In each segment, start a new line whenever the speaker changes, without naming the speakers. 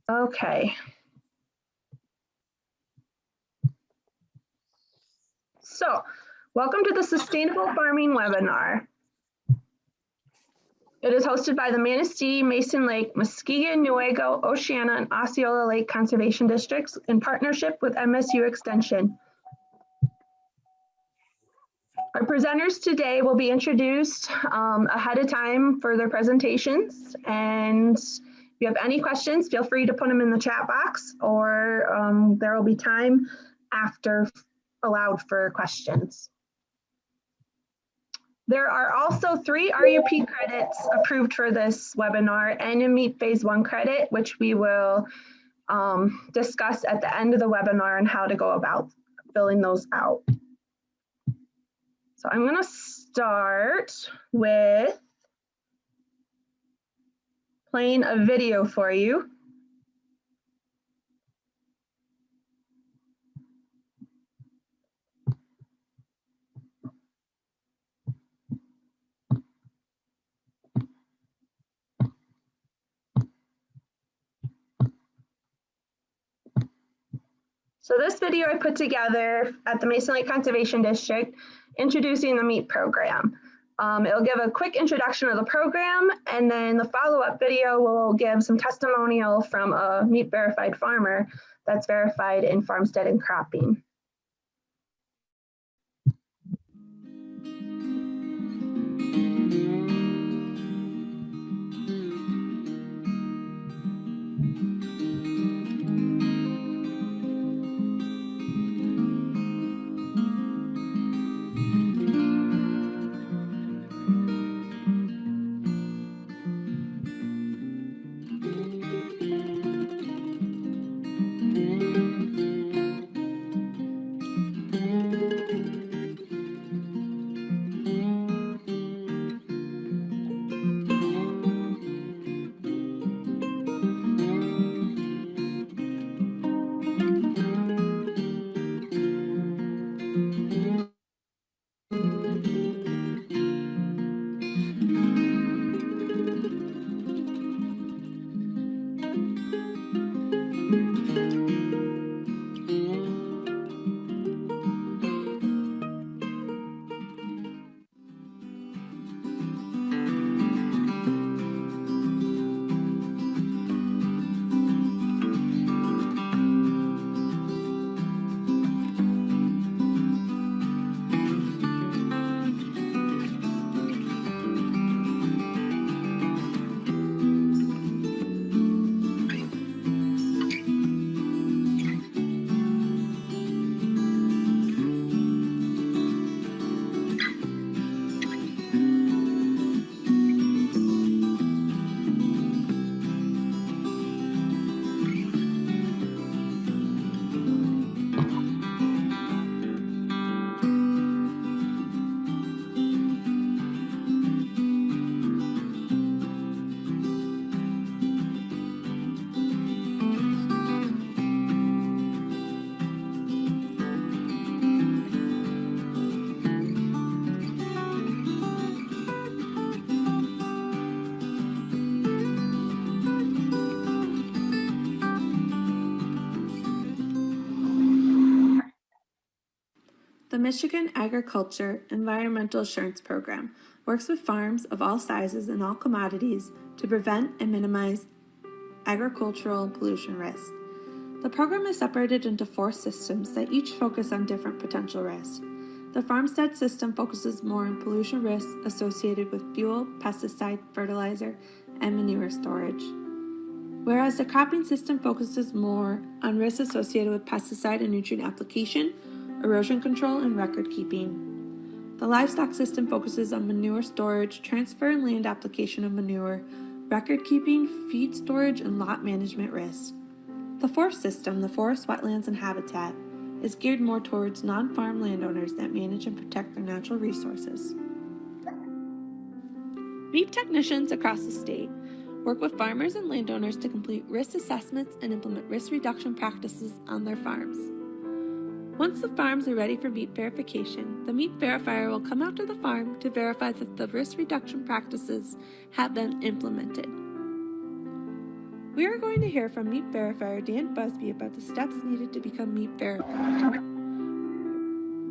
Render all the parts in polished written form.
Okay. So, welcome to the Sustainable Farming webinar. It is hosted by the Manistee, Mason Lake, Muskegon, Newaygo, Oceana, and Osceola-Lake Conservation Districts in partnership with MSU Extension. Our presenters today will be introduced ahead of time for their presentations, and if you have any questions, feel free to put them in the chat box, or there will be time after allowed for questions. There are also 3 RUP credits approved for this webinar and a MAEAP Phase 1 credit, which we will discuss at the end of the webinar and how to go about filling those out. So I'm going to start with playing a video for you. So this video I put together at the Mason Lake Conservation District introducing the MAEAP program. It'll give a quick introduction of the program, and then the follow-up video will give some testimonial from a MAEAP verified farmer that's verified in farmstead and cropping.
The Michigan Agriculture Environmental Assurance Program works with farms of all sizes and all commodities to prevent and minimize agricultural pollution risk. The program is separated into 4 systems that each focus on different potential risks. The farmstead system focuses more on pollution risks associated with fuel, pesticide, fertilizer, and manure storage, whereas the cropping system focuses more on risks associated with pesticide and nutrient application, erosion control, and record keeping. The livestock system focuses on manure storage, transfer and land application of manure, record keeping, feed storage, and lot management risks. The forest system, the forest, wetlands, and habitat, is geared more towards non-farm landowners that manage and protect their natural resources. MAEAP technicians across the state work with farmers and landowners to complete risk assessments and implement risk reduction practices on their farms. Once the farms are ready for MAEAP verification, the MAEAP verifier will come out to the farm to verify that the risk reduction practices have been implemented. We are going to hear from meat verifier Dan Busby about the steps needed to become meat verified.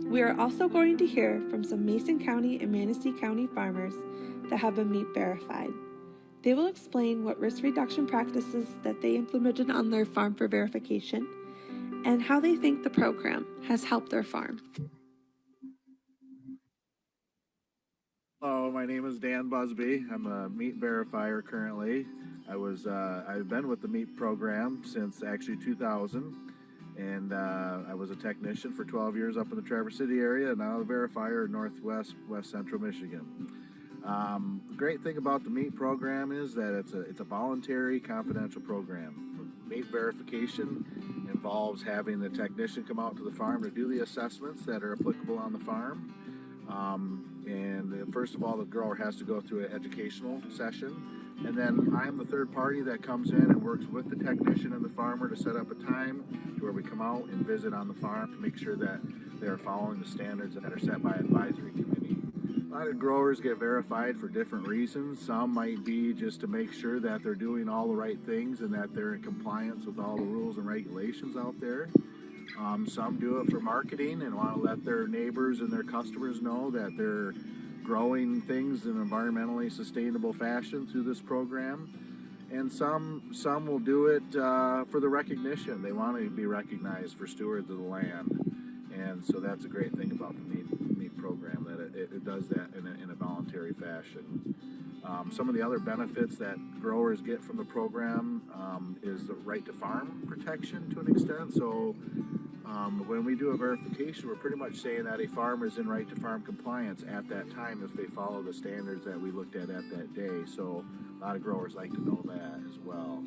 We are also going to hear from some Mason County and Manistee County farmers that have been meat verified. They will explain what risk reduction practices that they implemented on their farm for verification and how they think the program has helped their farm.
Hello, my name is Dan Busby. I'm a meat verifier currently. I've been with the meat program since actually 2000, and I was a technician for 12 years up in the Traverse City area, and now a verifier in West Central Michigan. The great thing about the meat program is that it's a voluntary, confidential program. Meat verification involves having the technician come out to the farm to do the assessments that are applicable on the farm. And first of all, the grower has to go through an educational session, and then I'm the third party that comes in and works with the technician and the farmer to set up a time to where we come out and visit on the farm to make sure that they're following the standards that are set by advisory committee. A lot of growers get verified for different reasons. Some might be just to make sure that they're doing all the right things and that they're in compliance with all the rules and regulations out there. Some do it for marketing and want to let their neighbors and their customers know that they're growing things in an environmentally sustainable fashion through this program. And some will do it for the recognition. They want to be recognized for stewards of the land. And so that's a great thing about the meat program, that it does that in a voluntary fashion. Some of the other benefits that growers get from the program is the right to farm protection to an extent. So when we do a verification, we're pretty much saying that a farmer is in right to farm compliance at that time if they follow the standards that we looked at that day. So a lot of growers like to know that as well.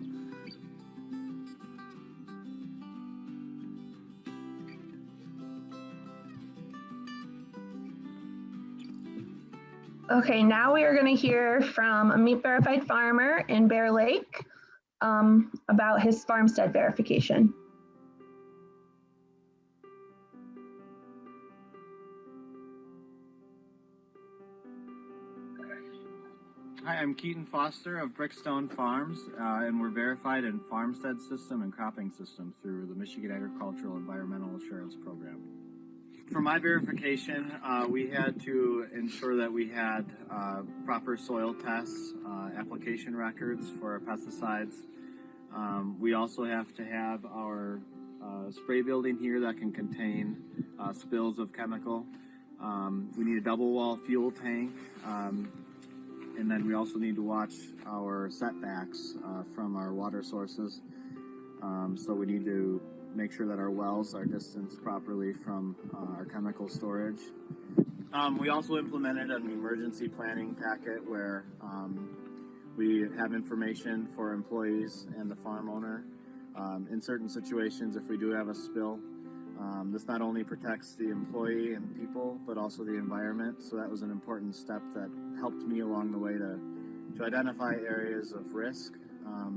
Okay, now we are going to hear from a meat verified farmer in Bear Lake about his farmstead verification.
Hi, I'm Keaton Foster of Brickstone Farms, and we're verified in farmstead system and cropping system through the Michigan Agricultural Environmental Assurance Program. For my verification, we had to ensure that we had proper soil tests, application records for our pesticides. We also have to have our spray building here that can contain spills of chemical. We need a double wall fuel tank. And then we also need to watch our setbacks from our water sources. So we need to make sure that our wells are distanced properly from our chemical storage. We also implemented an emergency planning packet where we have information for employees and the farm owner. In certain situations, if we do have a spill, this not only protects the employee and people, but also the environment. So that was an important step that helped me along the way to identify areas of risk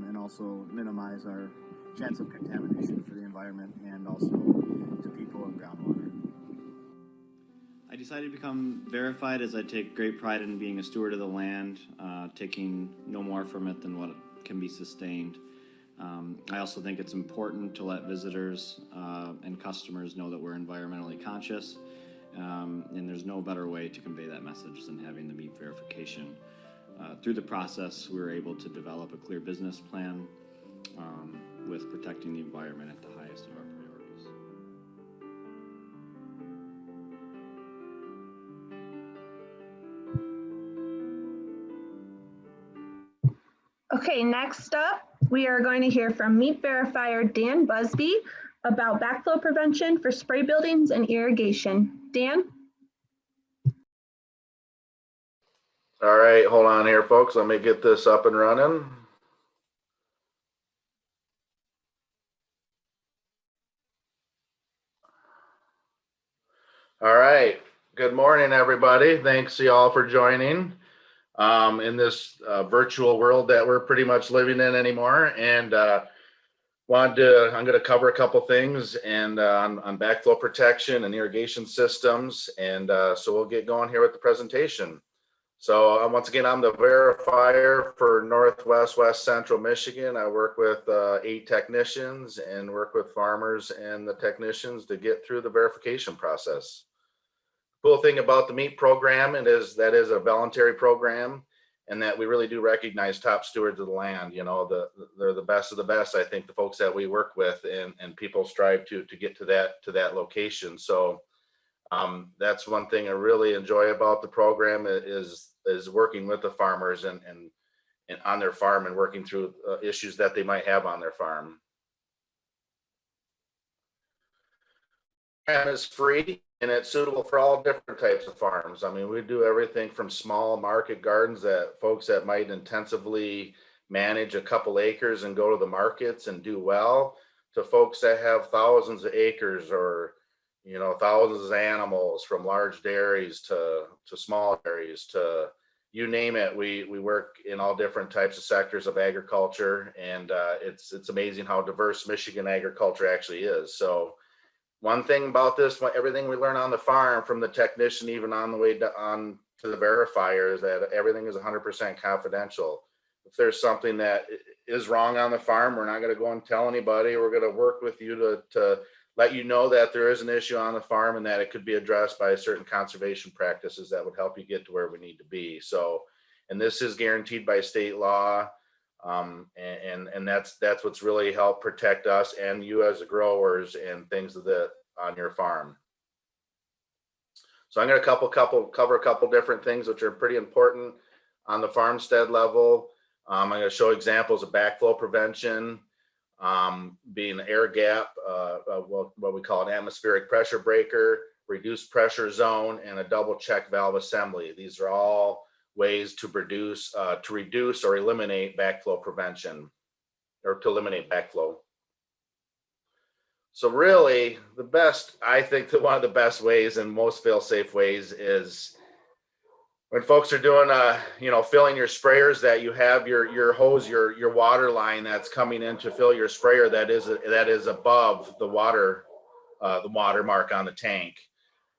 and also minimize our chance of contamination for the environment and also to people and groundwater. I decided to become verified as I take great pride in being a steward of the land, taking no more from it than what can be sustained. I also think it's important to let visitors and customers know that we're environmentally conscious, and there's no better way to convey that message than having the meat verification. Through the process, we were able to develop a clear business plan with protecting the environment at the highest of our priorities.
Okay, next up, we are going to hear from meat verifier Dan Busby about backflow prevention for spray buildings and irrigation. Dan?
All right, hold on here, folks. Let me get this up and running. All right, good morning, everybody. Thanks to you all for joining in this virtual world that we're pretty much living in anymore. And I'm going to cover a couple things and on backflow protection and irrigation systems. And so we'll get going here with the presentation. So once again, I'm the verifier for Northwest West Central Michigan. I work with 8 technicians and work with farmers and the technicians to get through the verification process. Cool thing about the MEAP program is that is a voluntary program, and that we really do recognize top stewards of the land. You know, they're the best of the best. I think the folks that we work with, and people strive to get to that location. So that's one thing I really enjoy about the program is working with the farmers and on their farm and working through issues that they might have on their farm. The program is free and it's suitable for all different types of farms. I mean, we do everything from small market gardens that folks that might intensively manage a couple acres and go to the markets and do well, to folks that have thousands of acres or thousands of animals, from large dairies to small dairies to you name it. We work in all different types of sectors of agriculture, and it's amazing how diverse Michigan agriculture actually is. So one thing about this, everything we learn on the farm, from the technician even on the way on to the verifier, is that everything is 100% confidential. If there's something that is wrong on the farm, we're not going to go and tell anybody. We're going to work with you to let you know that there is an issue on the farm and that it could be addressed by certain conservation practices that would help you get to where we need to be. So, and this is guaranteed by state law. And that's what's really helped protect us and you as the growers and things on your farm. So I'm going to cover a couple different things which are pretty important on the farmstead level. I'm going to show examples of backflow prevention, being an air gap, what we call an atmospheric pressure breaker, reduced pressure zone, and a double check valve assembly. These are all ways to reduce or eliminate backflow prevention, or to eliminate backflow. So really I think that one of the best ways and most fail-safe ways is when folks are doing, filling your sprayers, that you have your hose, your water line that's coming in to fill your sprayer that is above the water mark on the tank.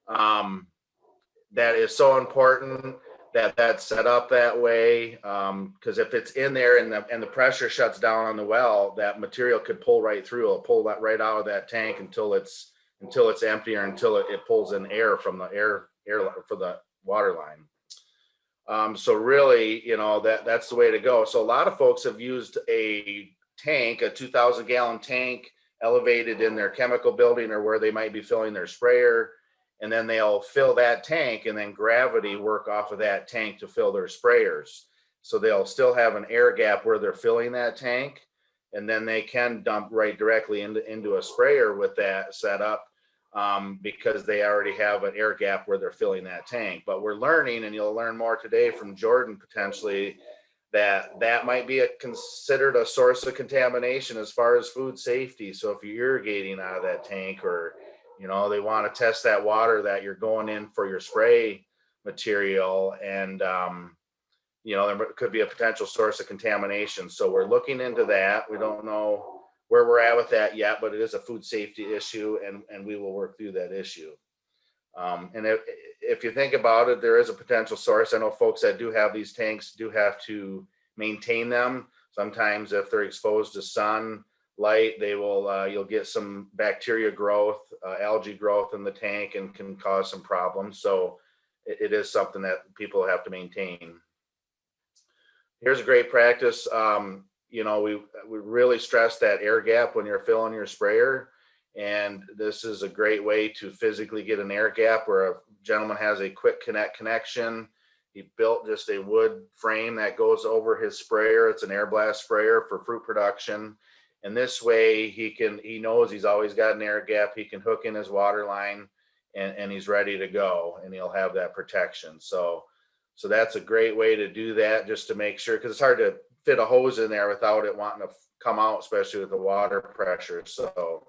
That is so important that that's set up that way, because if it's in there and the pressure shuts down on the well, that material could pull right through. It'll pull that right out of that tank until it's empty, or until it pulls in air from the air for the water line. So really, that's the way to go. So a lot of folks have used a 2,000 gallon tank elevated in their chemical building or where they might be filling their sprayer. And then they'll fill that tank and then gravity work off of that tank to fill their sprayers. So they'll still have an air gap where they're filling that tank. And then they can dump right directly into a sprayer with that set up. Because they already have an air gap where they're filling that tank. But we're learning, and you'll learn more today from Jordan potentially, that might be considered a source of contamination as far as food safety. So if you're irrigating out of that tank, or they want to test that water that you're going in for your spray material, and there could be a potential source of contamination. So we're looking into that. We don't know where we're at with that yet, but it is a food safety issue, and we will work through that issue. And if you think about it, there is a potential source. I know folks that do have these tanks do have to maintain them. Sometimes if they're exposed to sunlight, you'll get some bacteria growth, algae growth in the tank, and can cause some problems. So it is something that people have to maintain. Here's a great practice. We really stress that air gap when you're filling your sprayer. And this is a great way to physically get an air gap, where a gentleman has a quick connection. He built just a wood frame that goes over his sprayer. It's an air blast sprayer for fruit production. And this way he knows he's always got an air gap. He can hook in his water line and he's ready to go, and he'll have that protection. So that's a great way to do that, just to make sure, because it's hard to fit a hose in there without it wanting to come out, especially with the water pressure. So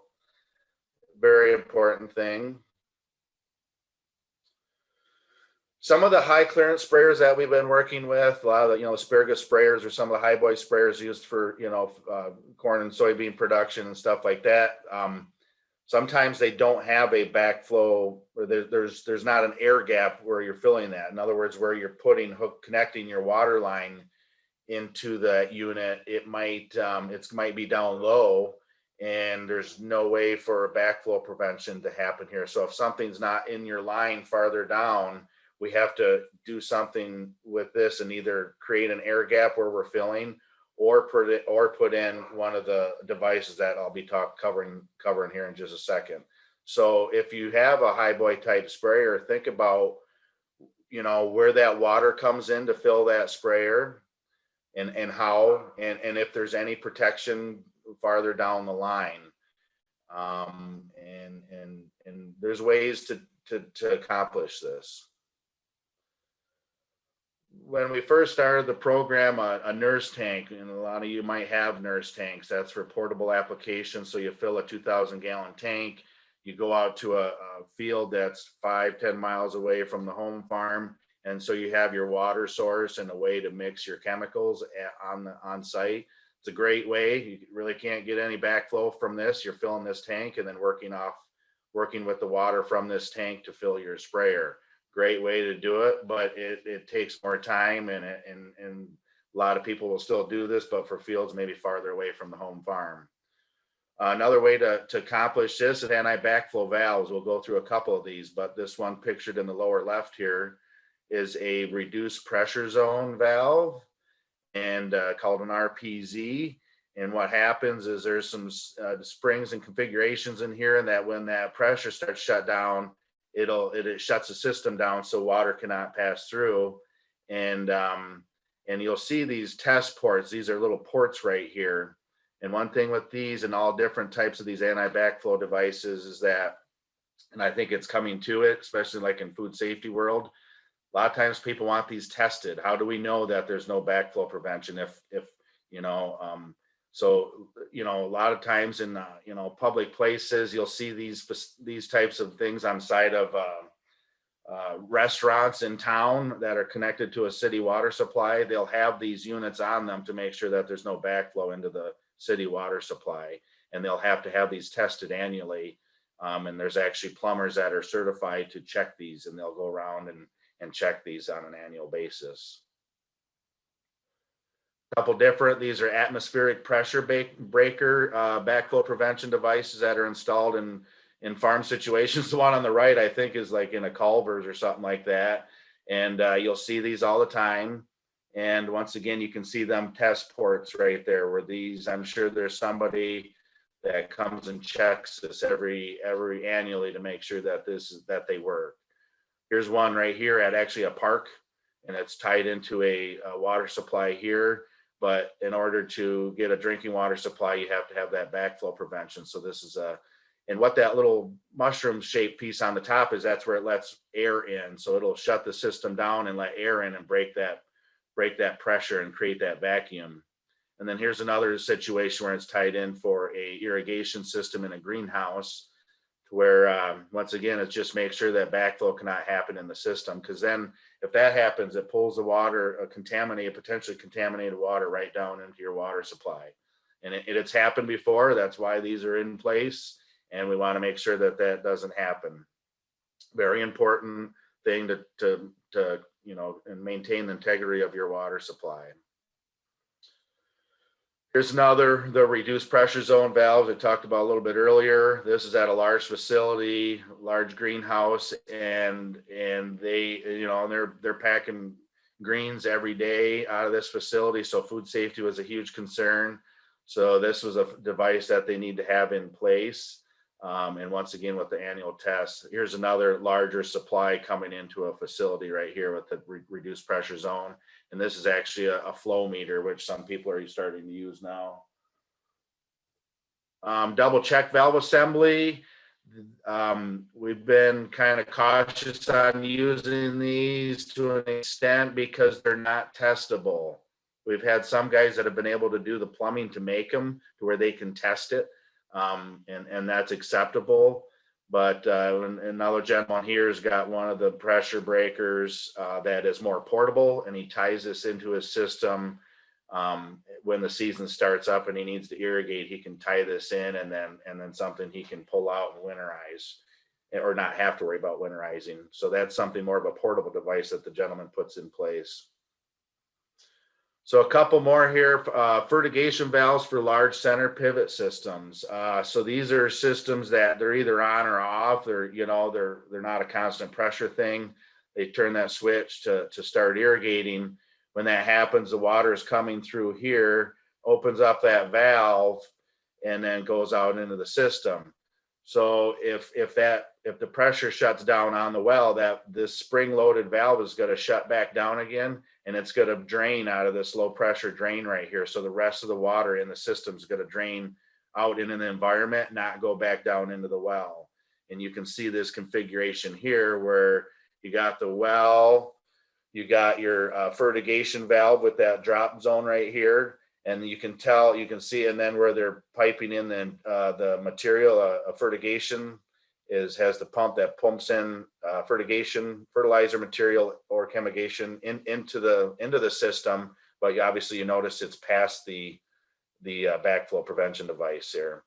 very important thing. Some of the high clearance sprayers that we've been working with, a lot of the, asparagus sprayers, or some of the high boy sprayers used for, corn and soybean production and stuff like that. sometimes they don't have a backflow, or there's not an air gap where you're filling that. In other words, where you're connecting your water line into that unit, it might be down low, and there's no way for a backflow prevention to happen here. So if something's not in your line farther down, we have to do something with this and either create an air gap where we're filling, or put in one of the devices that I'll be covering here in just a second. So if you have a high boy type sprayer, think about, where that water comes in to fill that sprayer, and how, and if there's any protection farther down the line. And there's ways to accomplish this. When we first started the program, a nurse tank, and a lot of you might have nurse tanks, that's for portable applications. So you fill a 2,000 gallon tank, you go out to a field that's 5-10 miles away from the home farm, and so you have your water source and a way to mix your chemicals on site. It's a great way. You really can't get any backflow from this. You're filling this tank and then working with the water from this tank to fill your sprayer. Great way to do it, but it takes more time, and a lot of people will still do this, but for fields maybe farther away from the home farm. Another way to accomplish this is anti-backflow valves. We'll go through a couple of these, but this one pictured in the lower left here is a reduced pressure zone valve, and called an RPZ. And what happens is there's some springs and configurations in here, and that when that pressure starts shut down, it shuts the system down so water cannot pass through. And you'll see these test ports. These are little ports right here. And one thing with these and all different types of these anti-backflow devices is that, and I think it's coming to it, especially like in food safety world, a lot of times people want these tested. How do we know that there's no backflow prevention if so, a lot of times in, public places, you'll see these types of things on side of restaurants in town that are connected to a city water supply. They'll have these units on them to make sure that there's no backflow into the city water supply. And they'll have to have these tested annually. And there's actually plumbers that are certified to check these, and they'll go around and check these on an annual basis. Couple different, these are atmospheric pressure breaker backflow prevention devices that are installed in farm situations. The one on the right, I think, is like in a culvers or something like that. And you'll see these all the time. And once again, you can see them test ports right there where these, I'm sure there's somebody that comes and checks this every annually to make sure that that they work. Here's one right here at actually a park, and it's tied into a water supply here. But in order to get a drinking water supply, you have to have that backflow prevention. So this is and what that little mushroom shaped piece on the top is, that's where it lets air in. So it'll shut the system down and let air in and break that pressure and create that vacuum. And then here's another situation where it's tied in for a irrigation system in a greenhouse, to where once again, it's just make sure that backflow cannot happen in the system, because then if that happens, it pulls the water, potentially contaminated water right down into your water supply. And it's happened before. That's why these are in place. And we want to make sure that that doesn't happen. Very important thing to and maintain the integrity of your water supply. Here's another, the reduced pressure zone valves I talked about a little bit earlier. This is at a large facility, large greenhouse, and they, they're packing greens every day out of this facility. So food safety was a huge concern. So this was a device that they need to have in place. And once again, with the annual tests, here's another larger supply coming into a facility right here with the reduced pressure zone. And this is actually a flow meter, which some people are starting to use now. Double check valve assembly. We've been kind of cautious on using these to an extent because they're not testable. We've had some guys that have been able to do the plumbing to make them to where they can test it. And that's acceptable. But another gentleman here has got one of the pressure breakers that is more portable, and he ties this into his system When the season starts up and he needs to irrigate, he can tie this in, and then something he can pull out and winterize, or not have to worry about winterizing. So that's something more of a portable device that the gentleman puts in place. So a couple more here, fertigation valves for large center pivot systems. So these are systems that they're either on or off. They're not a constant pressure thing. They turn that switch to start irrigating. When that happens, the water is coming through here, opens up that valve, and then goes out into the system. So if the pressure shuts down on the well, this spring-loaded valve is going to shut back down again, and it's going to drain out of this low pressure drain right here. So the rest of the water in the system is going to drain out into the environment, not go back down into the well. And you can see this configuration here where you got the well, you got your fertigation valve with that drop zone right here. And you can see, and then where they're piping in the material, fertigation has the pump that pumps in fertilizer material or chemigation into the system. But you notice it's past the backflow prevention device here.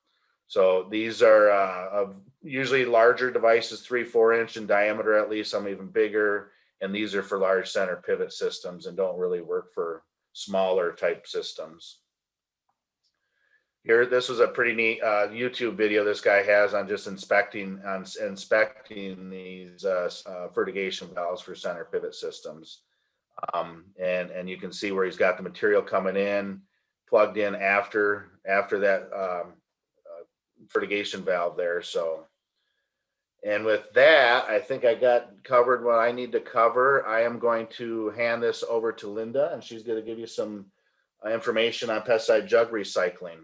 So these are usually larger devices, 3-4 inch in diameter at least, some even bigger. And these are for large center pivot systems and don't really work for smaller type systems. Here, this was a pretty neat YouTube video this guy has on just inspecting these fertigation valves for center pivot systems. And you can see where he's got the material coming in, plugged in after that fertigation valve there. So, and with that, I think I got covered what I need to cover. I am going to hand this over to Linda, and she's going to give you some information on pesticide jug recycling.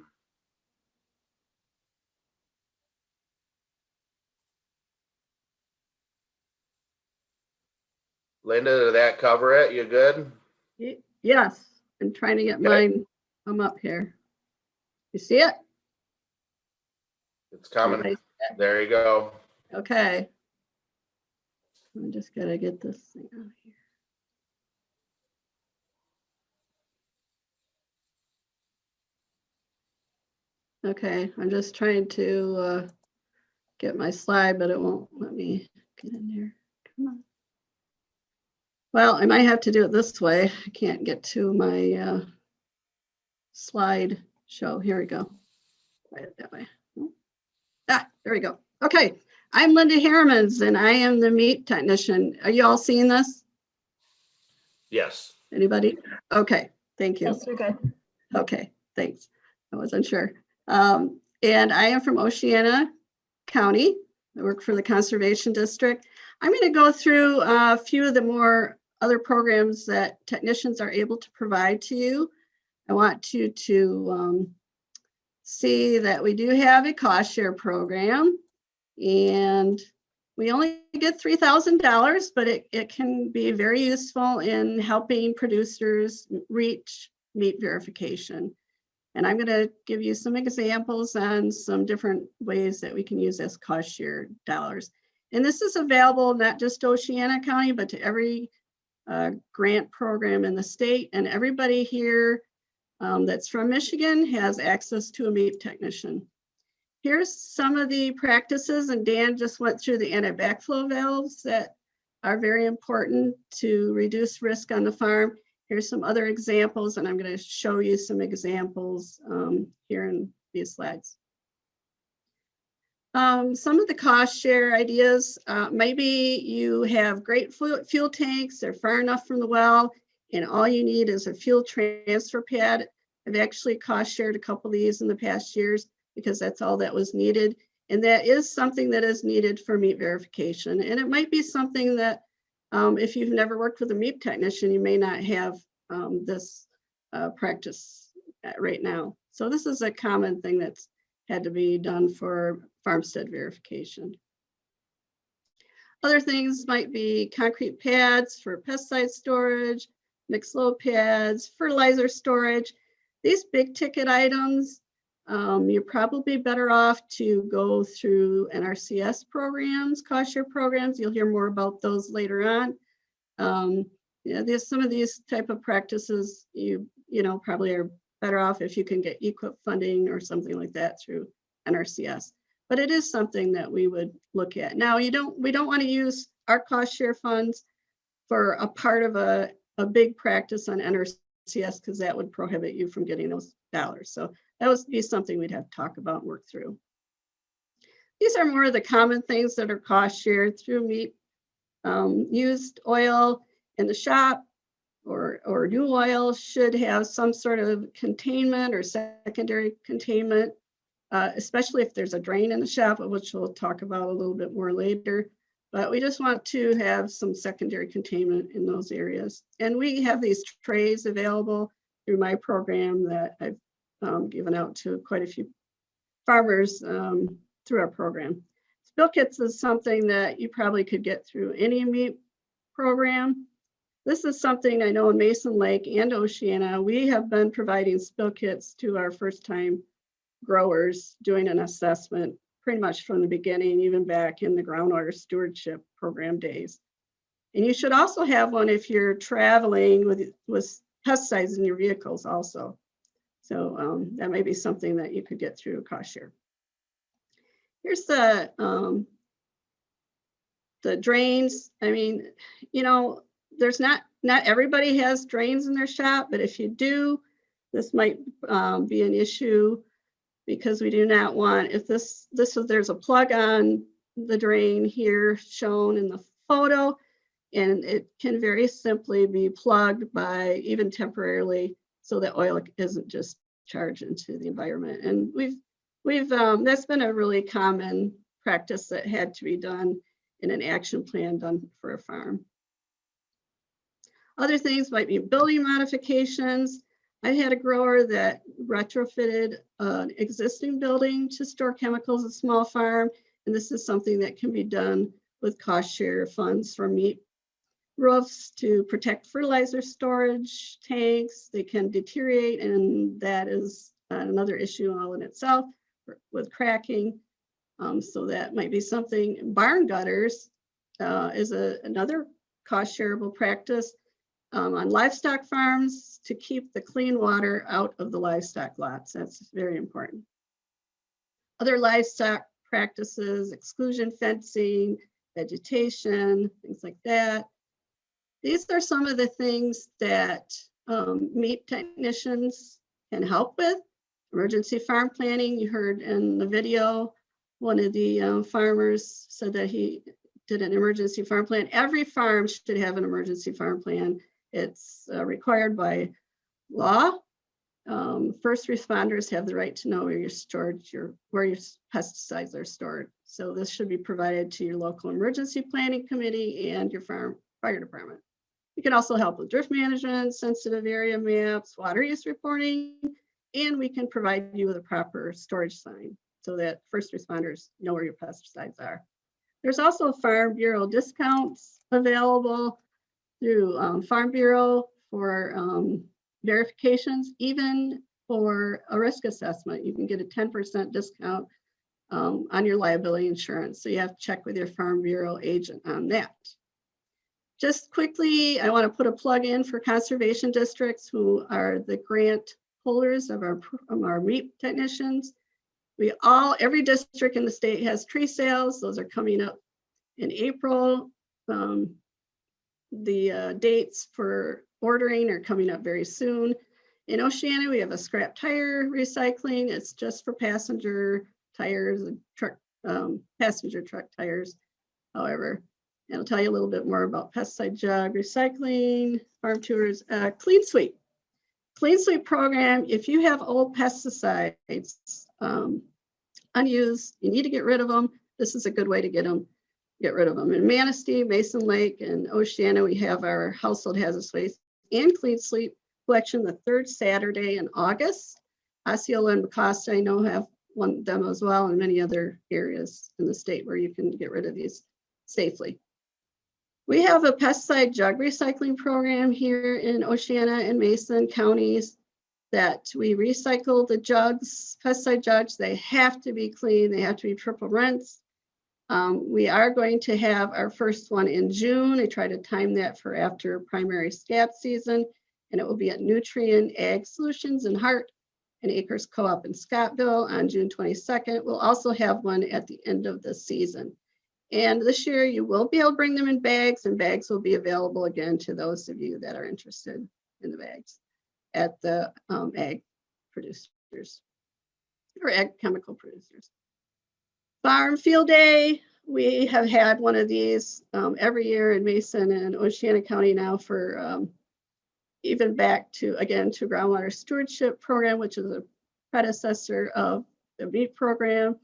Linda, did that cover it? You good?
Yes, I'm trying to get mine. I'm up here. You see it?
It's coming. There you go.
Okay. I'm just gonna get this thing out here. Okay, I'm just trying to get my slide, but it won't let me get in there. Come on. Well, I might have to do it this way. I can't get to my slide show. Here we go. Try it that way. Ah, there we go. Okay, I'm Linda Harrimans, and I am the meat technician. Are you all seeing this?
Yes.
Anybody? Okay, thank you.
Yes, you're good.
Okay, thanks. I wasn't sure. And I am from Oceana County. I work for the Conservation District. I'm going to go through a few of the more other programs that technicians are able to provide to you. I want you to see that we do have a cost share program, and we only get $3,000, but it can be very useful in helping producers reach meat verification. And I'm going to give you some examples on some different ways that we can use this cost share dollars. And this is available not just to Oceana County, but to every grant program in the state. And everybody here that's from Michigan has access to a meat technician. Here's some of the practices, and Dan just went through the anti-backflow valves that are very important to reduce risk on the farm. Here's some other examples, and I'm going to show you some examples here in these slides. Some of the cost share ideas, maybe you have great fuel tanks, they're far enough from the well, and all you need is a fuel transfer pad. I've actually cost shared a couple of these in the past years because that's all that was needed. And that is something that is needed for meat verification. And it might be something that if you've never worked with a meat technician, you may not have this practice right now. So this is a common thing that's had to be done for farmstead verification. Other things might be concrete pads for pesticide storage, mixed load pads, fertilizer storage. These big ticket items, you're probably better off to go through NRCS programs, cost share programs. You'll hear more about those later on. Yeah, there's some of these type of practices you probably are better off if you can get EQIP funding or something like that through NRCS. But it is something that we would look at. Now, we don't want to use our cost share funds for a part of a big practice on NRCS, because that would prohibit you from getting those dollars. So that would be something we'd have to talk about and work through. These are more of the common things that are cost shared through meat. Used oil in the shop or new oil should have some sort of containment or secondary containment, especially if there's a drain in the shop, which we'll talk about a little bit more later. But we just want to have some secondary containment in those areas. And we have these trays available through my program that I've given out to quite a few farmers through our program. Spill kits is something that you probably could get through any meat program. This is something I know in Mason Lake and Oceana, we have been providing spill kits to our first time growers, doing an assessment pretty much from the beginning, even back in the groundwater stewardship program days. And you should also have one if you're traveling with pesticides in your vehicles also. So that may be something that you could get through a cost share. Here's the drains. I mean, there's not everybody has drains in their shop, but if you do, this might be an issue, because we do not want, if there's a plug on the drain here shown in the photo, and it can very simply be plugged by, even temporarily, so that oil isn't just charged into the environment. And we've that's been a really common practice that had to be done in an action plan done for a farm. Other things might be building modifications. I had a grower that retrofitted an existing building to store chemicals at a small farm, and this is something that can be done with cost share funds for meat. Roofs to protect fertilizer storage tanks, they can deteriorate, and that is another issue all in itself with cracking. So that might be something. Barn gutters is another cost shareable practice on livestock farms to keep the clean water out of the livestock lots. That's very important. Other livestock practices, exclusion fencing, vegetation, things like that. These are some of the things that meat technicians can help with. Emergency farm planning, you heard in the video, one of the farmers said that he did an emergency farm plan. Every farm should have an emergency farm plan. It's required by law. First responders have the right to know where where your pesticides are stored. So this should be provided to your local emergency planning committee and your farm fire department. You can also help with drift management, sensitive area maps, water use reporting, and we can provide you with a proper storage sign so that first responders know where your pesticides are. There's also Farm Bureau discounts available through Farm Bureau for verifications, even for a risk assessment. You can get a 10% discount on your liability insurance. So you have to check with your Farm Bureau agent on that. Just quickly, I want to put a plug in for conservation districts who are the grant holders of our meat technicians. Every district in the state has tree sales. Those are coming up in April. The dates for ordering are coming up very soon. In Oceana, we have a scrap tire recycling. It's just for passenger tires and passenger truck tires. However, and I'll tell you a little bit more about pesticide jug recycling, farm tours, Clean Sweep. Clean Sweep program, if you have old pesticides unused, you need to get rid of them. This is a good way to get rid of them. In Manistee, Mason Lake, and Oceana, we have our household hazardous waste and Clean Sweep collection the third Saturday in August. Osceola and McCosta, I know, have one of them as well, and many other areas in the state where you can get rid of these safely. We have a pesticide jug recycling program here in Oceana and Mason counties that we recycle the jugs, pesticide jugs. They have to be clean. They have to be triple rinsed. We are going to have our first one in June. I try to time that for after primary scab season. and it will be at Nutrient Ag Solutions in Hart and Acres Co-op in Scottville on June 22nd. We'll also have one at the end of the season. And this year you will be able to bring them in bags, and bags will be available again to those of you that are interested in the bags at the ag producers or ag chemical producers. Farm Field Day, we have had one of these every year in Mason and Oceana County now for even back to, again, to groundwater stewardship program, which is a predecessor of the MAEAP program.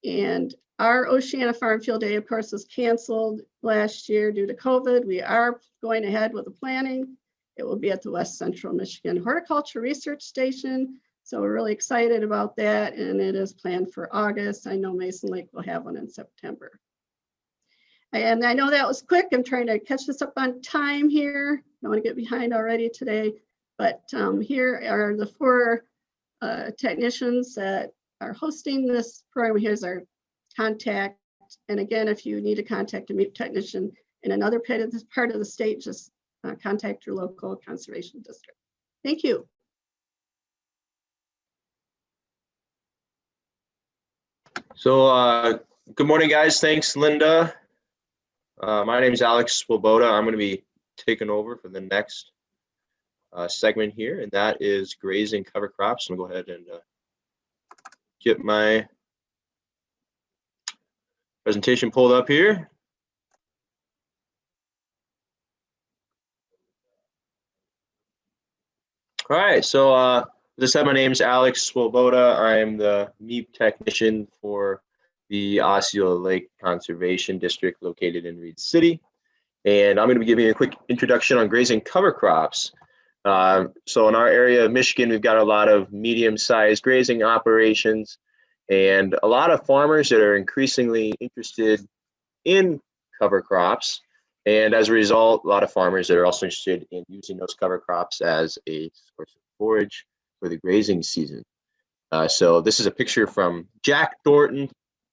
And our Oceana Farm Field Day, of course, was canceled last year due to COVID. We are going ahead with the planning. It will be at the West Central Michigan Horticulture Research Station. So we're really excited about that, and it is planned for August. I know Mason Lake will have one in September. And I know that was quick. I'm trying to catch this up on time here. I don't want to get behind already today, but here are the 4 technicians that are hosting this program. Here's our contact. And again, if you need to contact a MAEAP technician in another part of the state, just contact your local conservation district. Thank you.
So good morning, guys. Thanks, Linda. My name is Alex Swoboda. I'm going to be taking over for the next segment here, and that is grazing cover crops. I'm going to go ahead and get my presentation pulled up here. All right, so as I said, my name is Alex Swoboda. I am the MAEAP technician for the Osceola-Lake Conservation District located in Reed City. And I'm going to be giving you a quick introduction on grazing cover crops. So in our area of Michigan, we've got a lot of medium-sized grazing operations and a lot of farmers that are increasingly interested in cover crops. And as a result, a lot of farmers that are also interested in using those cover crops as a source of forage for the grazing season. So this is a picture from Jack Thornton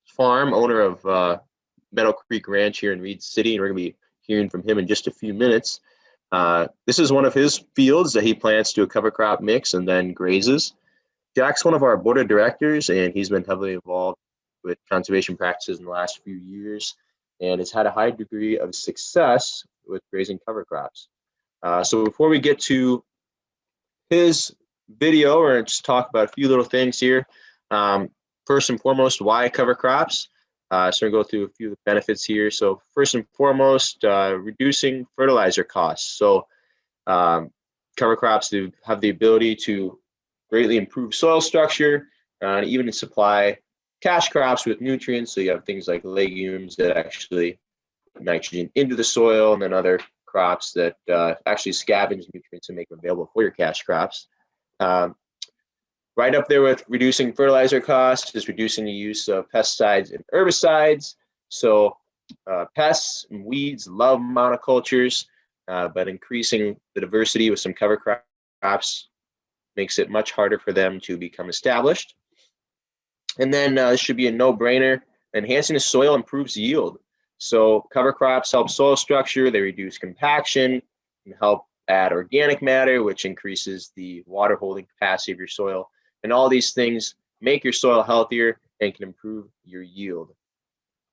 Farm, owner of Meadow Creek Ranch here in Reed City, and we're going to be hearing from him in just a few minutes. This is one of his fields that he plants to a cover crop mix and then grazes. Jack's one of our board of directors, and he's been heavily involved with conservation practices in the last few years and has had a high degree of success with grazing cover crops. So before we get to his video, we're going to just talk about a few little things here. First and foremost, why cover crops? So we're going to go through a few of the benefits here. So first and foremost, reducing fertilizer costs. So cover crops have the ability to greatly improve soil structure and even supply cash crops with nutrients. So you have things like legumes that actually put nitrogen into the soil, and then other crops that actually scavenge nutrients and make them available for your cash crops. Right up there with reducing fertilizer costs is reducing the use of pesticides and herbicides. So pests and weeds love monocultures, but increasing the diversity with some cover crops makes it much harder for them to become established. And then this should be a no-brainer. Enhancing the soil improves yield. So cover crops help soil structure, they reduce compaction, and help add organic matter, which increases the water holding capacity of your soil. And all these things make your soil healthier and can improve your yield.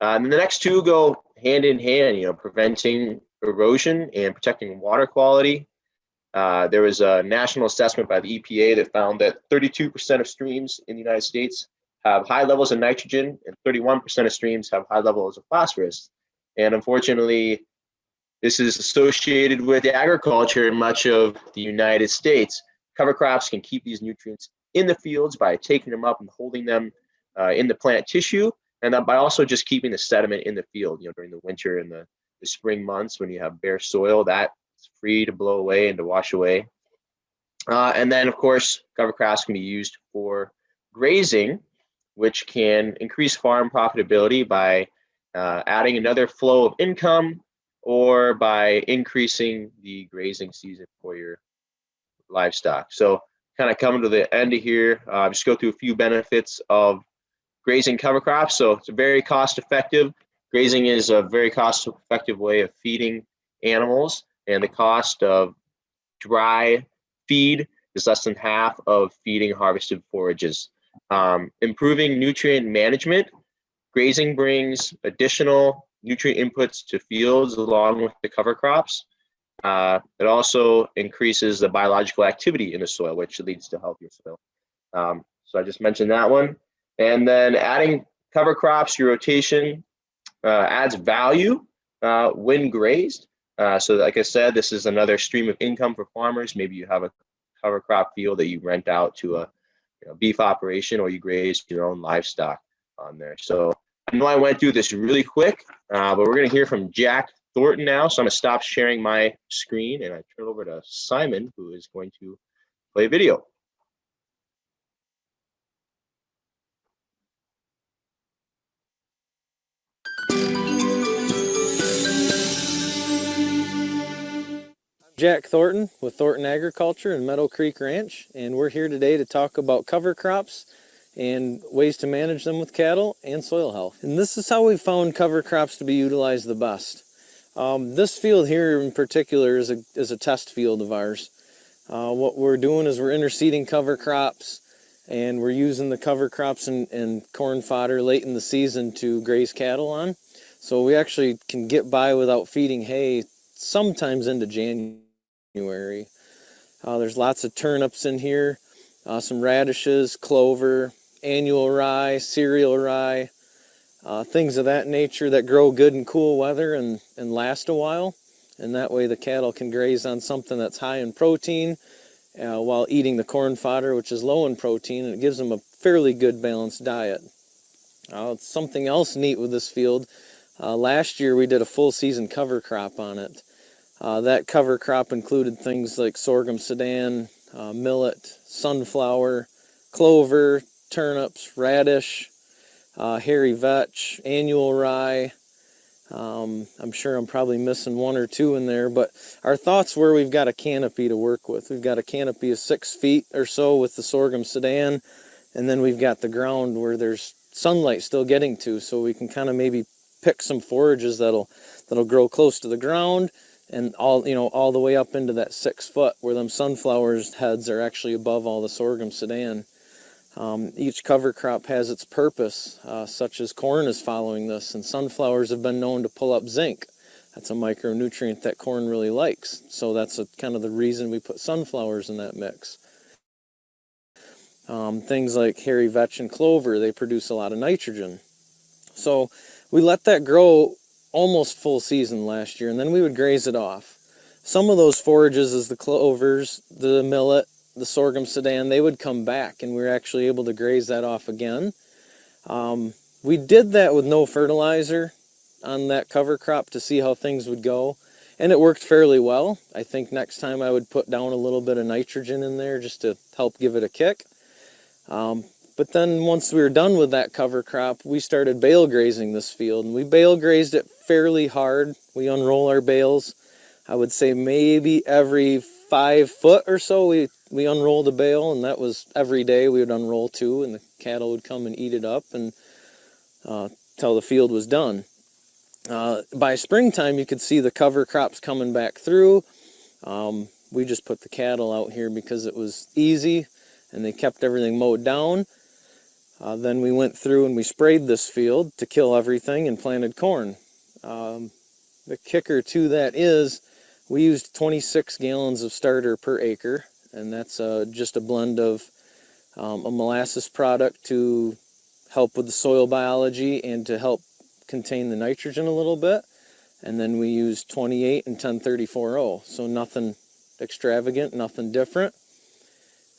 And the next two go hand in hand, preventing erosion and protecting water quality. There was a national assessment by the EPA that found that 32% of streams in the United States have high levels of nitrogen, and 31% of streams have high levels of phosphorus. And unfortunately, this is associated with agriculture in much of the United States. Cover crops can keep these nutrients in the fields by taking them up and holding them in the plant tissue, and then by also just keeping the sediment in the field. During the winter and the spring months when you have bare soil, that's free to blow away and to wash away. And then, of course, cover crops can be used for grazing, which can increase farm profitability by adding another flow of income or by increasing the grazing season for your livestock. So kind of coming to the end of here, just go through a few benefits of grazing cover crops. So it's very cost effective. Grazing is a very cost effective way of feeding animals, and the cost of dry feed is less than half of feeding harvested forages. Improving nutrient management, grazing brings additional nutrient inputs to fields along with the cover crops. It also increases the biological activity in the soil, which leads to healthier soil. So I just mentioned that one. And then adding cover crops, your rotation adds value when grazed. So like I said, this is another stream of income for farmers. Maybe you have a cover crop field that you rent out to a beef operation, or you graze your own livestock on there. So I know I went through this really quick, but we're going to hear from Jack Thornton now. So I'm going to stop sharing my screen and I turn it over to Simon, who is going to play video.
Jack Thornton with Thornton Agriculture and Meadow Creek Ranch, and we're here today to talk about cover crops and ways to manage them with cattle and soil health. And this is how we found cover crops to be utilized the best. This field here in particular is a test field of ours. What we're doing is we're interseeding cover crops, and we're using the cover crops and corn fodder late in the season to graze cattle on. So we actually can get by without feeding hay sometimes into January. There's lots of turnips in here, some radishes, clover, annual rye, cereal rye, things of that nature that grow good in cool weather and last a while. And that way the cattle can graze on something that's high in protein while eating the corn fodder, which is low in protein, and it gives them a fairly good balanced diet. Something else neat with this field, last year we did a full season cover crop on it. That cover crop included things like sorghum sudan, millet, sunflower, clover, turnips, radish, hairy vetch, annual rye. I'm sure I'm probably missing one or two in there, but our thoughts were we've got a canopy to work with. We've got a canopy of 6 feet or so with the sorghum sudan, and then we've got the ground where there's sunlight still getting to, so we can kind of maybe pick some forages that'll grow close to the ground, and all the way up into that 6 foot where them sunflowers heads are actually above all the sorghum sudan. Each cover crop has its purpose, such as corn is following this, and sunflowers have been known to pull up zinc. That's a micronutrient that corn really likes, so that's kind of the reason we put sunflowers in that mix. Things like hairy vetch and clover, they produce a lot of nitrogen. So we let that grow almost full season last year, and then we would graze it off. Some of those forages, as the clovers, the millet, the sorghum sudan, they would come back, and we were actually able to graze that off again. We did that with no fertilizer on that cover crop to see how things would go, and it worked fairly well. I think next time I would put down a little bit of nitrogen in there just to help give it a kick. But then once we were done with that cover crop, we started bale grazing this field, and we bale grazed it fairly hard. We unroll our bales. I would say maybe every 5 foot or so we unrolled a bale, and that was every day. We would unroll 2, and the cattle would come and eat it up and till the field was done. By springtime, you could see the cover crops coming back through. We just put the cattle out here because it was easy, and they kept everything mowed down. Then we went through and we sprayed this field to kill everything and planted corn. The kicker to that is we used 26 gallons of starter per acre, and that's just a blend of a molasses product to help with the soil biology and to help contain the nitrogen a little bit. And then we used 28 and 1034O, so nothing extravagant, nothing different.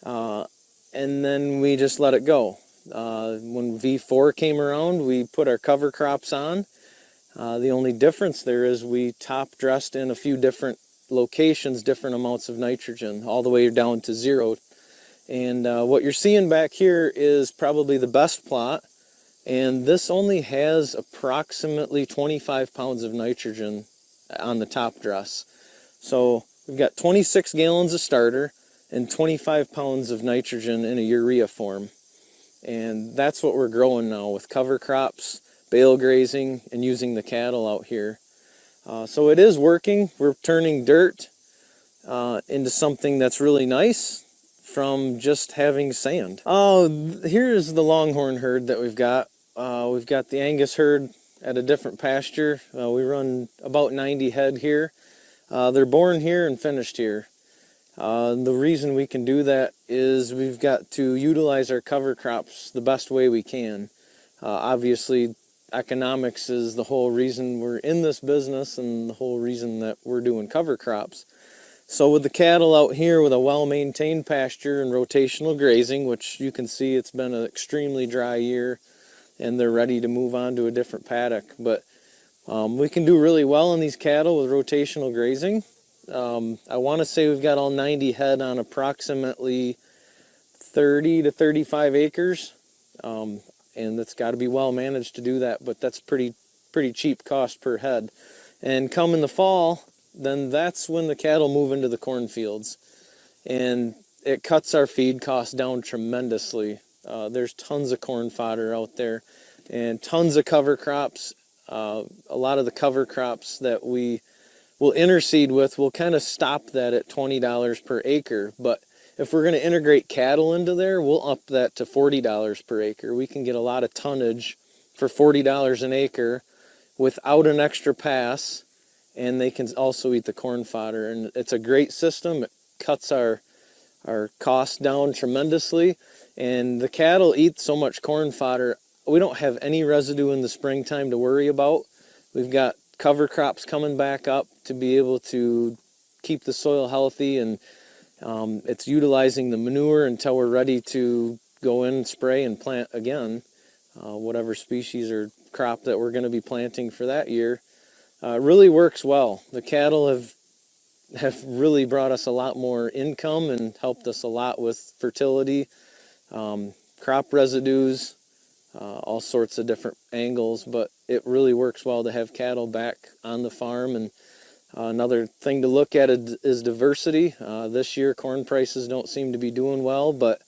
And then we just let it go. When V4 came around, we put our cover crops on. The only difference there is we top dressed in a few different locations, different amounts of nitrogen, all the way down to 0. And what you're seeing back here is probably the best plot. And this only has approximately 25 pounds of nitrogen on the top dress. So we've got 26 gallons of starter and 25 pounds of nitrogen in a urea form. And that's what we're growing now with cover crops, bale grazing, and using the cattle out here. So it is working. We're turning dirt into something that's really nice from just having sand. Oh, here's the longhorn herd that we've got. We've got the Angus herd at a different pasture. We run about 90 head here. They're born here and finished here. The reason we can do that is we've got to utilize our cover crops the best way we can. Obviously, economics is the whole reason we're in this business and the whole reason that we're doing cover crops. So with the cattle out here with a well-maintained pasture and rotational grazing, which you can see it's been an extremely dry year and they're ready to move on to a different paddock. But we can do really well on these cattle with rotational grazing. I want to say we've got all 90 head on approximately 30 to 35 acres. And it's got to be well managed to do that, but that's pretty cheap cost per head. And come in the fall, then that's when the cattle move into the cornfields. And it cuts our feed costs down tremendously. There's tons of corn fodder out there and tons of cover crops. A lot of the cover crops that we will interseed with, we'll kind of stop that at $20 per acre. But if we're going to integrate cattle into there, we'll up that to $40 per acre. We can get a lot of tonnage for $40 an acre without an extra pass, and they can also eat the corn fodder. And it's a great system. It cuts our costs down tremendously, and the cattle eat so much corn fodder, we don't have any residue in the springtime to worry about. We've got cover crops coming back up to be able to keep the soil healthy, and it's utilizing the manure until we're ready to go in, spray, and plant again, whatever species or crop that we're going to be planting for that year. It really works well. The cattle have really brought us a lot more income and helped us a lot with fertility, crop residues, all sorts of different angles, but it really works well to have cattle back on the farm. And another thing to look at is diversity. This year corn prices don't seem to be doing well, but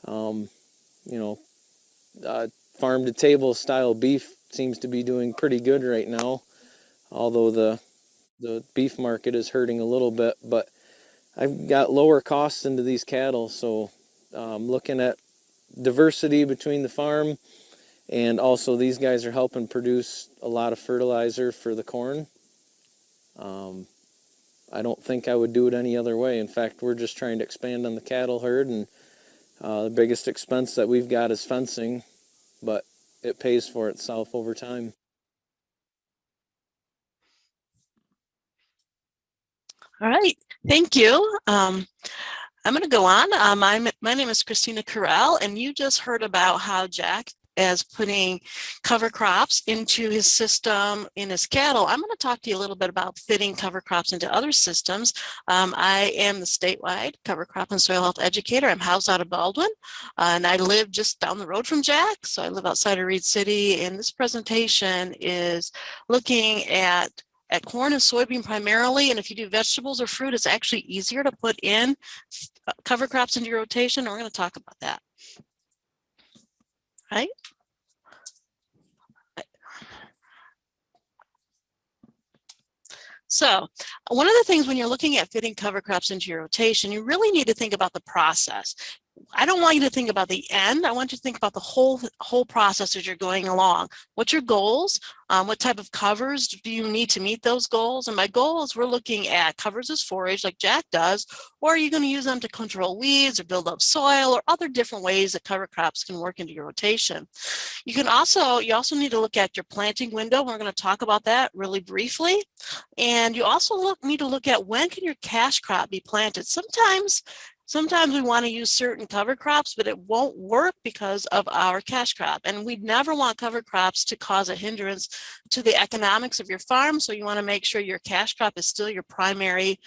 farm to table style beef seems to be doing pretty good right now, although the beef market is hurting a little bit. But I've got lower costs into these cattle, so looking at diversity between the farm, and also these guys are helping produce a lot of fertilizer for the corn. I don't think I would do it any other way. In fact, we're just trying to expand on the cattle herd, and the biggest expense that we've got is fencing, but it pays for itself over time.
All right, thank you. I'm going to go on. My name is Christina Carell, and you just heard about how Jack is putting cover crops into his system in his cattle. I'm going to talk to you a little bit about fitting cover crops into other systems. I am the statewide cover crop and soil health educator. I'm housed out of Baldwin, and I live just down the road from Jack. So I live outside of Reed City, and this presentation is looking at corn and soybean primarily, and if you do vegetables or fruit, it's actually easier to put in cover crops into your rotation, and we're going to talk about that. Right? So one of the things when you're looking at fitting cover crops into your rotation, you really need to think about the process. I don't want you to think about the end. I want you to think about the whole process as you're going along. What's your goals? What type of covers do you need to meet those goals? And my goal is we're looking at covers as forage like Jack does, or are you going to use them to control weeds or build up soil or other different ways that cover crops can work into your rotation. You also need to look at your planting window. We're going to talk about that really briefly. And you also need to look at when can your cash crop be planted. Sometimes we want to use certain cover crops, but it won't work because of our cash crop. And we never want cover crops to cause a hindrance to the economics of your farm. So you want to make sure your cash crop is still your primary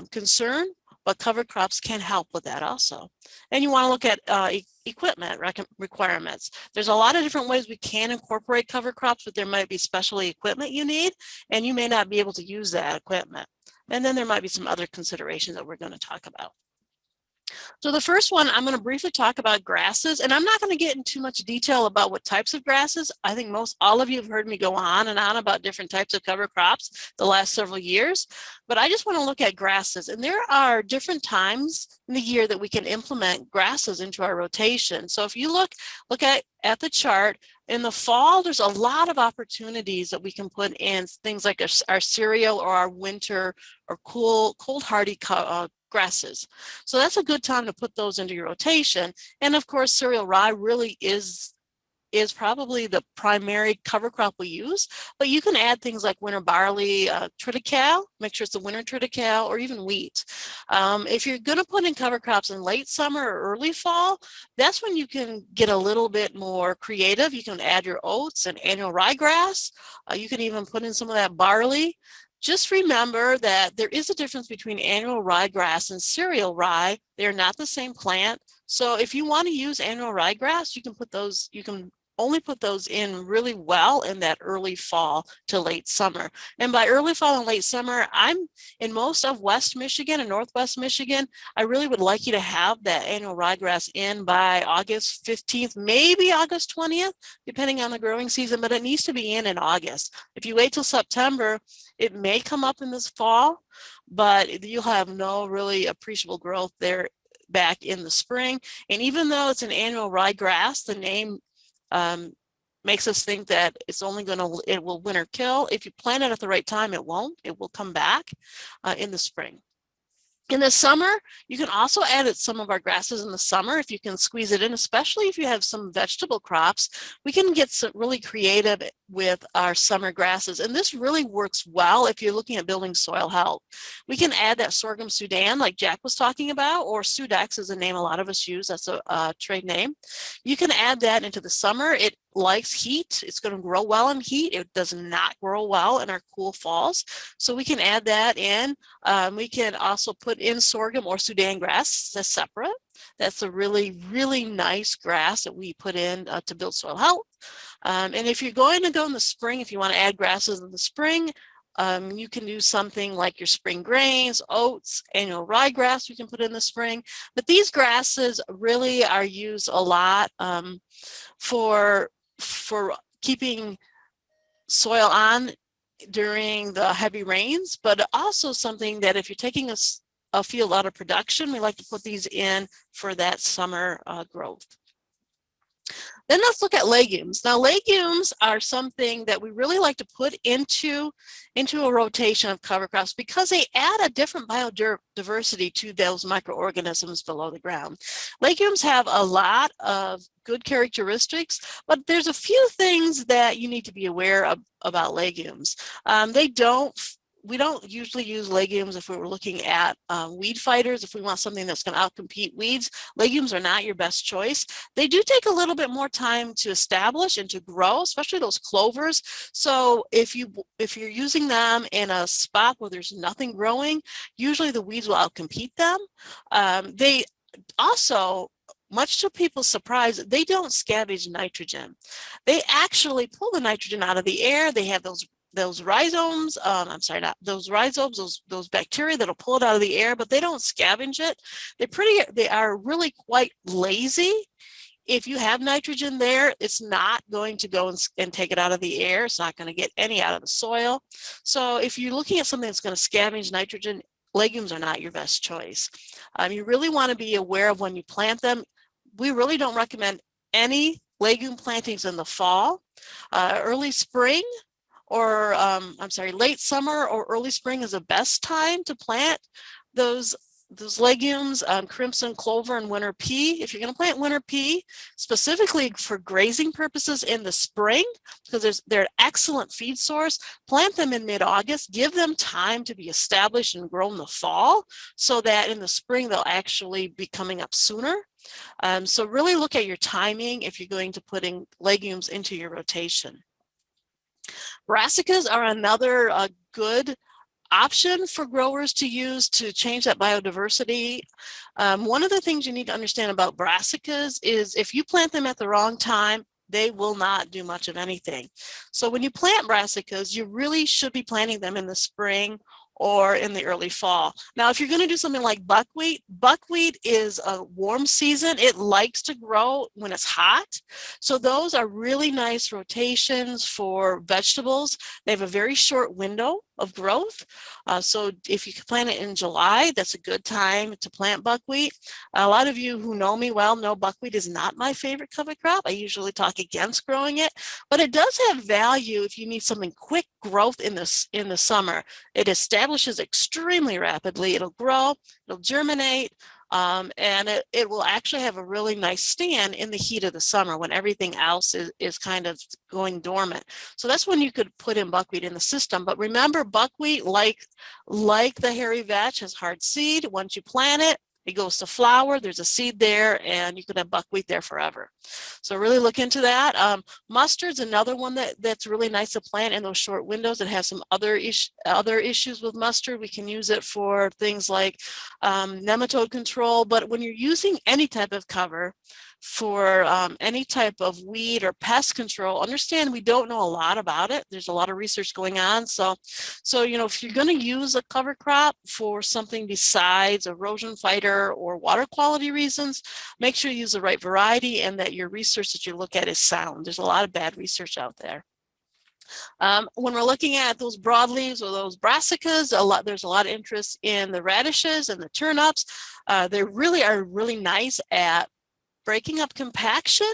concern, but cover crops can help with that also. And you want to look at equipment requirements. There's a lot of different ways we can incorporate cover crops, but there might be special equipment you need, and you may not be able to use that equipment. And then there might be some other considerations that we're going to talk about. So the first one, I'm going to briefly talk about grasses, and I'm not going to get into too much detail about what types of grasses. I think all of you have heard me go on and on about different types of cover crops the last several years, but I just want to look at grasses. And there are different times in the year that we can implement grasses into our rotation. So if you look at the chart, in the fall, there's a lot of opportunities that we can put in things like our cereal or our winter or cold hardy grasses. So that's a good time to put those into your rotation. And of course, cereal rye really is probably the primary cover crop we use, but you can add things like winter barley, triticale, make sure it's the winter triticale, or even wheat. If you're going to put in cover crops in late summer or early fall, that's when you can get a little bit more creative. You can add your oats and annual ryegrass. You can even put in some of that barley. Just remember that there is a difference between annual ryegrass and cereal rye. They're not the same plant. So if you want to use annual ryegrass, you can only put those in really well in that early fall to late summer. And by early fall and late summer, I'm in most of West Michigan and Northwest Michigan. I really would like you to have that annual ryegrass in by August 15th, maybe August 20th, depending on the growing season, but it needs to be in August. If you wait till September, it may come up in this fall, but you'll have no really appreciable growth there back in the spring. And even though it's an annual ryegrass, the name makes us think that it will winter kill. If you plant it at the right time, it won't. It will come back in the spring. In the summer, you can also add some of our grasses in the summer if you can squeeze it in, especially if you have some vegetable crops. We can get some really creative with our summer grasses, and this really works well if you're looking at building soil health. We can add that sorghum Sudan like Jack was talking about, or Sudex is a name a lot of us use. That's a trade name. You can add that into the summer. It likes heat. It's going to grow well in heat. It does not grow well in our cool falls. So we can add that in. We can also put in sorghum or Sudan grass as separate. That's a really, really nice grass that we put in to build soil health. And if you're going to go in the spring, if you want to add grasses in the spring, you can do something like your spring grains, oats, annual ryegrass you can put in the spring. But these grasses really are used a lot for keeping soil on during the heavy rains, but also something that if you're taking a field out of production, we like to put these in for that summer growth. Then let's look at legumes. Now, legumes are something that we really like to put into a rotation of cover crops because they add a different biodiversity to those microorganisms below the ground. Legumes have a lot of good characteristics, but there's a few things that you need to be aware of about legumes. We don't usually use legumes if we were looking at weed fighters. If we want something that's going to outcompete weeds, legumes are not your best choice. They do take a little bit more time to establish and to grow, especially those clovers. So if you're using them in a spot where there's nothing growing, usually the weeds will outcompete them. They also, much to people's surprise, they don't scavenge nitrogen. They actually pull the nitrogen out of the air. They have those rhizomes, those bacteria that'll pull it out of the air, but they don't scavenge it. They are really quite lazy. If you have nitrogen there, it's not going to go and take it out of the air. It's not going to get any out of the soil. So if you're looking at something that's going to scavenge nitrogen, legumes are not your best choice. You really want to be aware of when you plant them. We really don't recommend any legume plantings in the fall. Early spring, or late summer or early spring is the best time to plant those legumes, crimson clover and winter pea. If you're going to plant winter pea, specifically for grazing purposes in the spring, because they're an excellent feed source, plant them in mid-August. Give them time to be established and grow in the fall so that in the spring they'll actually be coming up sooner. So really look at your timing if you're going to putting legumes into your rotation. Brassicas are another good option for growers to use to change that biodiversity. One of the things you need to understand about brassicas is if you plant them at the wrong time, they will not do much of anything. So when you plant brassicas, you really should be planting them in the spring or in the early fall. Now, if you're going to do something like buckwheat, buckwheat is a warm season. It likes to grow when it's hot. So those are really nice rotations for vegetables. They have a very short window of growth. So if you can plant it in July, that's a good time to plant buckwheat. A lot of you who know me well know buckwheat is not my favorite cover crop. I usually talk against growing it, but it does have value if you need something quick growth in the summer. It establishes extremely rapidly. It'll grow, it'll germinate, and it will actually have a really nice stand in the heat of the summer when everything else is kind of going dormant. So that's when you could put in buckwheat in the system. But remember, buckwheat, like the hairy vetch, has hard seed. Once you plant it, it goes to flower, there's a seed there, and you could have buckwheat there forever. So really look into that. Mustard's another one that's really nice to plant in those short windows. It has some other issues with mustard. We can use it for things like nematode control, but when you're using any type of cover for any type of weed or pest control, understand we don't know a lot about it. There's a lot of research going on. So if you're going to use a cover crop for something besides erosion fighter or water quality reasons, make sure you use the right variety and that your research that you look at is sound. There's a lot of bad research out there. When we're looking at those broadleaves or those brassicas, there's a lot of interest in the radishes and the turnips. They really are really nice at breaking up compaction.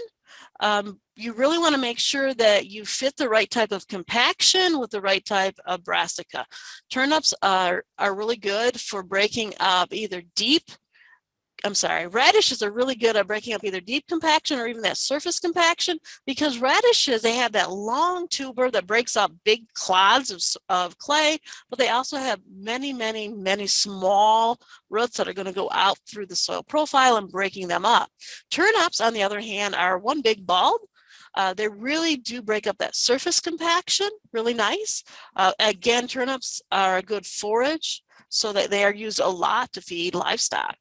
You really want to make sure that you fit the right type of compaction with the right type of brassica. Turnips are really good for breaking up radishes are really good at breaking up either deep compaction or even that surface compaction, because radishes, they have that long tuber that breaks up big clods of clay, but they also have many, many, many small roots that are going to go out through the soil profile and breaking them up. Turnips, on the other hand, are one big bulb. They really do break up that surface compaction, really nice. Again, turnips are a good forage, so that they are used a lot to feed livestock.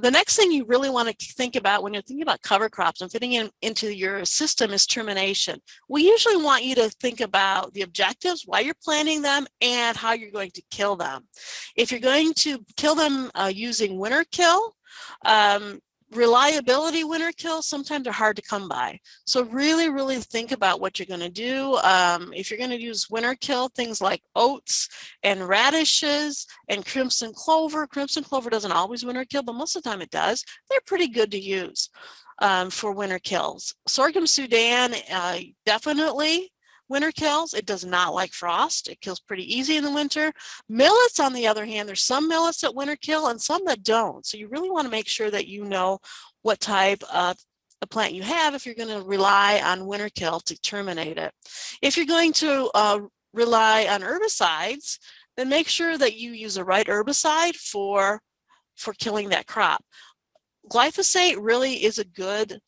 The next thing you really want to think about when you're thinking about cover crops and fitting into your system is termination. We usually want you to think about the objectives, why you're planting them, and how you're going to kill them. If you're going to kill them using winter kill, reliability winter kills sometimes are hard to come by. So really, really think about what you're going to do. If you're going to use winter kill, things like oats and radishes and crimson clover. Crimson clover doesn't always winter kill, but most of the time it does. They're pretty good to use for winter kills. Sorghum Sudan, definitely winter kills. It does not like frost. It kills pretty easy in the winter. Millets, on the other hand, there's some millets that winter kill and some that don't. So you really want to make sure that you know what type of a plant you have if you're going to rely on winter kill to terminate it. If you're going to rely on herbicides, then make sure that you use the right herbicide for killing that crop. Glyphosate really is a good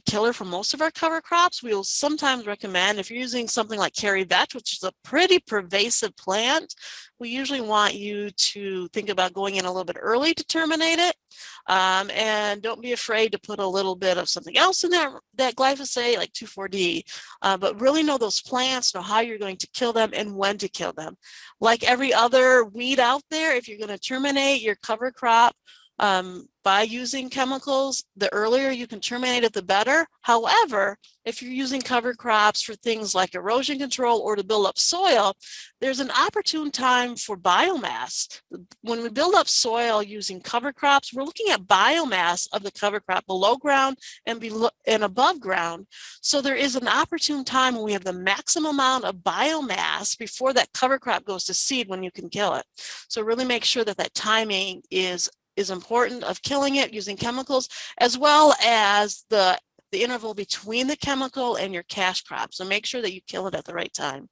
killer for most of our cover crops. We will sometimes recommend, if you're using something like hairy vetch, which is a pretty pervasive plant, we usually want you to think about going in a little bit early to terminate it. And don't be afraid to put a little bit of something else in that glyphosate, like 2,4-D, but really know those plants, know how you're going to kill them and when to kill them. Like every other weed out there, if you're going to terminate your cover crop by using chemicals, the earlier you can terminate it, the better. However, if you're using cover crops for things like erosion control or to build up soil, there's an opportune time for biomass. When we build up soil using cover crops, we're looking at biomass of the cover crop below ground and above ground. So there is an opportune time when we have the maximum amount of biomass before that cover crop goes to seed when you can kill it. So really make sure that timing is important of killing it using chemicals, as well as the interval between the chemical and your cash crop. So make sure that you kill it at the right time.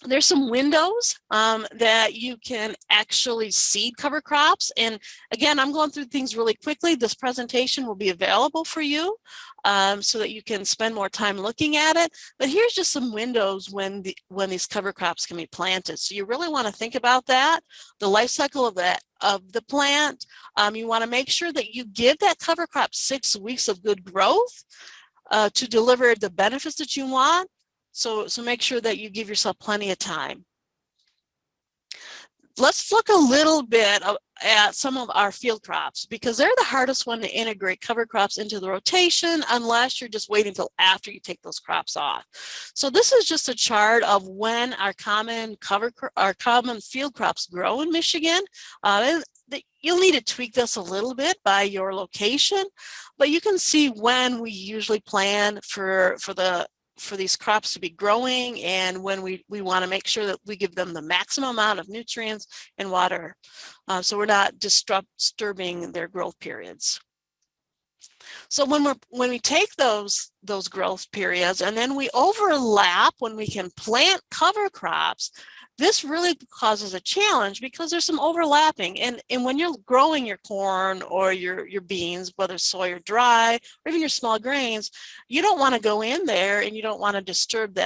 There's some windows that you can actually seed cover crops. And again, I'm going through things really quickly. This presentation will be available for you so that you can spend more time looking at it. But here's just some windows when these cover crops can be planted. So you really want to think about that, the life cycle of the plant. You want to make sure that you give that cover crop 6 weeks of good growth to deliver the benefits that you want. So make sure that you give yourself plenty of time. Let's look a little bit at some of our field crops, because they're the hardest one to integrate cover crops into the rotation unless you're just waiting until after you take those crops off. So this is just a chart of when our common field crops grow in Michigan. You'll need to tweak this a little bit by your location, but you can see when we usually plan for these crops to be growing and when we want to make sure that we give them the maximum amount of nutrients and water, so we're not disturbing their growth periods. So when we take those growth periods and then we overlap when we can plant cover crops, this really causes a challenge because there's some overlapping. And when you're growing your corn or your beans, whether soy or dry, or even your small grains, you don't want to go in there and you don't want to disturb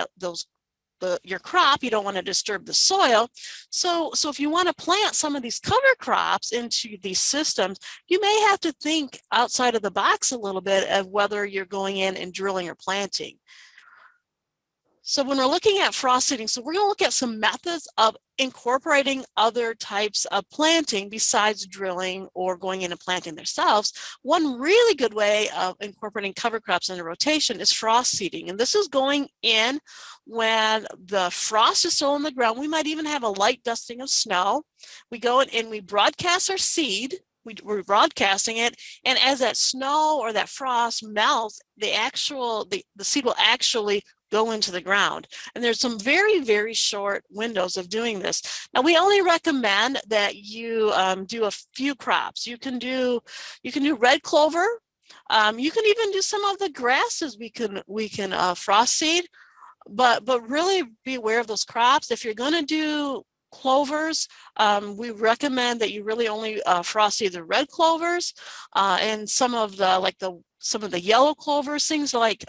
your crop. You don't want to disturb the soil. So if you want to plant some of these cover crops into these systems, you may have to think outside of the box a little bit of whether you're going in and drilling or planting. So when we're looking at frost seeding, so we're going to look at some methods of incorporating other types of planting besides drilling or going in and planting themselves. One really good way of incorporating cover crops into rotation is frost seeding. And this is going in when the frost is still on the ground. We might even have a light dusting of snow. We go in and we broadcast our seed. We're broadcasting it, and as that snow or that frost melts, the seed will actually go into the ground. And there's some very, very short windows of doing this. Now, we only recommend that you do a few crops. You can do red clover. You can even do some of the grasses we can frost seed, but really be aware of those crops. If you're going to do clovers, we recommend that you really only frost seed the red clovers and some of the yellow clovers, things like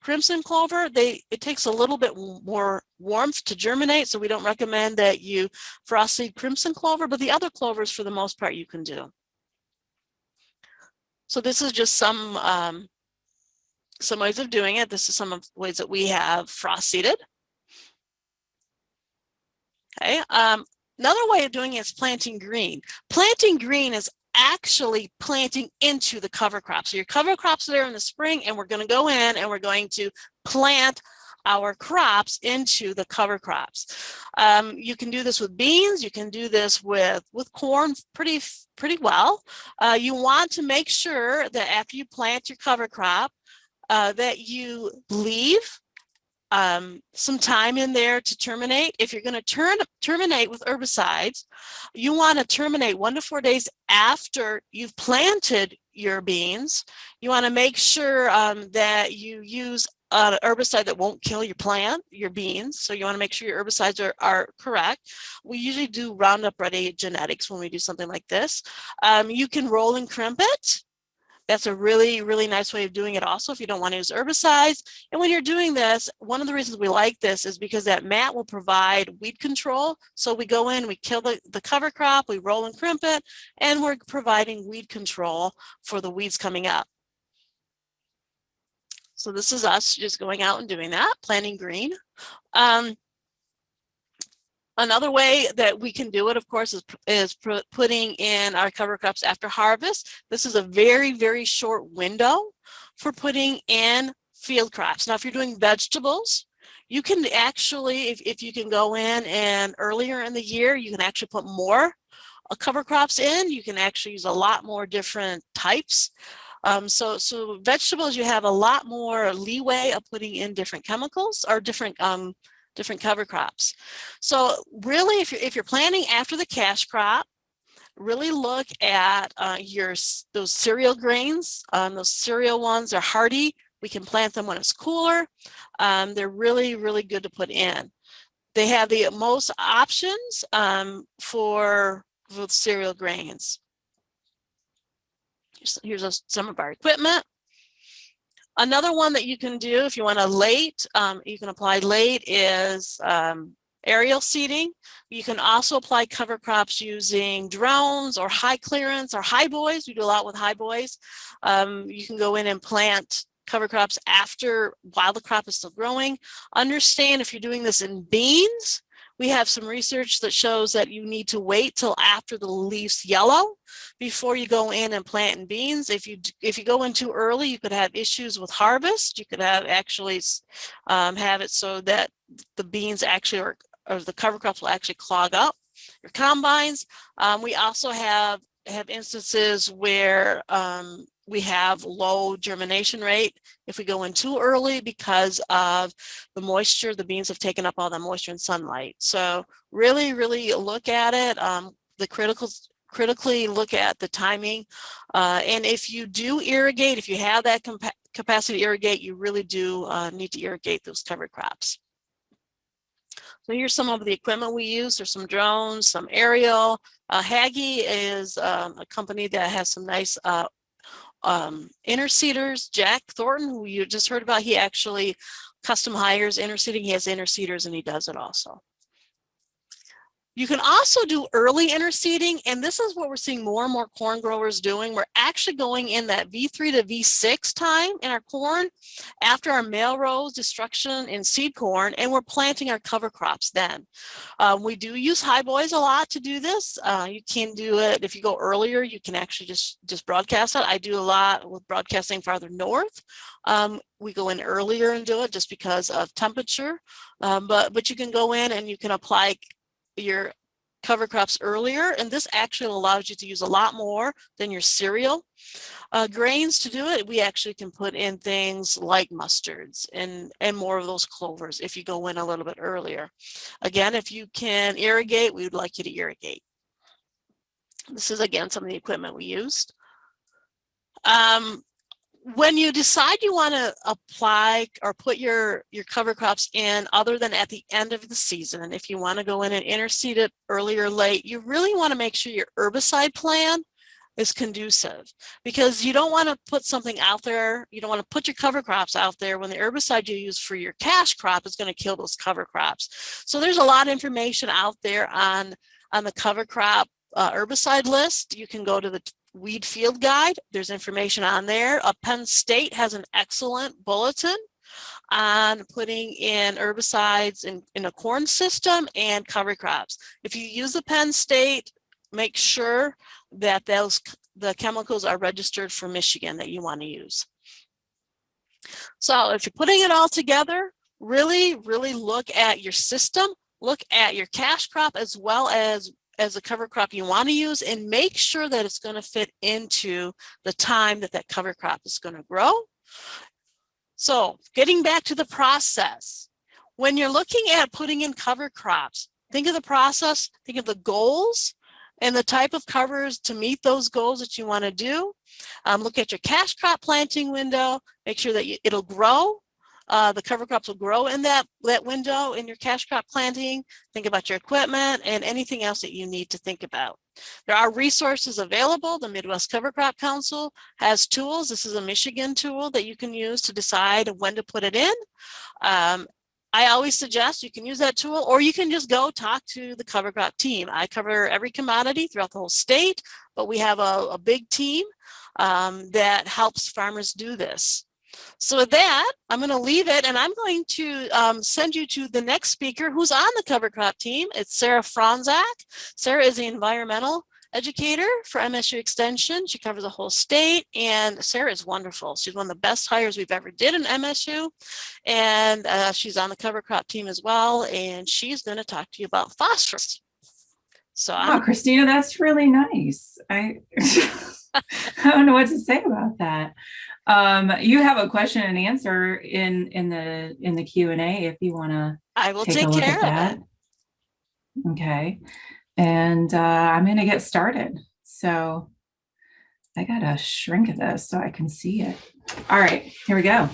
crimson clover. It takes a little bit more warmth to germinate, so we don't recommend that you frost seed crimson clover, but the other clovers for the most part you can do. So this is just some ways of doing it. This is some of the ways that we have frost seeded. Okay. Another way of doing it is planting green. Planting green is actually planting into the cover crops. So your cover crops are there in the spring, and we're going to go in and we're going to plant our crops into the cover crops. You can do this with beans. You can do this with corn pretty well. You want to make sure that after you plant your cover crop that you leave some time in there to terminate. If you're going to terminate with herbicides, you want to terminate 1 to 4 days after you've planted your beans. You want to make sure that you use an herbicide that won't kill your beans. So you want to make sure your herbicides are correct. We usually do Roundup Ready genetics when we do something like this. You can roll and crimp it. That's a really, really nice way of doing it also if you don't want to use herbicides. And when you're doing this, one of the reasons we like this is because that mat will provide weed control. So we go in, we kill the cover crop, we roll and crimp it, and we're providing weed control for the weeds coming up. So this is us just going out and doing that, planting green. Another way that we can do it, of course, is putting in our cover crops after harvest. This is a very, very short window for putting in field crops. Now, if you're doing vegetables, you can actually, if you can go in and earlier in the year, you can actually put more cover crops in. You can actually use a lot more different types. So vegetables, you have a lot more leeway of putting in different chemicals or different cover crops. So really, if you're planting after the cash crop, really look at those cereal grains. Those cereal ones are hardy. We can plant them when it's cooler. They're really, really good to put in. They have the most options for cereal grains. Here's some of our equipment. Another one that you can do if you want you can apply late is aerial seeding. You can also apply cover crops using drones or high clearance or high boys. We do a lot with high boys. You can go in and plant cover crops after while the crop is still growing. Understand if you're doing this in beans, we have some research that shows that you need to wait till after the leaves yellow before you go in and plant in beans. If you go in too early, you could have issues with harvest. You could have actually have it so that the beans actually or the cover crops will actually clog up your combines. We also have instances where we have low germination rate if we go in too early because of the moisture. The beans have taken up all the moisture and sunlight. So really, really look at it. Critically look at the timing. And if you do irrigate, if you have that capacity to irrigate, you really do need to irrigate those cover crops. So here's some of the equipment we use. There's some drones, some aerial. Haggy is a company that has some nice interseeders. Jack Thornton, who you just heard about, he actually custom hires interseeding. He has interseeders and he does it also. You can also do early interseeding, and this is what we're seeing more and more corn growers doing. We're actually going in that V3 to V6 time in our corn after our male rows destruction in seed corn, and we're planting our cover crops then. We do use high boys a lot to do this. You can do it if you go earlier. You can actually just broadcast it. I do a lot with broadcasting farther north. We go in earlier and do it just because of temperature, but you can go in and you can apply your cover crops earlier, and this actually allows you to use a lot more than your cereal grains to do it. We actually can put in things like mustards and more of those clovers if you go in a little bit earlier. Again, if you can irrigate, we would like you to irrigate. This is again some of the equipment we used. When you decide you want to apply or put your cover crops in other than at the end of the season, if you want to go in and interseed it early or late, you really want to make sure your herbicide plan is conducive, because you don't want to put something out there, you don't want to put your cover crops out there when the herbicide you use for your cash crop is going to kill those cover crops. So there's a lot of information out there on the cover crop herbicide list. You can go to the Weed Field Guide. There's information on there. Penn State has an excellent bulletin on putting in herbicides in a corn system and cover crops. If you use the Penn State, make sure that the chemicals are registered for Michigan that you want to use. So if you're putting it all together, really, really look at your system, look at your cash crop as well as a cover crop you want to use, and make sure that it's going to fit into the time that cover crop is going to grow. So getting back to the process, when you're looking at putting in cover crops, think of the process, think of the goals and the type of covers to meet those goals that you want to do. Look at your cash crop planting window, make sure that it'll grow. The cover crops will grow in that window in your cash crop planting. Think about your equipment and anything else that you need to think about. There are resources available. The Midwest Cover Crop Council has tools. This is a Michigan tool that you can use to decide when to put it in. I always suggest you can use that tool, or you can just go talk to the cover crop team. I cover every commodity throughout the whole state, but we have a big team that helps farmers do this. So with that, I'm going to leave it, and I'm going to send you to the next speaker who's on the cover crop team. It's Sarah Franzak. Sarah is the environmental educator for MSU Extension. She covers the whole state, and Sarah is wonderful. She's one of the best hires we've ever did in MSU, and she's on the cover crop team as well, and she's going to talk to you about phosphorus. So
wow, Christina, that's really nice. I don't know what to say about that. You have a question and answer in the Q&A if you want to.
I will take care of that.
Okay, and I'm going to get started. So I gotta shrink this so I can see it. All right, here we go.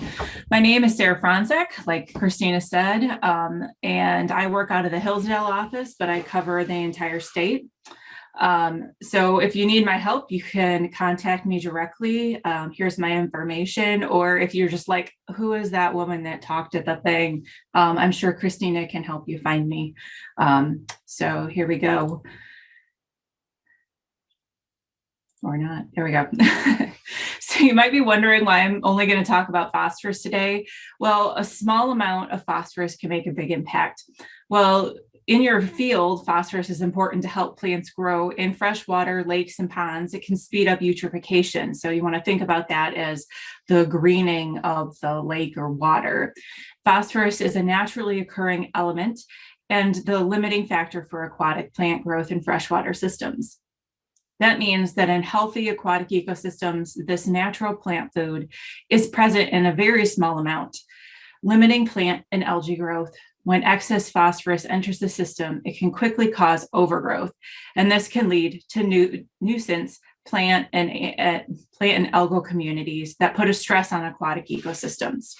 My name is Sarah Franzak, like Christina said, and I work out of the Hillsdale office, but I cover the entire state. So if you need my help, you can contact me directly. Here's my information, or if you're just like, who is that woman that talked at the thing? I'm sure Christina can help you find me. So here we go. Or not, there we go. So you might be wondering why I'm only going to talk about phosphorus today. Well, a small amount of phosphorus can make a big impact. Well, in your field, phosphorus is important to help plants grow in freshwater lakes and ponds. It can speed up eutrophication. So you want to think about that as the greening of the lake or water. Phosphorus is a naturally occurring element and the limiting factor for aquatic plant growth in freshwater systems. That means that in healthy aquatic ecosystems, this natural plant food is present in a very small amount, limiting plant and algae growth. When excess phosphorus enters the system, it can quickly cause overgrowth, and this can lead to nuisance plant and algal communities that put a stress on aquatic ecosystems.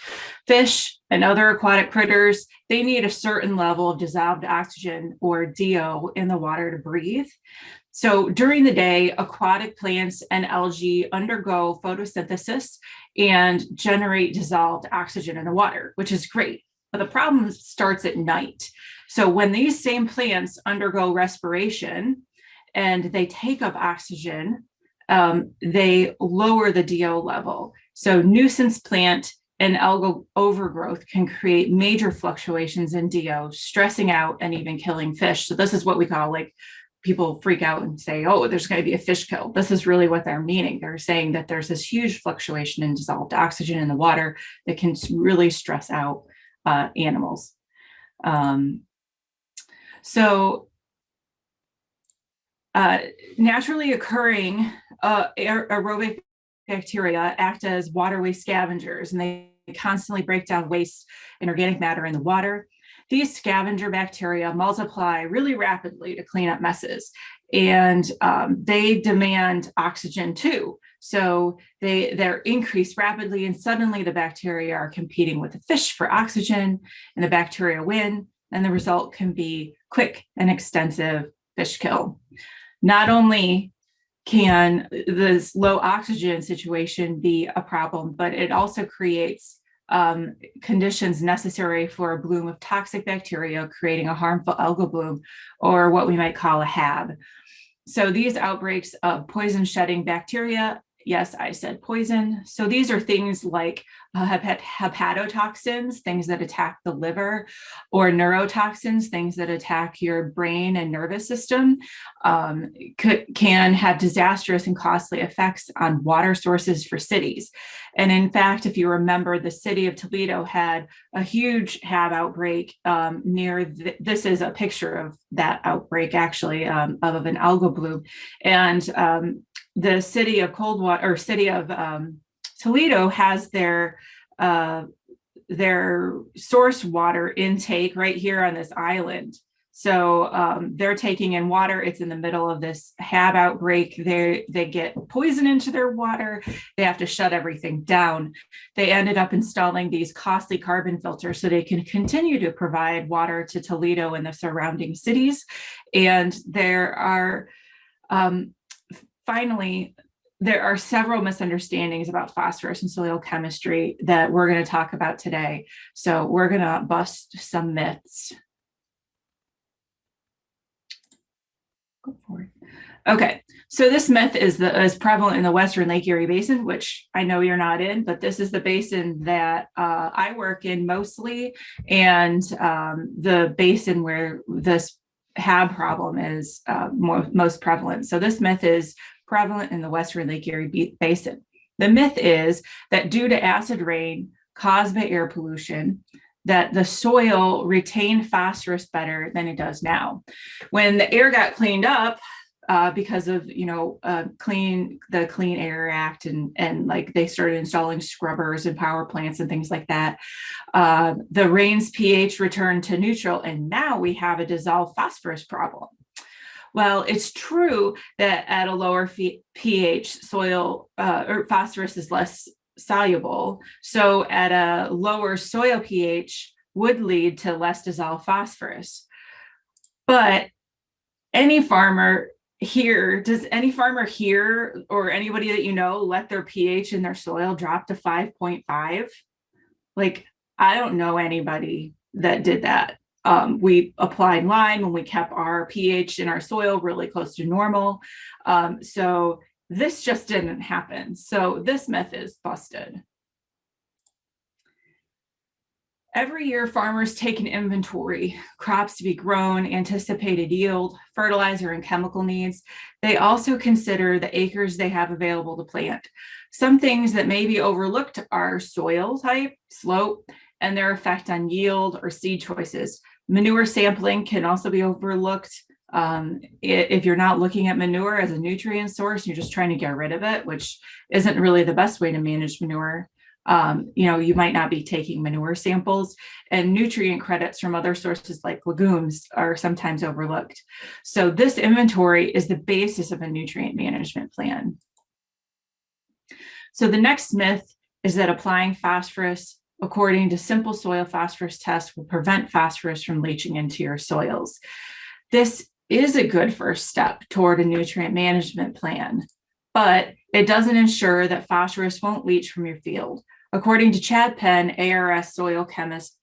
Fish and other aquatic critters, they need a certain level of dissolved oxygen or DO in the water to breathe. So during the day, aquatic plants and algae undergo photosynthesis and generate dissolved oxygen in the water, which is great. But the problem starts at night. So when these same plants undergo respiration and they take up oxygen, they lower the DO level. So nuisance plant and algal overgrowth can create major fluctuations in DO, stressing out and even killing fish. So this is what we call, like, people freak out and say, oh, there's going to be a fish kill. This is really what they're meaning. They're saying that there's this huge fluctuation in dissolved oxygen in the water that can really stress out animals. Naturally occurring aerobic bacteria act as waterway scavengers, and they constantly break down waste and organic matter in the water. These scavenger bacteria multiply really rapidly to clean up messes, and they demand oxygen too. So they're increased rapidly, and suddenly the bacteria are competing with the fish for oxygen, and the bacteria win, and the result can be quick and extensive fish kill. Not only can this low oxygen situation be a problem, but it also creates conditions necessary for a bloom of toxic bacteria, creating a harmful algal bloom, or what we might call a HAB. So these outbreaks of poison shedding bacteria, yes, I said poison. So these are things like hepatotoxins, things that attack the liver, or neurotoxins, things that attack your brain and nervous system, can have disastrous and costly effects on water sources for cities. And in fact, if you remember, the city of Toledo had a huge HAB outbreak near, this is a picture of that outbreak actually, of an algal bloom. And the city of Toledo has their source water intake right here on this island. So they're taking in water. It's in the middle of this HAB outbreak. They get poison into their water. They have to shut everything down. They ended up installing these costly carbon filters so they can continue to provide water to Toledo and the surrounding cities. And there are, finally, there are several misunderstandings about phosphorus and soil chemistry that we're going to talk about today. So we're going to bust some myths. Go for it. Okay, so this myth is prevalent in the Western Lake Erie Basin, which I know you're not in, but this is the basin that I work in mostly, and the basin where this HAB problem is most prevalent. So this myth is prevalent in the Western Lake Erie Basin. The myth is that due to acid rain caused by air pollution, that the soil retained phosphorus better than it does now. When the air got cleaned up because of the Clean Air Act and like they started installing scrubbers and power plants and things like that, the rain's pH returned to neutral, and now we have a dissolved phosphorus problem. Well, it's true that at a lower pH, soil or phosphorus is less soluble. So at a lower soil pH would lead to less dissolved phosphorus. But any farmer here, does any farmer here or anybody that you know let their pH in their soil drop to 5.5? Like, I don't know anybody that did that. We applied lime and we kept our pH in our soil really close to normal. So This just didn't happen. So this myth is busted. Every year, farmers take an inventory, crops to be grown, anticipated yield, fertilizer and chemical needs. They also consider the acres they have available to plant. Some things that may be overlooked are soil type, slope, and their effect on yield or seed choices. Manure sampling can also be overlooked. If you're not looking at manure as a nutrient source, you're just trying to get rid of it, which isn't really the best way to manage manure. You might not be taking manure samples, and nutrient credits from other sources like legumes are sometimes overlooked. So this inventory is the basis of a nutrient management plan. So the next myth is that applying phosphorus according to simple soil phosphorus tests will prevent phosphorus from leaching into your soils. This is a good first step toward a nutrient management plan, but it doesn't ensure that phosphorus won't leach from your field. According to Chad Penn, ARS soil chemist,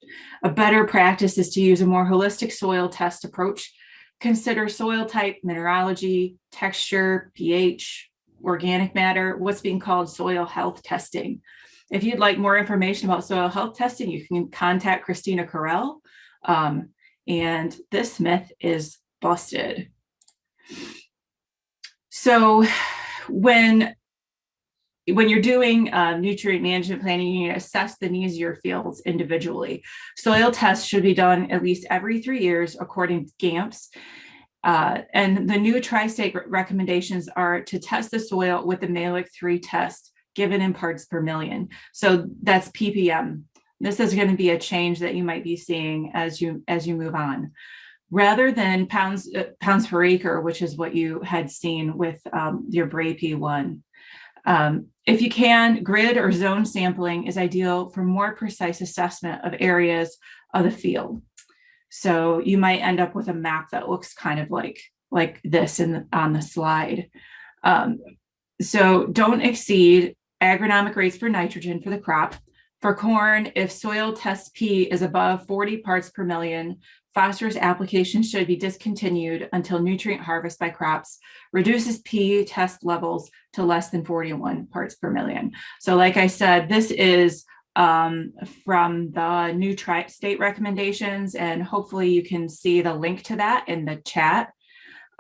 a better practice is to use a more holistic soil test approach. Consider soil type, mineralogy, texture, pH, organic matter, what's being called soil health testing. If you'd like more information about soil health testing, you can contact Christina Carell. And this myth is busted. So when you're doing nutrient management planning, you need to assess the needs of your fields individually. Soil tests should be done at least every 3 years according to GAMPS. And the new tri-state recommendations are to test the soil with the MAEAP 3 test given in parts per million. So that's ppm. This is going to be a change that you might be seeing as you move on, rather than pounds per acre, which is what you had seen with your BRAE 1. If you can, grid or zone sampling is ideal for more precise assessment of areas of the field. So you might end up with a map that looks kind of like this on the slide. So don't exceed agronomic rates for nitrogen for the crop. For corn, if soil test P is above 40 parts per million, phosphorus application should be discontinued until nutrient harvest by crops reduces P test levels to less than 41 parts per million. So like I said, this is from the new state recommendations, and hopefully you can see the link to that in the chat.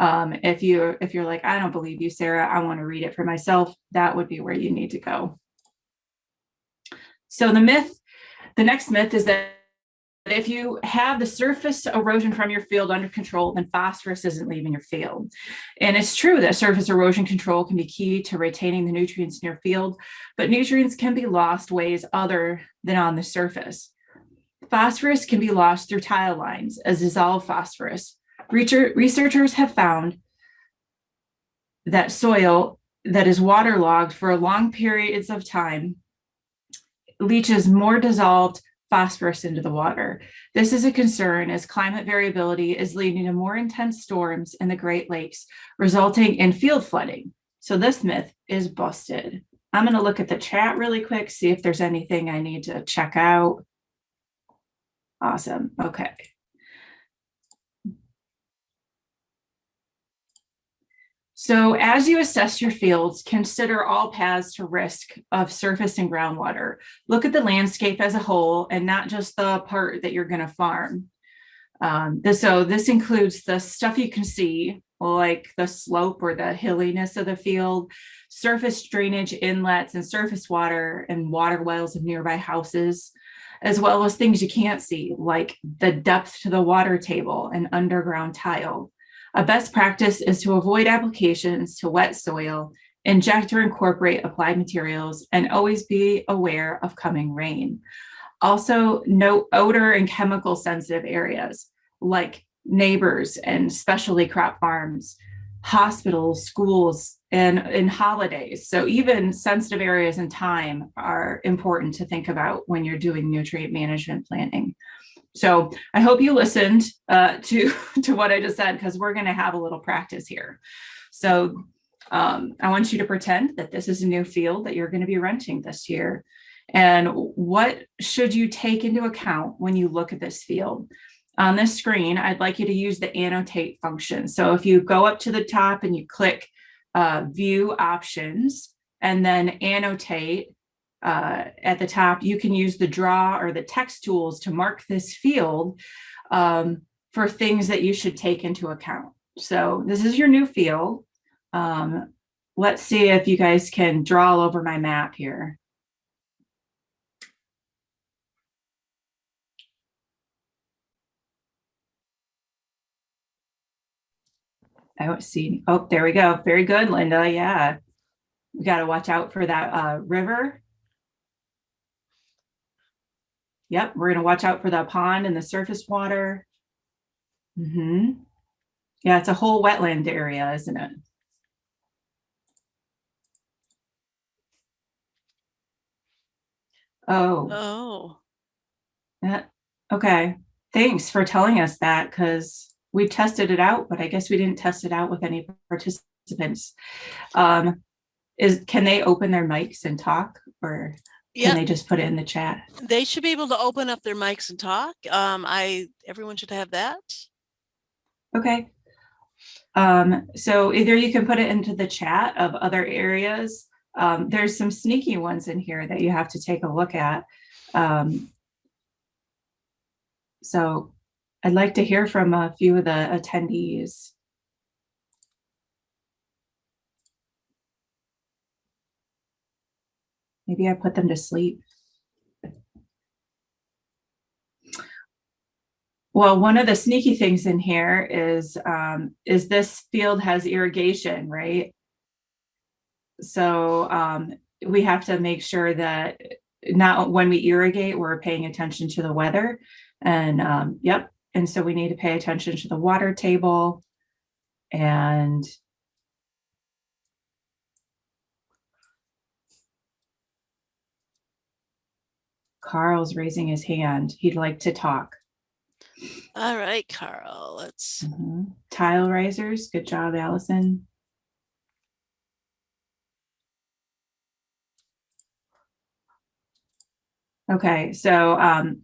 If you're like, I don't believe you, Sarah, I want to read it for myself, that would be where you need to go. So the next myth is that if you have the surface erosion from your field under control, then phosphorus isn't leaving your field. And it's true that surface erosion control can be key to retaining the nutrients in your field, but nutrients can be lost ways other than on the surface. Phosphorus can be lost through tile lines as dissolved phosphorus. Researchers have found that soil that is waterlogged for long periods of time leaches more dissolved phosphorus into the water. This is a concern as climate variability is leading to more intense storms in the Great Lakes, resulting in field flooding. So this myth is busted. I'm going to look at the chat really quick, see if there's anything I need to check out. Awesome. Okay. So as you assess your fields, consider all paths to risk of surface and groundwater. Look at the landscape as a whole and not just the part that you're going to farm. So this includes the stuff you can see, like the slope or the hilliness of the field, surface drainage inlets and surface water and water wells of nearby houses, as well as things you can't see, like the depth to the water table and underground tile. A best practice is to avoid applications to wet soil, inject or incorporate applied materials, and always be aware of coming rain. Also, note odor and chemical sensitive areas like neighbors and specialty crop farms, hospitals, schools, and holidays. So even sensitive areas and time are important to think about when you're doing nutrient management planning. So I hope you listened to what I just said, because we're going to have a little practice here. So I want you to pretend that this is a new field that you're going to be renting this year. And what should you take into account when you look at this field? On this screen, I'd like you to use the annotate function. So if you go up to the top and you click view options and then annotate at the top. You can use the draw or the text tools to mark this field for things that you should take into account. So this is your new field. Let's see if you guys can draw all over my map here. I don't see. Oh, there we go. Very good, Linda. Yeah. We got to watch out for that river. Yep. We're going to watch out for the pond and the surface water. Yeah, it's a whole wetland area, isn't it? Oh. Yeah. Okay. Thanks for telling us that, because we tested it out, but I guess we didn't test it out with any participants. Can they open their mics and talk, or can they just put it in the chat?
They should be able to open up their mics and talk. Everyone should have that.
Okay. So either you can put it into the chat of other areas. There's some sneaky ones in here that you have to take a look at. So I'd like to hear from a few of the attendees. Maybe I put them to sleep. Well, one of the sneaky things in here is this field has irrigation, right? So we have to make sure that not when we irrigate, we're paying attention to the weather. And yep. And so we need to pay attention to the water table. And Carl's raising his hand. He'd like to talk.
All right, Carl, let's.
Tile risers. Good job, Allison. Okay, so,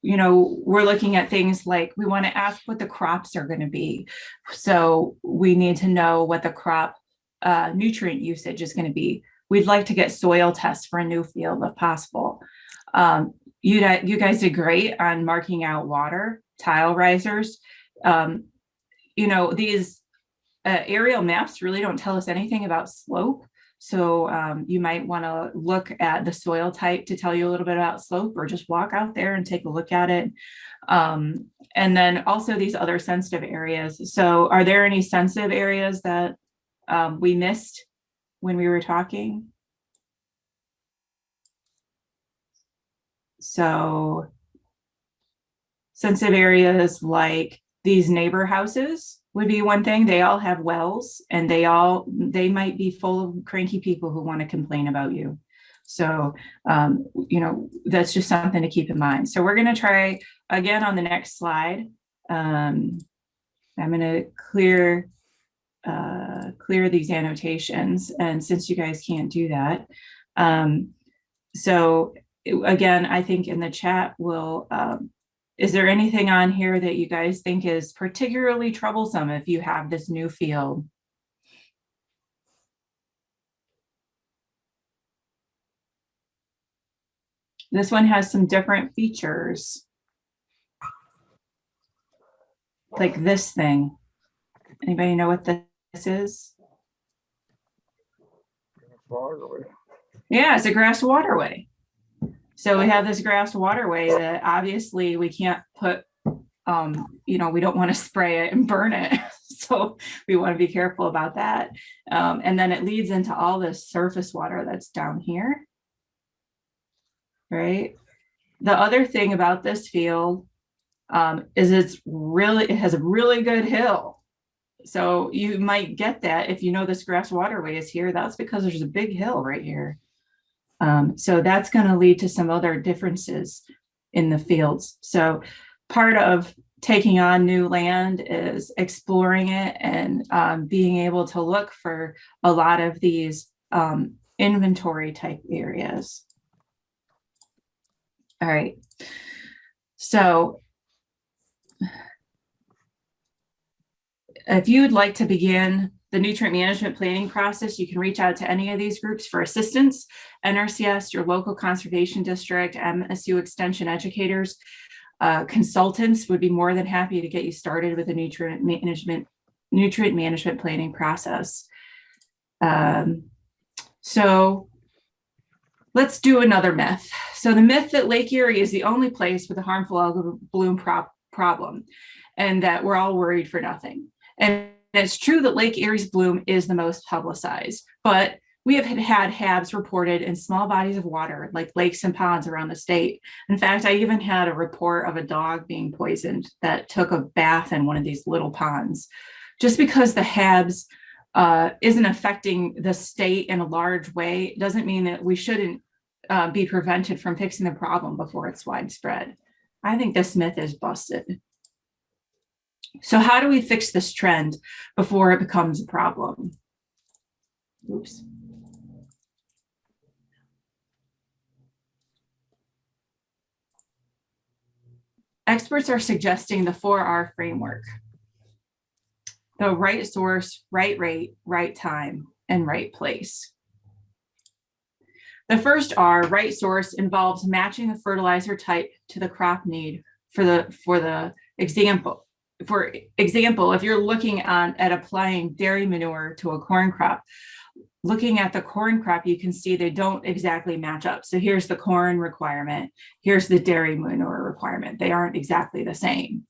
you know, we're looking at things like we want to ask what the crops are going to be. So we need to know what the crop nutrient usage is going to be. We'd like to get soil tests for a new field if possible. You guys did great on marking out water, tile risers. You know, these aerial maps really don't tell us anything about slope. So you might want to look at the soil type to tell you a little bit about slope, or just walk out there and take a look at it. And then also these other sensitive areas. So are there any sensitive areas that we missed when we were talking? So sensitive areas like these neighbor houses would be one thing. They all have wells, and they might be full of cranky people who want to complain about you. So, you know, that's just something to keep in mind. So we're going to try again on the next slide. I'm going to clear these annotations. And since you guys can't do that, so again, I think in the chat we'll, is there anything on here that you guys think is particularly troublesome if you have this new field? This one has some different features. Like this thing. Anybody know what this is?
Waterway.
Yeah, it's a grass waterway. So we have this grass waterway that obviously we can't put, you know, we don't want to spray it and burn it. So we want to be careful about that. And then it leads into all this surface water that's down here. Right. The other thing about this field is it has a really good hill. So you might get that if you know this grass waterway is here. That's because there's a big hill right here. So that's going to lead to some other differences in the fields. So part of taking on new land is exploring it and being able to look for a lot of these inventory type areas. All right. So if you'd like to begin the nutrient management planning process, you can reach out to any of these groups for assistance. NRCS, your local conservation district, MSU extension educators, consultants would be more than happy to get you started with a nutrient management planning process. So let's do another myth. So the myth that Lake Erie is the only place with a harmful algal bloom problem and that we're all worried for nothing. And it's true that Lake Erie's bloom is the most publicized, but we have had HABs reported in small bodies of water like lakes and ponds around the state. In fact, I even had a report of a dog being poisoned that took a bath in one of these little ponds. Just because the HABs isn't affecting the state in a large way doesn't mean that we shouldn't be prevented from fixing the problem before it's widespread. I think this myth is busted. So how do we fix this trend before it becomes a problem? Oops. Experts are suggesting the 4R framework: the right source, right rate, right time, and right place. The first R, right source, involves matching the fertilizer type to the crop need. For example, if you're looking at applying dairy manure to a corn crop, looking at the corn crop, you can see they don't exactly match up. So here's the corn requirement, here's the dairy manure requirement. They aren't exactly the same.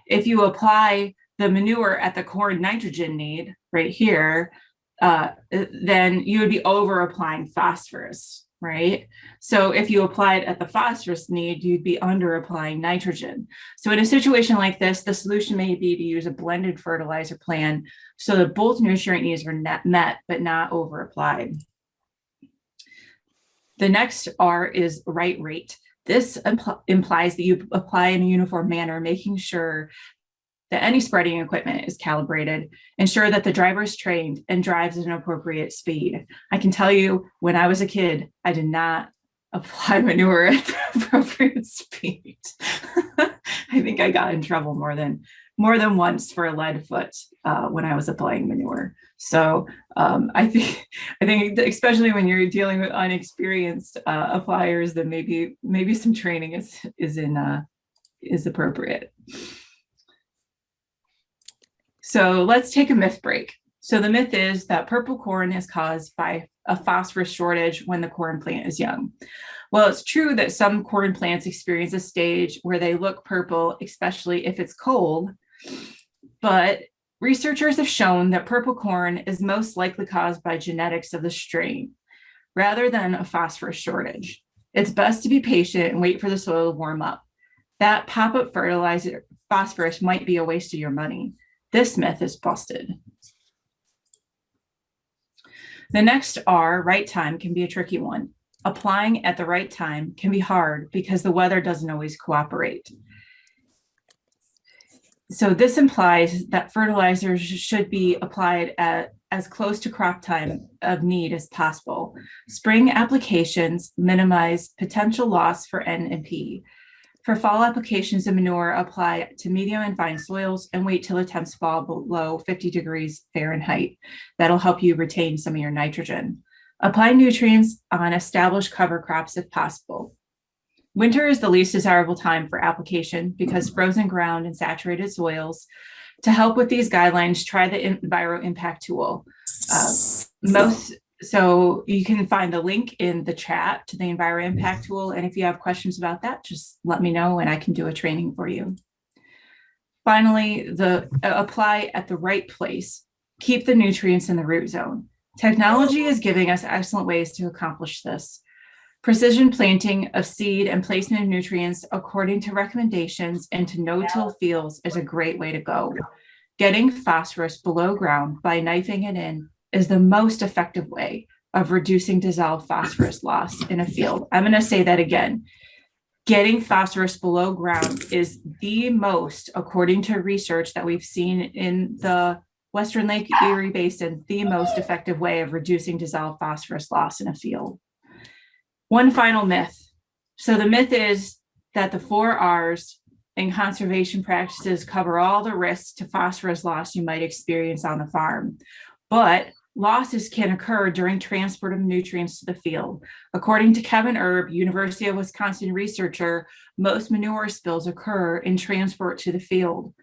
If you apply the manure at the corn nitrogen need right here, then you would be over applying phosphorus, right? So if you applied at the phosphorus need, you'd be under applying nitrogen. So in a situation like this, the solution may be to use a blended fertilizer plan so that both nutrient needs are met, but not over applied. The next R is right rate. This implies that you apply in a uniform manner, making sure that any spreading equipment is calibrated, ensure that the driver is trained and drives at an appropriate speed. I can tell you, when I was a kid, I did not apply manure at the appropriate speed. I think I got in trouble more than once for a lead foot when I was applying manure. So I think especially when you're dealing with unexperienced appliers, then maybe some training is appropriate. So let's take a myth break. So the myth is that purple corn is caused by a phosphorus shortage when the corn plant is young. Well, it's true that some corn plants experience a stage where they look purple, especially if it's cold, but researchers have shown that purple corn is most likely caused by genetics of the strain, rather than a phosphorus shortage. It's best to be patient and wait for the soil to warm up. That pop-up fertilizer phosphorus might be a waste of your money. This myth is busted. The next R, right time, can be a tricky one. Applying at the right time can be hard because the weather doesn't always cooperate. So this implies that fertilizers should be applied at as close to crop time of need as possible. Spring applications minimize potential loss for N and P. For fall applications of manure, apply to medium and fine soils and wait till the temps fall below 50 degrees Fahrenheit. That'll help you retain some of your nitrogen. Apply nutrients on established cover crops if possible. Winter is the least desirable time for application because frozen ground and saturated soils. To help with these guidelines, try the Enviro Impact tool. So you can find the link in the chat to the Enviro Impact tool. And if you have questions about that, just let me know and I can do a training for you. Finally, apply at the right place. Keep the nutrients in the root zone. Technology is giving us excellent ways to accomplish this. Precision planting of seed and placement of nutrients according to recommendations into no-till fields is a great way to go. Getting phosphorus below ground by knifing it in is the most effective way of reducing dissolved phosphorus loss in a field. I'm going to say that again. Getting phosphorus below ground is the most, according to research that we've seen in the Western Lake Erie Basin, the most effective way of reducing dissolved phosphorus loss in a field. One final myth. So the myth is that the 4 R's and conservation practices cover all the risks to phosphorus loss you might experience on the farm. But losses can occur during transport of nutrients to the field. According to Kevin Erb, University of Wisconsin researcher, most manure spills occur in transport to the field.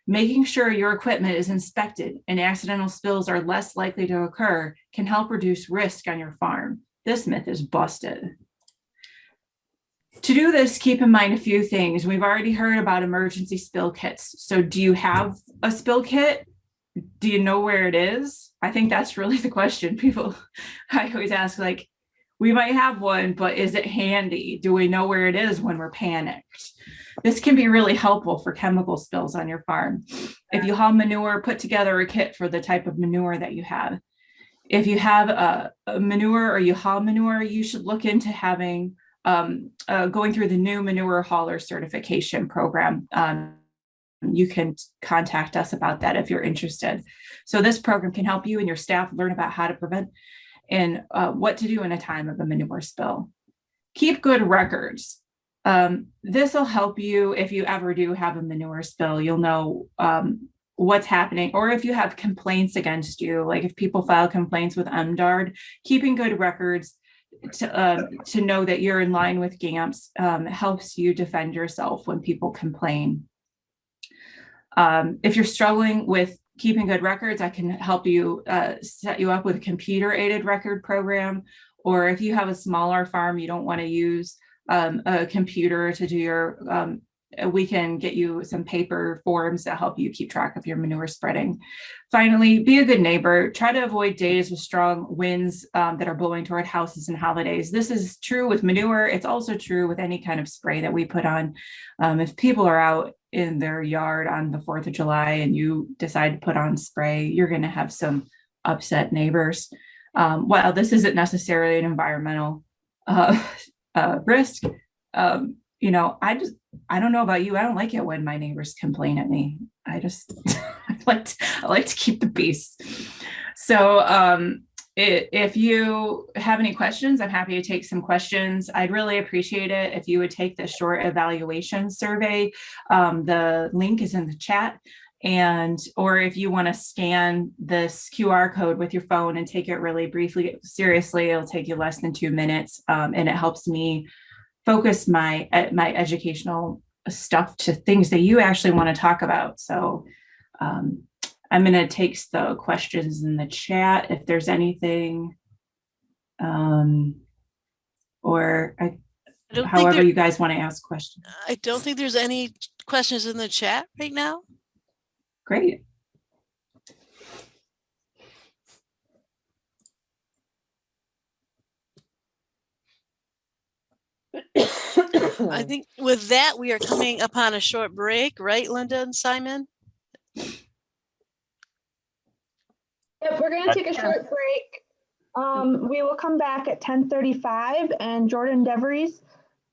Making sure your equipment is inspected and accidental spills are less likely to occur can help reduce risk on your farm. This myth is busted. To do this, keep in mind a few things. We've already heard about emergency spill kits. So do you have a spill kit? Do you know where it is? I think that's really the question. People, I always ask, like, we might have one, but is it handy? Do we know where it is when we're panicked? This can be really helpful for chemical spills on your farm. If you haul manure, put together a kit for the type of manure that you have. If you have a manure or you haul manure, you should look into having going through the new manure hauler certification program. You can contact us about that if you're interested. So this program can help you and your staff learn about how to prevent and what to do in a time of a manure spill. Keep good records. This will help you if you ever do have a manure spill. You'll know what's happening, or if you have complaints against you, like if people file complaints with MDARD, keeping good records to know that you're in line with GAMPS helps you defend yourself when people complain. If you're struggling with keeping good records, I can help you set you up with a computer-aided record program. Or if you have a smaller farm, you don't want to use a computer to do your, we can get you some paper forms that help you keep track of your manure spreading. Finally, be a good neighbor. Try to avoid days with strong winds that are blowing toward houses and holidays. This is true with manure. It's also true with any kind of spray that we put on. If people are out in their yard on the 4th of July and you decide to put on spray, you're going to have some upset neighbors. While this isn't necessarily an environmental risk, you know, I don't know about you. I don't like it when my neighbors complain at me. I like to keep the peace. So if you have any questions, I'm happy to take some questions. I'd really appreciate it if you would take the short evaluation survey. The link is in the chat. Or if you want to scan this QR code with your phone and take it really briefly, seriously, it'll take you less than 2 minutes. And it helps me focus my educational stuff to things that you actually want to talk about. So I'm going to take the questions in the chat if there's anything, however you guys want to ask questions.
I don't think there's any questions in the chat right now.
Great.
I think with that, we are coming upon a short break, right, Linda and Simon?
Yep, we're going to take a short break. We will come back at 10:35, and Jordan DeVries,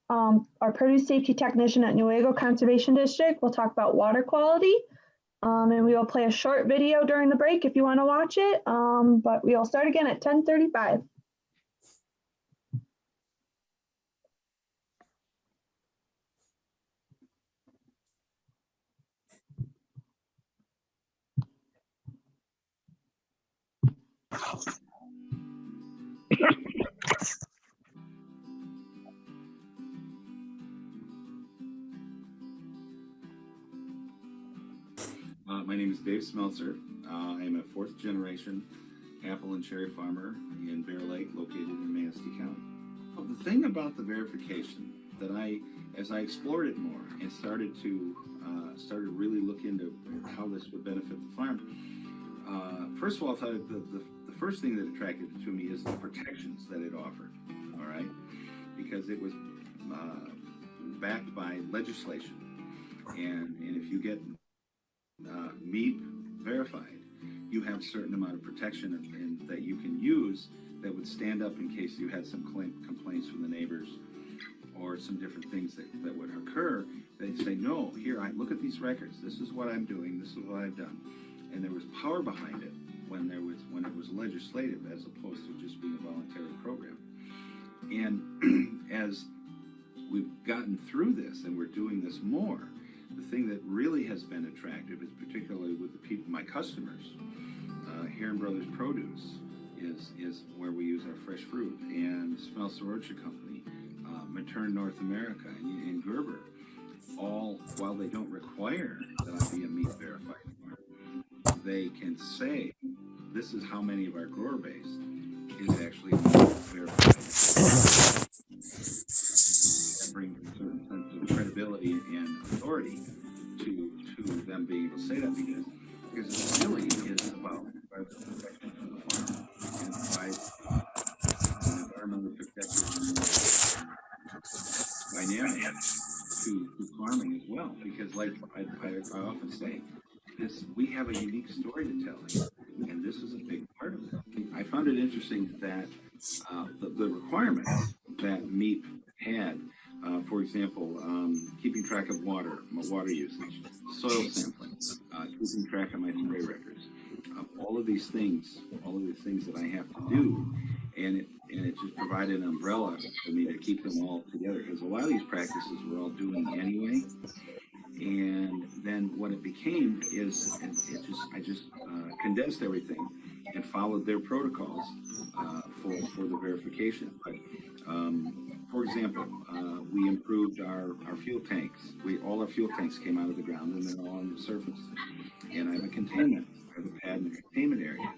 our produce safety technician at Newaygo Conservation District, will talk about water quality. And we will play a short video during the break if you want to watch it. But we will start again at 10:35.
My name is Dave Smeltzer. I am a 4th generation apple and cherry farmer in Bear Lake, located in Manistee County. The thing about the verification that as I explored it more and started to really look into how this would benefit the farm, first of all, I thought the first thing that attracted it to me is the protections that it offered, all right? Because it was backed by legislation. And if you get MAEAP verified, you have a certain amount of protection and that you can use that would stand up in case you had some complaints from the neighbors or some different things that would occur. They'd say, no, here, look at these records. This is what I'm doing. This is what I've done. And there was power behind it when it was legislative as opposed to just being a voluntary program. And as we've gotten through this and we're doing this more, the thing that really has been attractive is particularly with the people, my customers, Heron Brothers Produce is where we use our fresh fruit, and Smell Stewardship Company, Matern North America, and Gerber, all, while they don't require that I be a meat verified farmer, they can say this is how many of our grower base is actually meat verified. That brings a certain sense of credibility and authority to them being able to say that, because it really is about protection of the farm and provide an environmentally protected dynamic to farming as well. Because like I often say, we have a unique story to tell here, and this is a big part of it. I found it interesting that the requirements that MEAP had, for example, keeping track of water usage, soil sampling, keeping track of my spray records, all of these things that I have to do, and it just provided an umbrella for me to keep them all together, because a lot of these practices we're all doing anyway. And then what it became is, I just condensed everything and followed their protocols for the verification. But for example, we improved our fuel tanks. All our fuel tanks came out of the ground and they're all on the surface. And I have a containment. I have a pad and a containment area,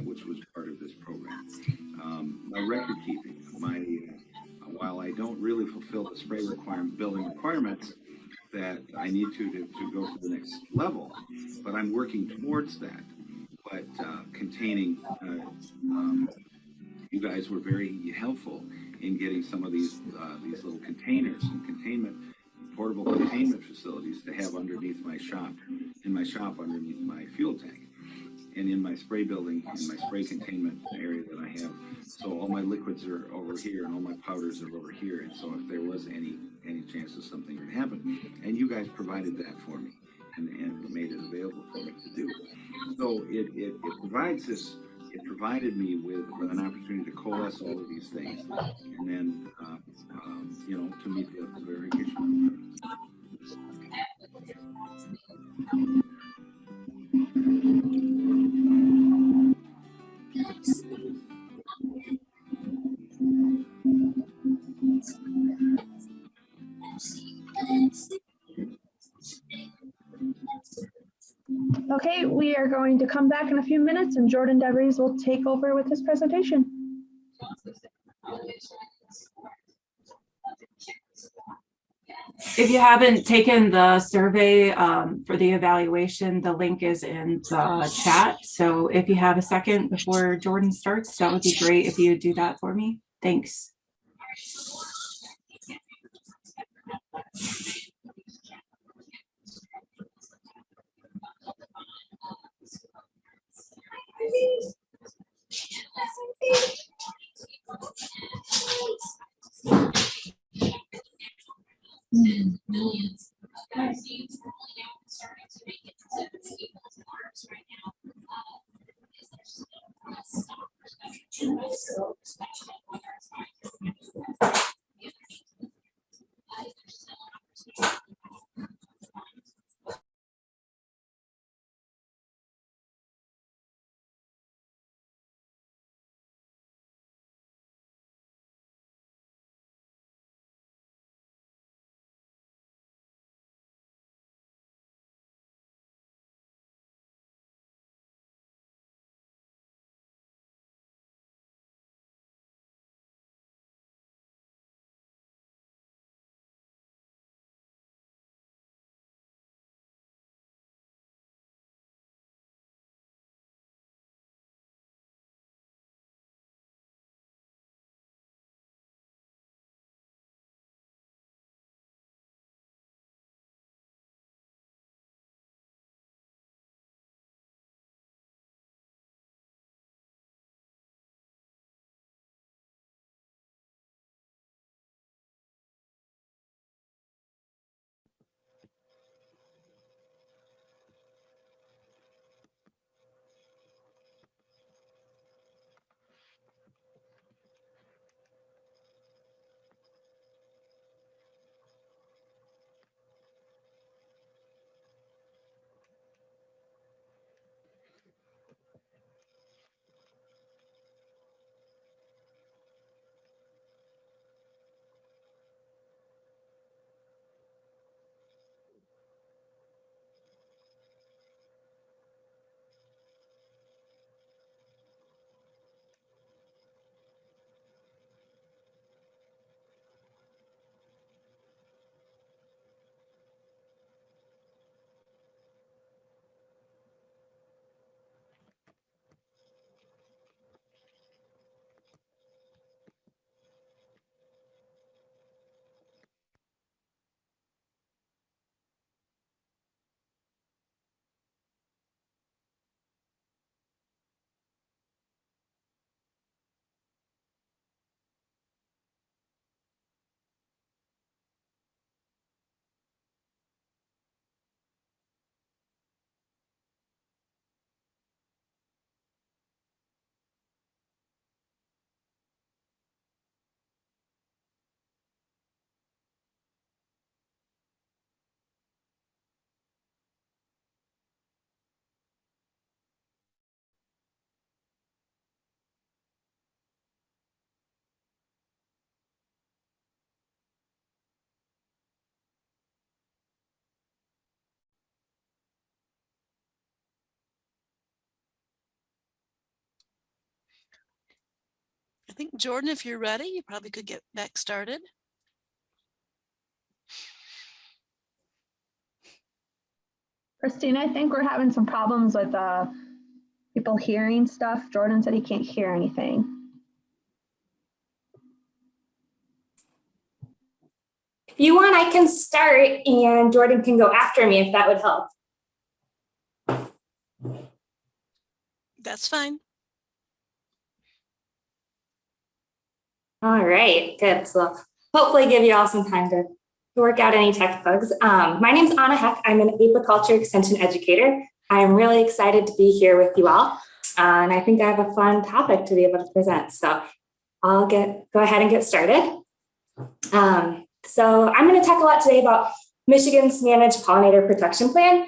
which was part of this program. My record keeping, while I don't really fulfill the spray building requirements that I need to go to the next level, but I'm working towards that. But containing, you guys were very helpful in getting some of these little containers and portable containment facilities to have underneath my shop, underneath my fuel tank, and in my spray building, in my spray containment area that I have. So all my liquids are over here and all my powders are over here. And so if there was any chance of something would happen, and you guys provided that for me and made it available for me to do. So it provides this, it provided me with an opportunity to coalesce all of these things and then, to meet the verification.
Okay, we are going to come back in a few minutes and Jordan DeVries will take over with his presentation.
If you haven't taken the survey for the evaluation, the link is in the chat. So if you have a second before Jordan starts, that would be great if you would do that for me. Thanks.
Millions.
I think, Jordan, if you're ready, you probably could get back started.
Christine, I think we're having some problems with people hearing stuff. Jordan said he can't hear anything.
If you want, I can start and Jordan can go after me if that would help.
That's fine.
All right, good. So hopefully give you all some time to work out any tech bugs. My name's Anna Heck. I'm an apiculture extension educator. I'm really excited to be here with you all. And I think I have a fun topic to be able to present. So I'll go ahead and get started. So I'm going to talk a lot today about Michigan's Managed Pollinator Protection Plan.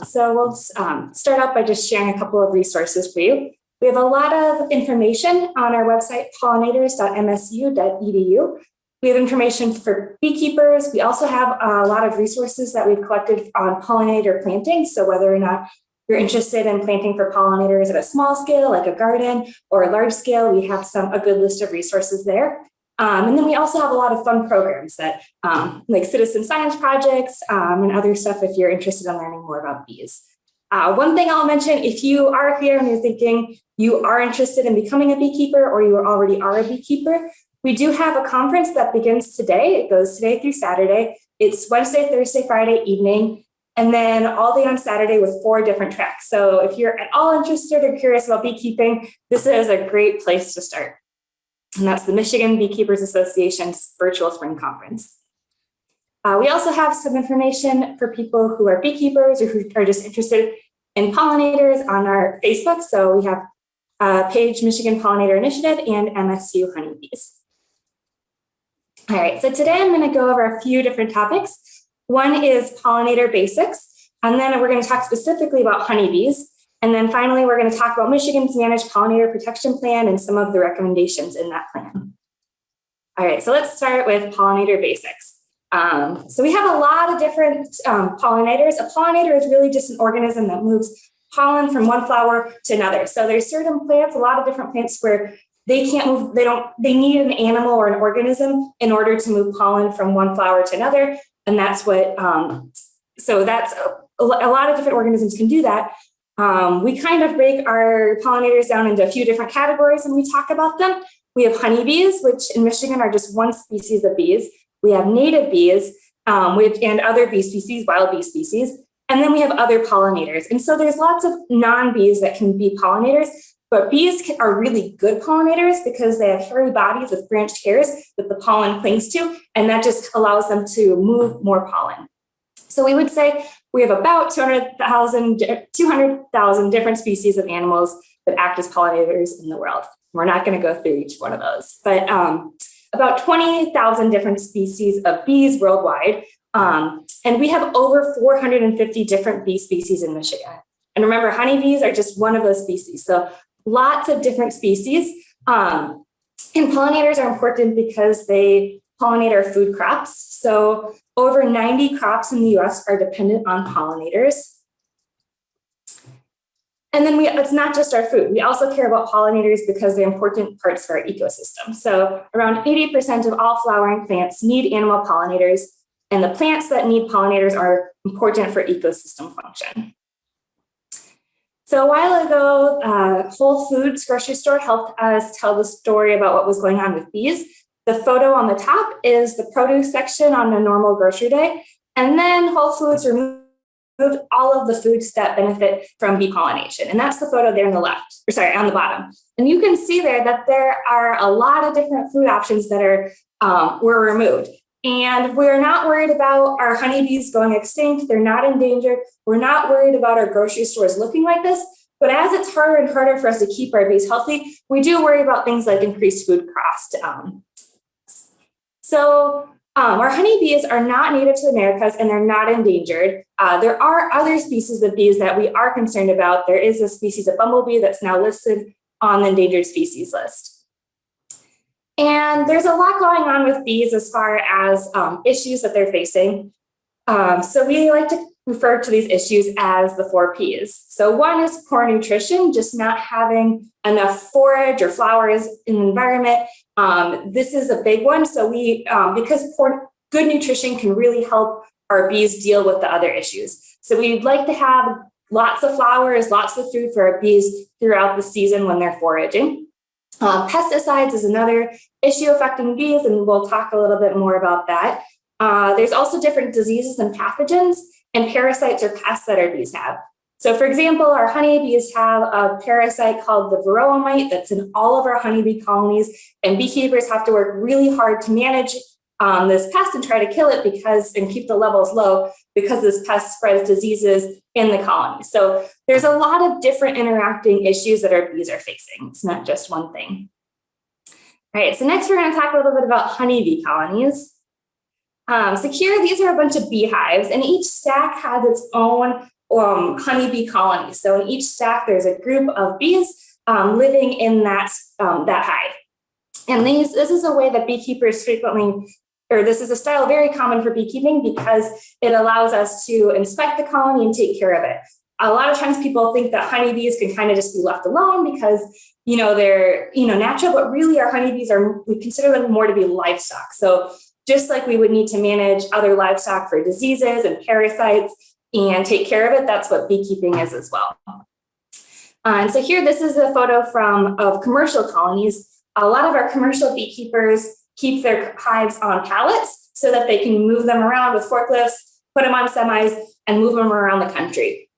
So we'll start out by just sharing a couple of resources for you. We have a lot of information on our website, pollinators.msu.edu. We have information for beekeepers. We also have a lot of resources that we've collected on pollinator planting. So whether or not you're interested in planting for pollinators at a small scale, like a garden, or a large scale, we have a good list of resources there. And then we also have a lot of fun programs that like citizen science projects and other stuff if you're interested in learning more about bees. One thing I'll mention, if you are here and you're thinking you are interested in becoming a beekeeper or you already are a beekeeper, we do have a conference that begins today. It goes today through Saturday. It's Wednesday, Thursday, Friday evening, and then all day on Saturday with 4 different tracks. So if you're at all interested or curious about beekeeping, this is a great place to start. And that's the Michigan Beekeepers Association's virtual spring conference. We also have some information for people who are beekeepers or who are just interested in pollinators on our Facebook. So we have page Michigan Pollinator Initiative and MSU honeybees. All right, so today I'm going to go over a few different topics. One is pollinator basics, and then we're going to talk specifically about honeybees. And then finally, we're going to talk about Michigan's Managed Pollinator Protection Plan and some of the recommendations in that plan. All right, so let's start with pollinator basics. So we have a lot of different pollinators. A pollinator is really just an organism that moves pollen from one flower to another. So there's certain plants, a lot of different plants where they can't move, they need an animal or an organism in order to move pollen from one flower to another. And that's what, so that's a lot of different organisms can do that. We kind of break our pollinators down into a few different categories when we talk about them. We have honeybees, which in Michigan are just one species of bees. We have native bees and other bee species, wild bee species. And then we have other pollinators. And so there's lots of non-bees that can be pollinators, but bees are really good pollinators because they have hairy bodies with branched hairs that the pollen clings to, and that just allows them to move more pollen. So we would say we have about 200,000 different species of animals that act as pollinators in the world. We're not going to go through each one of those, but about 20,000 different species of bees worldwide. And we have over 450 different bee species in Michigan. And remember, honeybees are just one of those species. So lots of different species. And pollinators are important because they pollinate our food crops. So over 90 crops in the US are dependent on pollinators. And then it's not just our food. We also care about pollinators because they're important parts of our ecosystem. So around 80% of all flowering plants need animal pollinators, and the plants that need pollinators are important for ecosystem function. So a while ago, Whole Foods grocery store helped us tell the story about what was going on with bees. The photo on the top is the produce section on a normal grocery day. And then Whole Foods removed all of the foods that benefit from bee pollination. And that's the photo there on the left, or sorry, on the bottom. And you can see there that there are a lot of different food options that were removed. And we're not worried about our honeybees going extinct. They're not endangered. We're not worried about our grocery stores looking like this. But as it's harder and harder for us to keep our bees healthy, we do worry about things like increased food cost. Our honeybees are not native to the Americas and they're not endangered. There are other species of bees that we are concerned about. There is a species of bumblebee that's now listed on the endangered species list. And there's a lot going on with bees as far as issues that they're facing. So we like to refer to these issues as the 4 Ps. So one is poor nutrition, just not having enough forage or flowers in the environment. This is a big one. So we, because good nutrition can really help our bees deal with the other issues. So we'd like to have lots of flowers, lots of food for our bees throughout the season when they're foraging. Pesticides is another issue affecting bees, and we'll talk a little bit more about that. There's also different diseases and pathogens and parasites or pests that our bees have. So for example, our honeybees have a parasite called the varroa mite that's in all of our honeybee colonies, and beekeepers have to work really hard to manage this pest and try to kill it and keep the levels low, because this pest spreads diseases in the colony. So there's a lot of different interacting issues that our bees are facing. It's not just one thing. All right, so next we're going to talk a little bit about honeybee colonies. So here, these are a bunch of beehives, and each stack has its own honeybee colony. So in each stack, there's a group of bees living in that hive. And this is a way that beekeepers frequently, or this is a style very common for beekeeping, because it allows us to inspect the colony and take care of it. A lot of times people think that honeybees can kind of just be left alone because, they're, natural, but really our honeybees we consider them more to be livestock. So just like we would need to manage other livestock for diseases and parasites and take care of it, that's what beekeeping is as well. And so here, this is a photo of commercial colonies. A lot of our commercial beekeepers keep their hives on pallets so that they can move them around with forklifts, put them on semis, and move them around the country.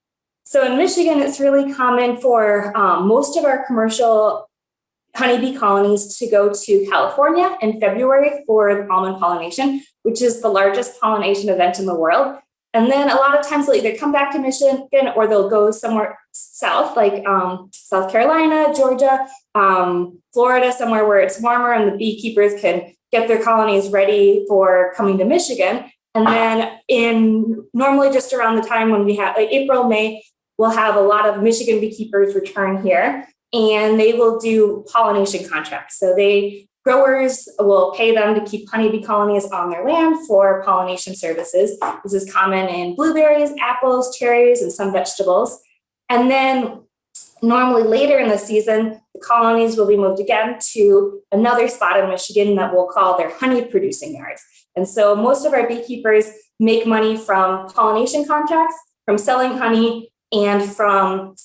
So in Michigan, it's really common for most of our commercial honeybee colonies to go to California in February for almond pollination, which is the largest pollination event in the world. And then a lot of times they'll either come back to Michigan or they'll go somewhere south, like South Carolina, Georgia, Florida, somewhere where it's warmer and the beekeepers can get their colonies ready for coming to Michigan. And then normally just around the time when we have like April, May, we'll have a lot of Michigan beekeepers return here, and they will do pollination contracts. So growers will pay them to keep honeybee colonies on their land for pollination services. This is common in blueberries, apples, cherries, and some vegetables. And then normally later in the season, the colonies will be moved again to another spot in Michigan that we'll call their honey producing yards. And so most of our beekeepers make money from pollination contracts, from selling honey, and from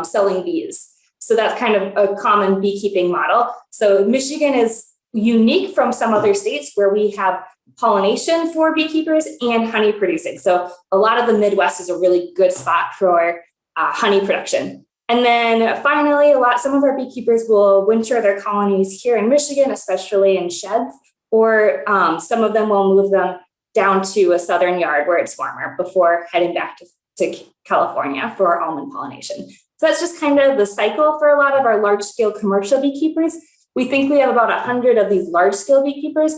selling bees. So that's kind of a common beekeeping model. So Michigan is unique from some other states where we have pollination for beekeepers and honey producing. So a lot of the Midwest is a really good spot for honey production. And then finally, some of our beekeepers will winter their colonies here in Michigan, especially in sheds, or some of them will move them down to a southern yard where it's warmer before heading back to California for almond pollination. So that's just kind of the cycle for a lot of our large-scale commercial beekeepers. We think we have about 100 of these large-scale beekeepers.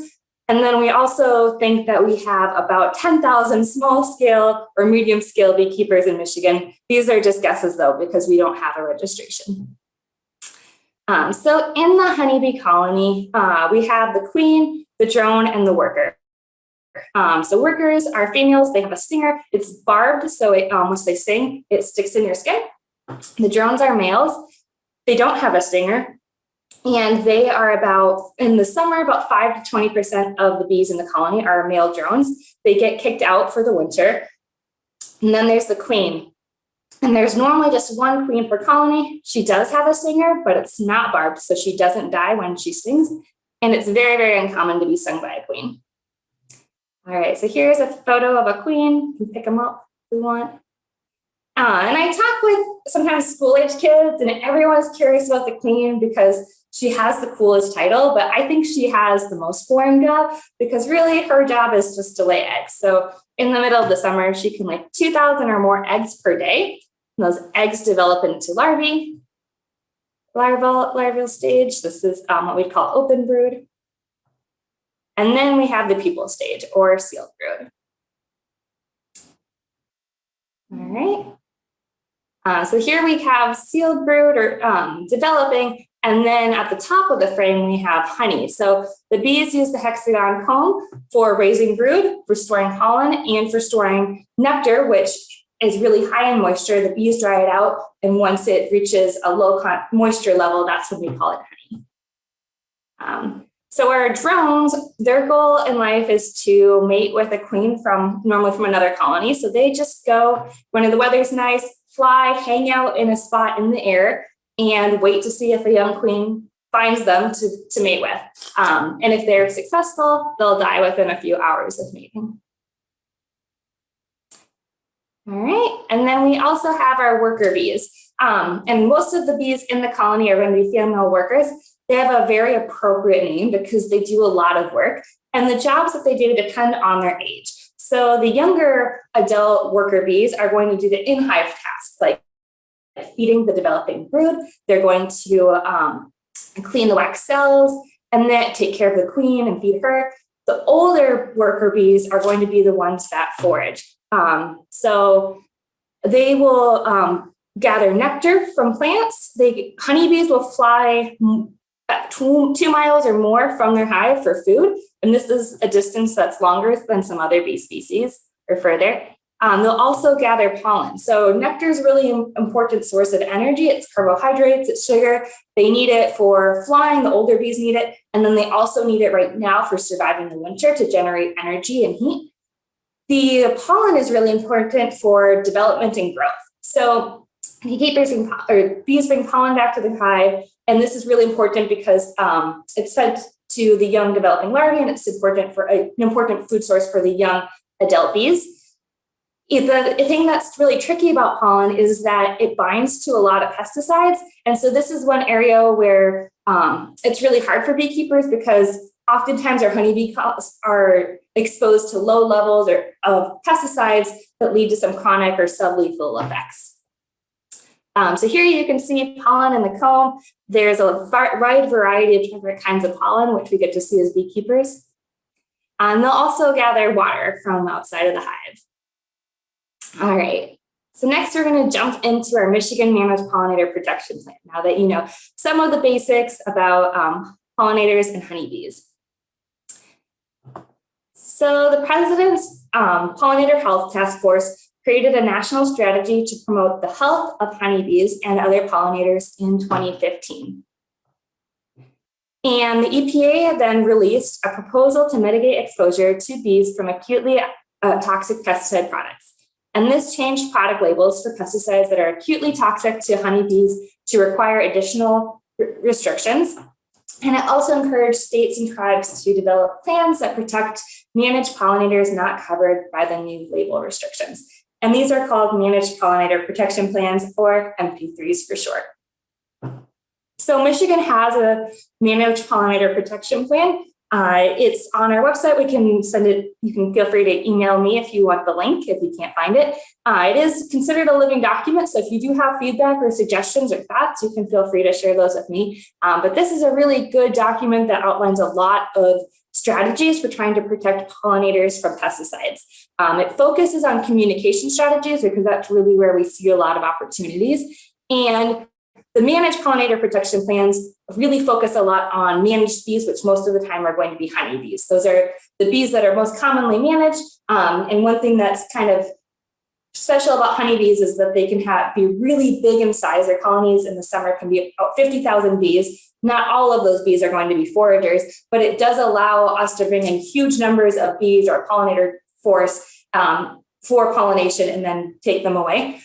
And then we also think that we have about 10,000 small-scale or medium-scale beekeepers in Michigan. These are just guesses, though, because we don't have a registration. So in the honeybee colony, we have the queen, the drone, and the worker. So workers are females. They have a stinger. It's barbed, so once they sting, it sticks in your skin. The drones are males. They don't have a stinger, and they are in the summer, about 5 to 20% of the bees in the colony are male drones. They get kicked out for the winter. And then there's the queen. And there's normally just one queen per colony. She does have a stinger, but it's not barbed, so she doesn't die when she stings. And it's very, very uncommon to be stung by a queen. All right, so here's a photo of a queen. You can pick them up if we want. And I talk with sometimes school-age kids, and everyone's curious about the queen because she has the coolest title, but I think she has the most boring job because really her job is just to lay eggs. So in the middle of the summer, she can lay 2,000 or more eggs per day. And those eggs develop into larval stage. This is what we call open brood. And then we have the pupal stage or sealed brood. All right. So here we have sealed brood or developing, And then at the top of the frame, we have honey. So the bees use the hexagon comb for raising brood, for storing pollen, and for storing nectar, which is really high in moisture. The bees dry it out, and once it reaches a low moisture level, that's when we call it honey. So our drones, their goal in life is to mate with a queen normally from another colony. So they just go when the weather's nice, fly, hang out in a spot in the air, and wait to see if a young queen finds them to mate with. And if they're successful, they'll die within a few hours of mating. All right, and then we also have our worker bees. And most of the bees in the colony are going to be female workers. They have a very appropriate name because they do a lot of work, and the jobs that they do depend on their age. So the younger adult worker bees are going to do the in-hive tasks, like feeding the developing brood. They're going to clean the wax cells and then take care of the queen and feed her. The older worker bees are going to be the ones that forage. So they will gather nectar from plants. Honeybees will fly 2 miles or more from their hive for food. And this is a distance that's longer than some other bee species or further. They'll also gather pollen. So nectar is really an important source of energy. It's carbohydrates, it's sugar. They need it for flying. The older bees need it. And then they also need it right now for surviving the winter to generate energy and heat. The pollen is really important for development and growth. So beekeepers or bees bring pollen back to the hive. And this is really important because it's fed to the young developing larvae, and it's important for an important food source for the young adult bees. The thing that's really tricky about pollen is that it binds to a lot of pesticides. And so this is one area where it's really hard for beekeepers because oftentimes our honeybees are exposed to low levels of pesticides that lead to some chronic or sublethal effects. So here you can see pollen in the comb. There's a wide variety of different kinds of pollen, which we get to see as beekeepers. And they'll also gather water from outside of the hive. All right, so next we're going to jump into our Michigan Managed Pollinator Protection Plan, now that you know some of the basics about pollinators and honeybees. So the President's Pollinator Health Task Force created a national strategy to promote the health of honeybees and other pollinators in 2015. And the EPA then released a proposal to mitigate exposure to bees from acutely toxic pesticide products. And this changed product labels for pesticides that are acutely toxic to honeybees to require additional restrictions. And it also encouraged states and tribes to develop plans that protect managed pollinators not covered by the new label restrictions. And these are called Managed Pollinator Protection Plans, or MP3s for short. So Michigan has a Managed Pollinator Protection Plan. It's on our website. We can send it. You can feel free to email me if you want the link, if you can't find it. It is considered a living document. So if you do have feedback or suggestions or thoughts, you can feel free to share those with me. But this is a really good document that outlines a lot of strategies for trying to protect pollinators from pesticides. It focuses on communication strategies because that's really where we see a lot of opportunities. And the managed pollinator protection plans really focus a lot on managed bees, which most of the time are going to be honeybees. Those are the bees that are most commonly managed. And one thing that's kind of special about honeybees is that they can be really big in size. Their colonies in the summer can be about 50,000 bees. Not all of those bees are going to be foragers, but it does allow us to bring in huge numbers of bees or pollinator force for pollination and then take them away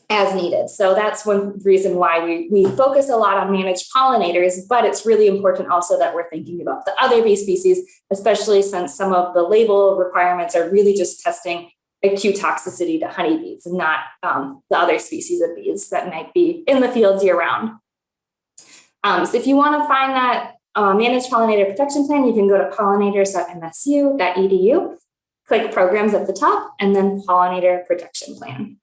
as needed. So that's one reason why we focus a lot on managed pollinators, but it's really important also that we're thinking about the other bee species, especially since some of the label requirements are really just testing acute toxicity to honeybees and not the other species of bees that might be in the fields year round. So if you want to find that Managed Pollinator Protection Plan, you can go to pollinators.msu.edu, click Programs at the top, and then Pollinator Protection Plan.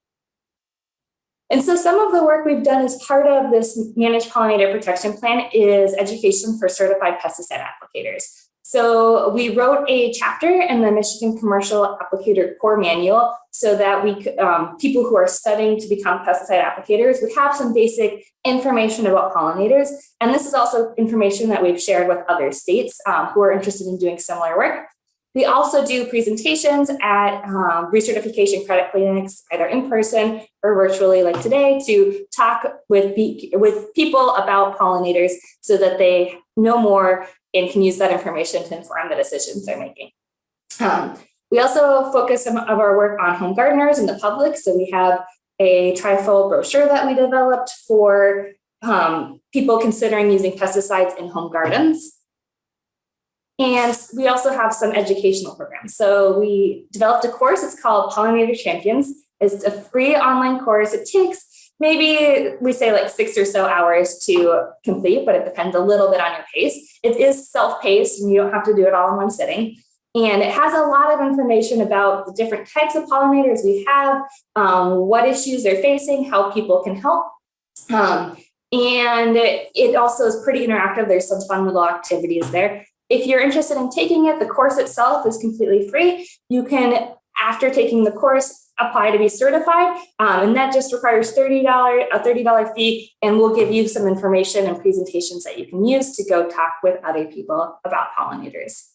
And so some of the work we've done as part of this Managed Pollinator Protection Plan is education for certified pesticide applicators. So we wrote a chapter in the Michigan Commercial Applicator Core Manual so that we people who are studying to become pesticide applicators would have some basic information about pollinators. And this is also information that we've shared with other states who are interested in doing similar work. We also do presentations at recertification credit clinics, either in person or virtually like today, to talk with people about pollinators so that they know more and can use that information to inform the decisions they're making. We also focus some of our work on home gardeners and the public. So we have a trifold brochure that we developed for people considering using pesticides in home gardens. And we also have some educational programs. So we developed a course, it's called Pollinator Champions. It's a free online course. It takes maybe, we say like 6 or so hours to complete, but it depends a little bit on your pace. It is self-paced and you don't have to do it all in one sitting. And it has a lot of information about the different types of pollinators we have, what issues they're facing, how people can help. And it also is pretty interactive. There's some fun little activities there. If you're interested in taking it, the course itself is completely free. You can, after taking the course, apply to be certified, and that just requires a $30 fee, and we'll give you some information and presentations that you can use to go talk with other people about pollinators.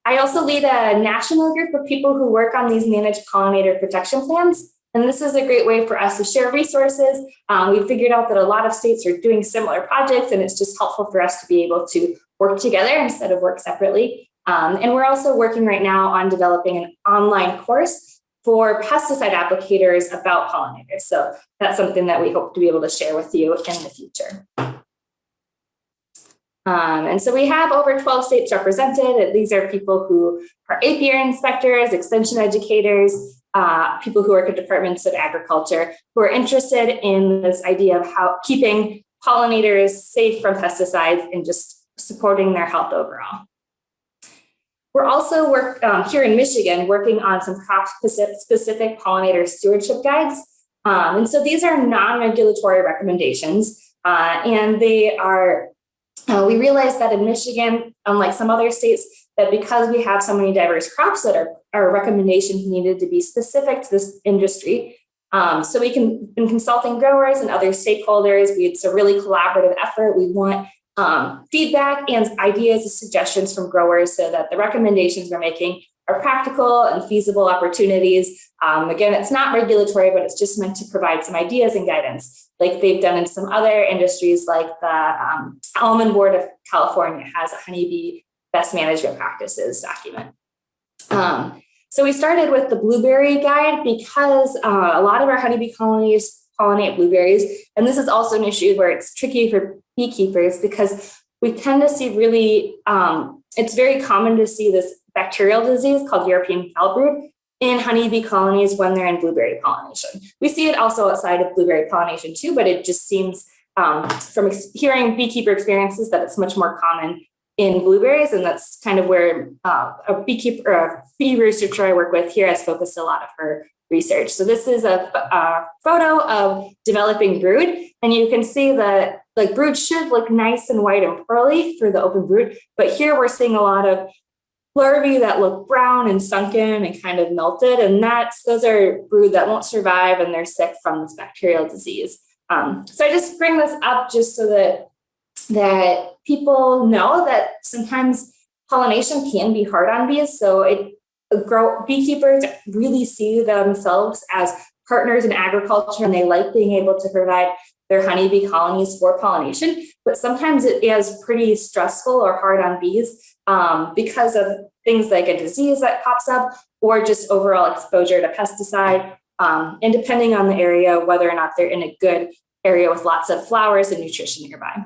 I also lead a national group of people who work on these managed pollinator protection plans, and this is a great way for us to share resources. We figured out that a lot of states are doing similar projects, and it's just helpful for us to be able to work together instead of work separately. And we're also working right now on developing an online course for pesticide applicators about pollinators. So that's something that we hope to be able to share with you in the future. And so we have over 12 states represented. These are people who are apiary inspectors, extension educators, people who work at departments of agriculture, who are interested in this idea of how keeping pollinators safe from pesticides and just supporting their health overall. We're also here in Michigan working on some crop-specific pollinator stewardship guides. And so these are non-regulatory recommendations, and they are, we realize that in Michigan, unlike some other states, that because we have so many diverse crops that our recommendations needed to be specific to this industry. So we can, in consulting growers and other stakeholders, it's a really collaborative effort. We want feedback and ideas and suggestions from growers so that the recommendations we're making are practical and feasible opportunities. Again, it's not regulatory, but it's just meant to provide some ideas and guidance, like they've done in some other industries, like the Almond Board of California has a honeybee best management practices document. So we started with the blueberry guide because a lot of our honeybee colonies pollinate blueberries. And this is also an issue where it's tricky for beekeepers because we tend to see really, it's very common to see this bacterial disease called European foulbrood in honeybee colonies when they're in blueberry pollination. We see it also outside of blueberry pollination too, but it just seems from hearing beekeeper experiences that it's much more common in blueberries, and that's kind of where a beekeeper, a bee researcher I work with here has focused a lot of her research. So this is a photo of developing brood, and you can see that like brood should look nice and white and pearly for the open brood, but here we're seeing a lot of larvae that look brown and sunken and kind of melted, and those are brood that won't survive and they're sick from this bacterial disease. So I just bring this up just so that people know that sometimes pollination can be hard on bees. So beekeepers really see themselves as partners in agriculture, and they like being able to provide their honeybee colonies for pollination. But sometimes it is pretty stressful or hard on bees because of things like a disease that pops up or just overall exposure to pesticide. And depending on the area, whether or not they're in a good area with lots of flowers and nutrition nearby.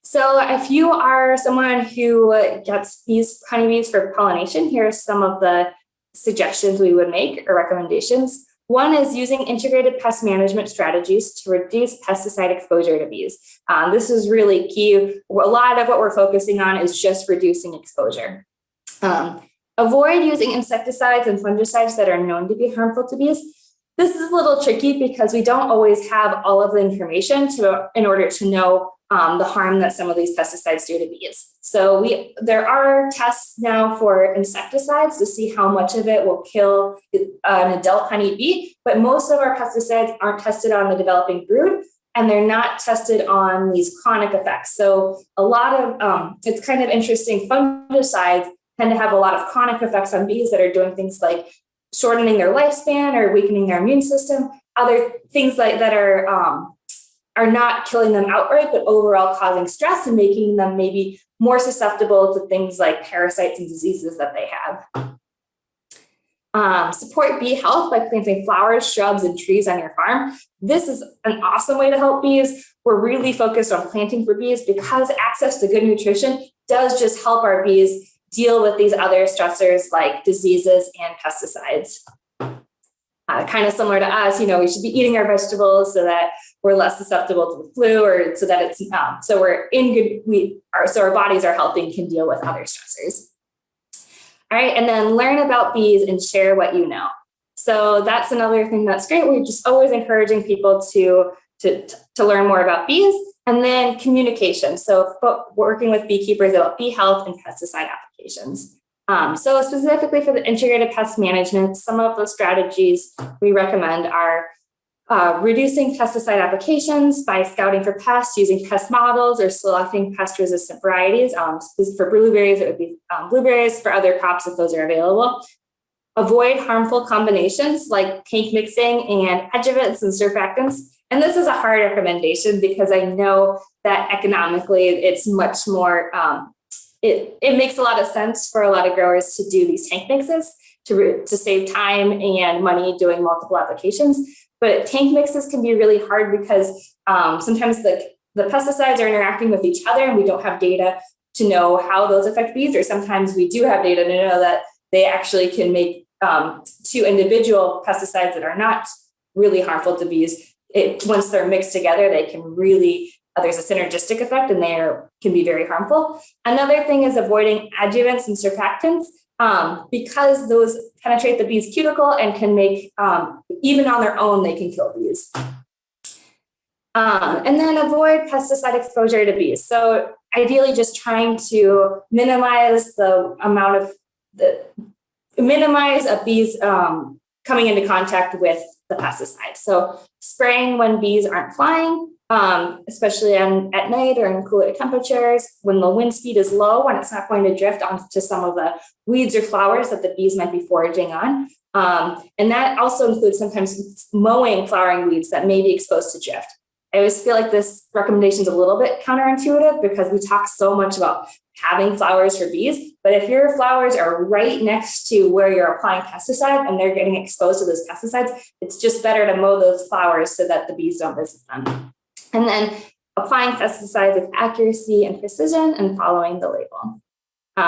So if you are someone who gets these honeybees for pollination, here are some of the suggestions we would make or recommendations. One is using integrated pest management strategies to reduce pesticide exposure to bees. This is really key. A lot of what we're focusing on is just reducing exposure. Avoid using insecticides and fungicides that are known to be harmful to bees. This is a little tricky because we don't always have all of the information in order to know the harm that some of these pesticides do to bees. So there are tests now for insecticides to see how much of it will kill an adult honeybee, but most of our pesticides aren't tested on the developing brood, and they're not tested on these chronic effects. So a lot of, it's kind of interesting, fungicides tend to have a lot of chronic effects on bees that are doing things like shortening their lifespan or weakening their immune system, other things like that are not killing them outright, but overall causing stress and making them maybe more susceptible to things like parasites and diseases that they have. Support bee health by planting flowers, shrubs, and trees on your farm. This is an awesome way to help bees. We're really focused on planting for bees because access to good nutrition does just help our bees deal with these other stressors like diseases and pesticides. Kind of similar to us, we should be eating our vegetables so that we're less susceptible to the flu, or so that it's so we're in good. So our bodies are healthy and can deal with other stressors. All right, and then learn about bees and share what you know. So that's another thing that's great. We're just always encouraging people to learn more about bees, and then communication. So working with beekeepers about bee health and pesticide applications. So specifically for the integrated pest management, some of the strategies we recommend are reducing pesticide applications by scouting for pests, using pest models, or selecting pest-resistant varieties. For blueberries, it would be blueberries. For other crops, if those are available. Avoid harmful combinations like tank mixing and adjuvants and surfactants. And this is a hard recommendation because I know that economically it's much more, it makes a lot of sense for a lot of growers to do these tank mixes to save time and money doing multiple applications. But tank mixes can be really hard because sometimes the pesticides are interacting with each other and we don't have data to know how those affect bees, or sometimes we do have data to know that they actually can make two individual pesticides that are not really harmful to bees. Once they're mixed together, they can really, there's a synergistic effect and they can be very harmful. Another thing is avoiding adjuvants and surfactants because those penetrate the bee's cuticle and can make, even on their own, they can kill bees. And then avoid pesticide exposure to bees. So ideally just trying to minimize the amount of minimize a bees coming into contact with the pesticide. So spraying when bees aren't flying, especially at night or in cooler temperatures, when the wind speed is low, when it's not going to drift onto some of the weeds or flowers that the bees might be foraging on. And that also includes sometimes mowing flowering weeds that may be exposed to drift. I always feel like this recommendation is a little bit counterintuitive because we talk so much about having flowers for bees, but if your flowers are right next to where you're applying pesticide and they're getting exposed to those pesticides, it's just better to mow those flowers so that the bees don't visit them. And then applying pesticides with accuracy and precision and following the label.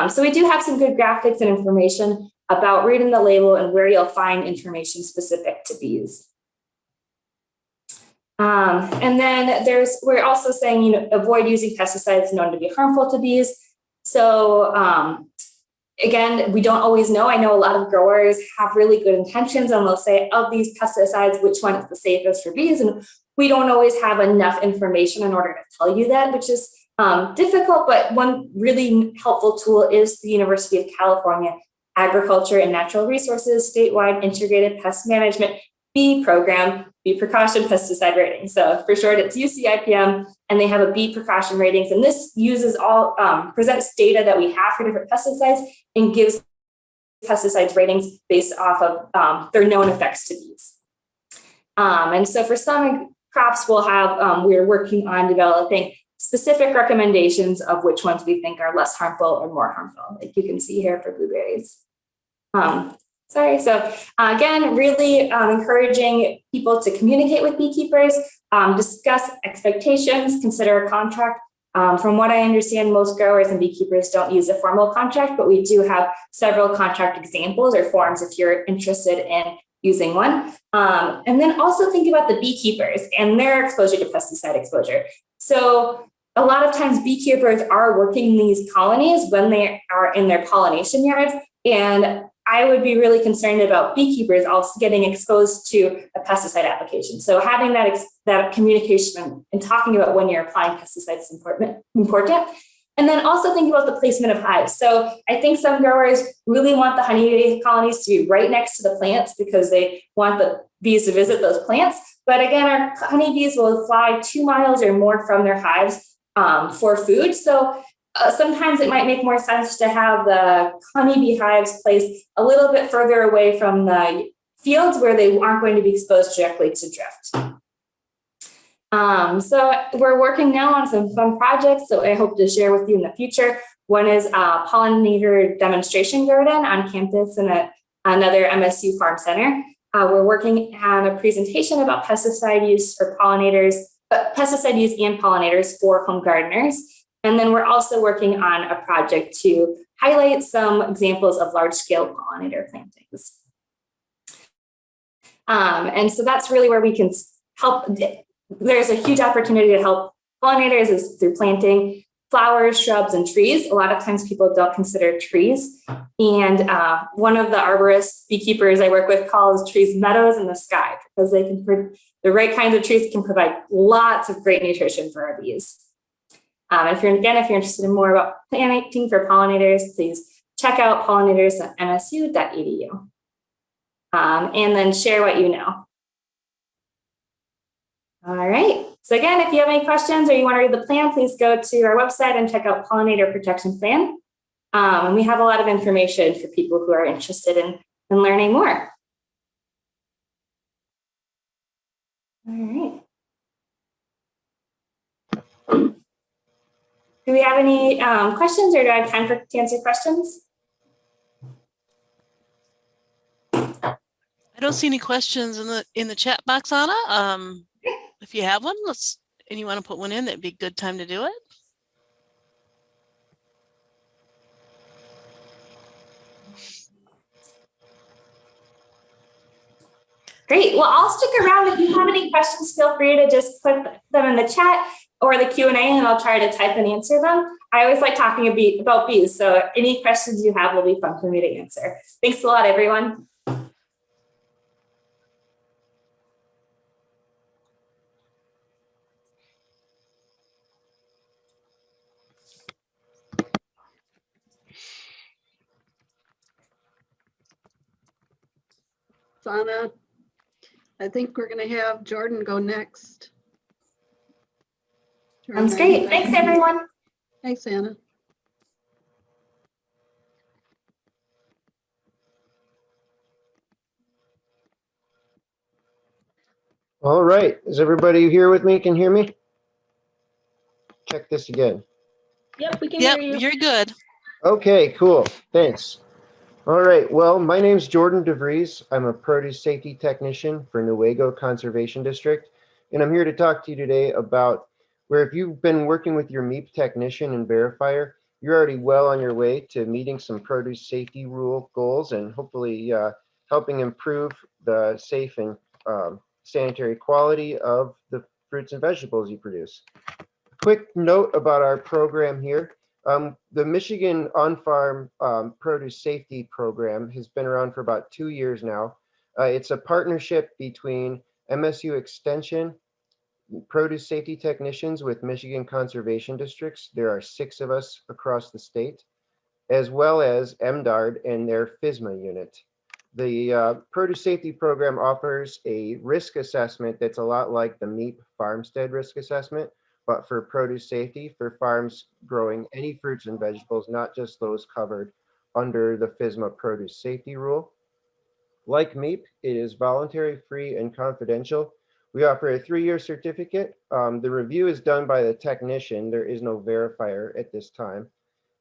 So we do have some good graphics and information about reading the label and where you'll find information specific to bees. And then we're also saying, avoid using pesticides known to be harmful to bees. So again, we don't always know. I know a lot of growers have really good intentions and they'll say of these pesticides, which one is the safest for bees? And we don't always have enough information in order to tell you that, which is difficult. But one really helpful tool is the University of California Agriculture and Natural Resources Statewide Integrated Pest Management bee program, bee precaution pesticide rating. So for short, it's UCIPM, and they have a bee precaution ratings. And this uses presents data that we have for different pesticides and gives pesticides ratings based off of their known effects to bees. And so for some crops, we're working on developing specific recommendations of which ones we think are less harmful or more harmful, like you can see here for blueberries. So again, really encouraging people to communicate with beekeepers, discuss expectations, consider a contract. From what I understand, most growers and beekeepers don't use a formal contract, but we do have several contract examples or forms if you're interested in using one. And then also think about the beekeepers and their exposure to pesticide exposure. So a lot of times beekeepers are working in these colonies when they are in their pollination yards, and I would be really concerned about beekeepers also getting exposed to a pesticide application. So having that communication and talking about when you're applying pesticides is important. And then also thinking about the placement of hives. So I think some growers really want the honeybee colonies to be right next to the plants because they want the bees to visit those plants. But again, our honeybees will fly 2 miles or more from their hives for food. So sometimes it might make more sense to have the honeybee hives placed a little bit further away from the fields where they aren't going to be exposed directly to drift. So we're working now on some fun projects that I hope to share with you in the future. One is a pollinator demonstration garden on campus in another MSU farm center. We're working on a presentation about pesticide use for pollinators, pesticide use and pollinators for home gardeners. And then we're also working on a project to highlight some examples of large-scale pollinator plantings. And so that's really where we can help. There's a huge opportunity to help pollinators is through planting flowers, shrubs, and trees. A lot of times people don't consider trees. And one of the arborist beekeepers I work with calls trees meadows in the sky because they can, the right kinds of trees can provide lots of great nutrition for our bees. If you're interested in more about planting for pollinators, please check out pollinators.msu.edu. And then share what you know. All right. So again, if you have any questions or you want to read the plan, please go to our website and check out Pollinator Protection Plan. And we have a lot of information for people who are interested in learning more. All right. Do we have any questions, or do I have time to answer questions?
I don't see any questions in the chat box, Anna. If you have one, and you want to put one in, that'd be a good time to do it.
Great. Well, I'll stick around. If you have any questions, feel free to just put them in the chat or the Q&A, and I'll try to type and answer them. I always like talking about bees, so any questions you have will be fun for me to answer. Thanks a lot, everyone.
Sana, I think we're going to have Jordan go next. Jordan,
sounds great. Thanks, everyone.
Thanks, Anna.
All right. Is everybody here with me? Can hear me? Check this again.
Yep, we can hear you.
You're good.
Okay, cool. Thanks. All right. Well, my name's Jordan DeVries. I'm a produce safety technician for Newaygo Conservation District. And I'm here to talk to you today about where if you've been working with your MAEAP technician and verifier, you're already well on your way to meeting some produce safety rule goals and hopefully helping improve the safe and sanitary quality of the fruits and vegetables you produce. Quick note about our program here. The Michigan On-Farm Produce Safety Program has been around for about 2 years now. It's a partnership between MSU Extension, produce safety technicians with Michigan Conservation Districts. There are 6 of us across the state, as well as MDARD and their FSMA unit. The produce safety program offers a risk assessment that's a lot like the MAEAP farmstead risk assessment, but for produce safety for farms growing any fruits and vegetables, not just those covered under the FSMA produce safety rule. Like MAEAP, it is voluntary, free, and confidential. We offer a 3-year certificate. The review is done by the technician. There is no verifier at this time.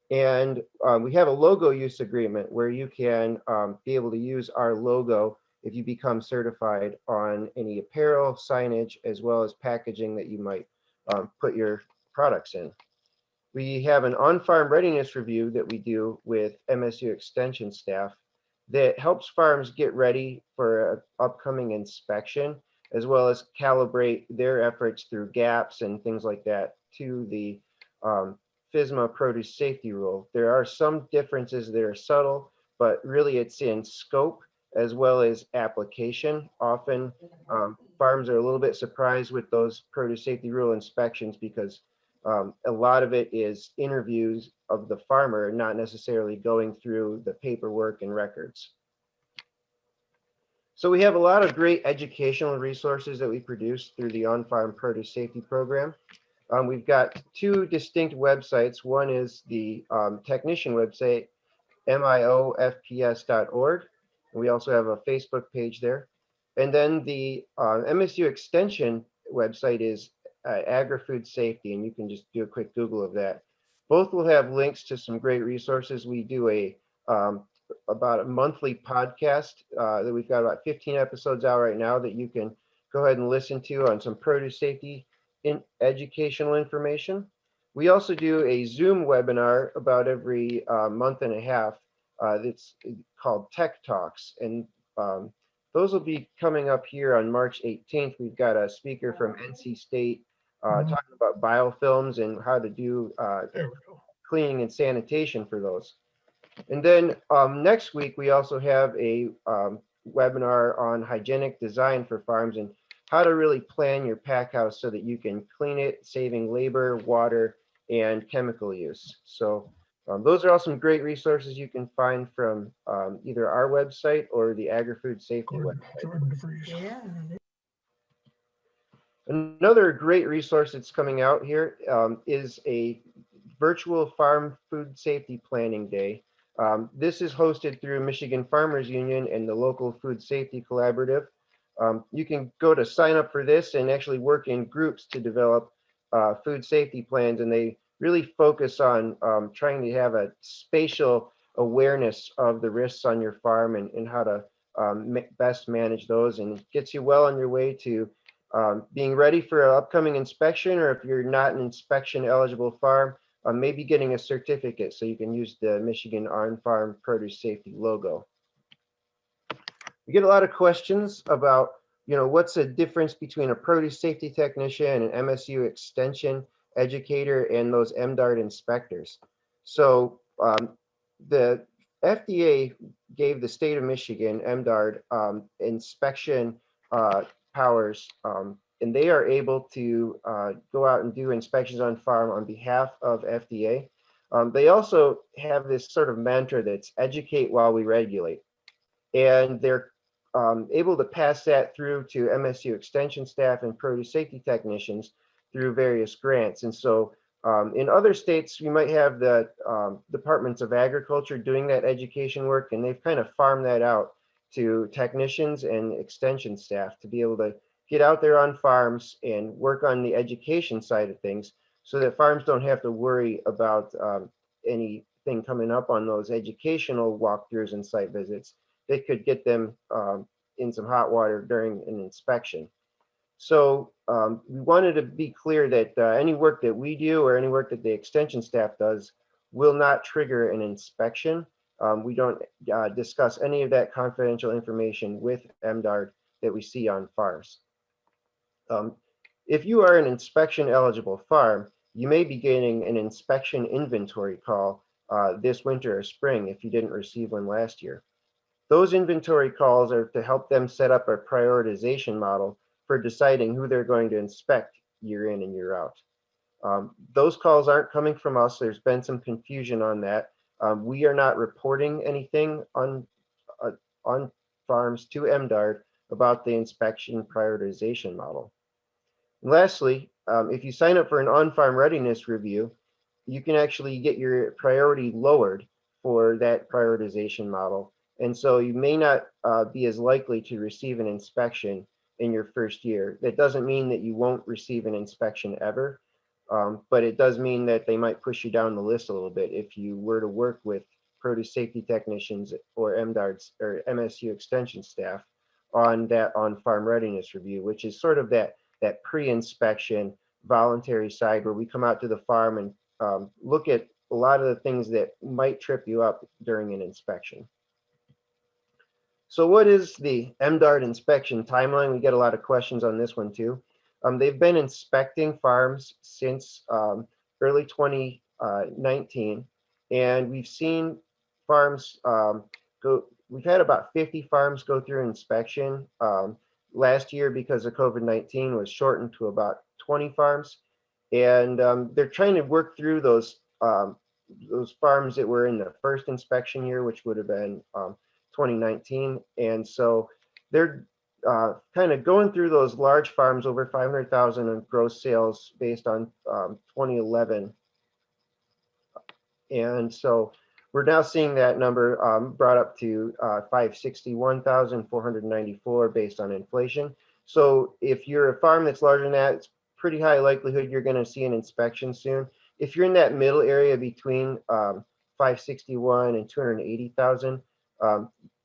And we have a logo use agreement where you can be able to use our logo if you become certified on any apparel, signage, as well as packaging that you might put your products in. We have an on-farm readiness review that we do with MSU Extension staff that helps farms get ready for an upcoming inspection, as well as calibrate their efforts through gaps and things like that to the FSMA produce safety rule. There are some differences that are subtle, but really it's in scope as well as application. Often farms are a little bit surprised with those produce safety rule inspections because a lot of it is interviews of the farmer, not necessarily going through the paperwork and records. So we have a lot of great educational resources that we produce through the on-farm produce safety program. We've got two distinct websites. One is the technician website, MIOFPS.org. We also have a Facebook page there. And then the MSU extension website is Agri-Food Safety, and you can just do a quick Google of that. Both will have links to some great resources. We do about a monthly podcast that we've got about 15 episodes out right now that you can go ahead and listen to on some produce safety educational information. We also do a Zoom webinar about every month and a half that's called Tech Talks. And those will be coming up here on March 18th. We've got a speaker from NC State talking about biofilms and how to do cleaning and sanitation for those. And then next week, we also have a webinar on hygienic design for farms and how to really plan your pack house so that you can clean it, saving labor, water, and chemical use. So those are all some great resources you can find from either our website or the Agri-Food Safety website. Another great resource that's coming out here is a virtual farm food safety planning day. This is hosted through Michigan Farmers Union and the local food safety collaborative. You can go to sign up for this and actually work in groups to develop food safety plans, and they really focus on trying to have a spatial awareness of the risks on your farm and how to best manage those, and it gets you well on your way to being ready for an upcoming inspection, or if you're not an inspection eligible farm, maybe getting a certificate so you can use the Michigan on-farm produce safety logo. We get a lot of questions about, what's the difference between a produce safety technician, an MSU extension educator, and those MDARD inspectors. So the FDA gave the state of Michigan MDARD inspection powers, and they are able to go out and do inspections on farm on behalf of FDA. They also have this sort of mantra that's educate while we regulate. And they're able to pass that through to MSU extension staff and produce safety technicians through various grants. And so in other states, you might have the departments of agriculture doing that education work, and they've kind of farmed that out to technicians and extension staff to be able to get out there on farms and work on the education side of things so that farms don't have to worry about anything coming up on those educational walkthroughs and site visits. They could get them in some hot water during an inspection. So we wanted to be clear that any work that we do or any work that the extension staff does will not trigger an inspection. We don't discuss any of that confidential information with MDARD that we see on farms. If you are an inspection eligible farm, you may be getting an inspection inventory call this winter or spring if you didn't receive one last year. Those inventory calls are to help them set up a prioritization model for deciding who they're going to inspect year in and year out. Those calls aren't coming from us. There's been some confusion on that. We are not reporting anything on farms to MDARD about the inspection prioritization model. And lastly, if you sign up for an on-farm readiness review, you can actually get your priority lowered for that prioritization model. And so you may not be as likely to receive an inspection in your first year. That doesn't mean that you won't receive an inspection ever, but it does mean that they might push you down the list a little bit if you were to work with produce safety technicians or MDARDs or MSU extension staff on that on-farm readiness review, which is sort of that pre-inspection voluntary side where we come out to the farm and look at a lot of the things that might trip you up during an inspection. So what is the MDARD inspection timeline? We get a lot of questions on this one too. They've been inspecting farms since early 2019, and we've seen farms we've had about 50 farms go through inspection. Last year, because of COVID-19, was shortened to about 20 farms. And they're trying to work through those farms that were in the first inspection year, which would have been 2019. And so they're kind of going through those large farms over 500,000 in gross sales based on 2011. And so we're now seeing that number brought up to 561,494 based on inflation. So if you're a farm that's larger than that, it's pretty high likelihood you're going to see an inspection soon. If you're in that middle area between 561 and 280,000,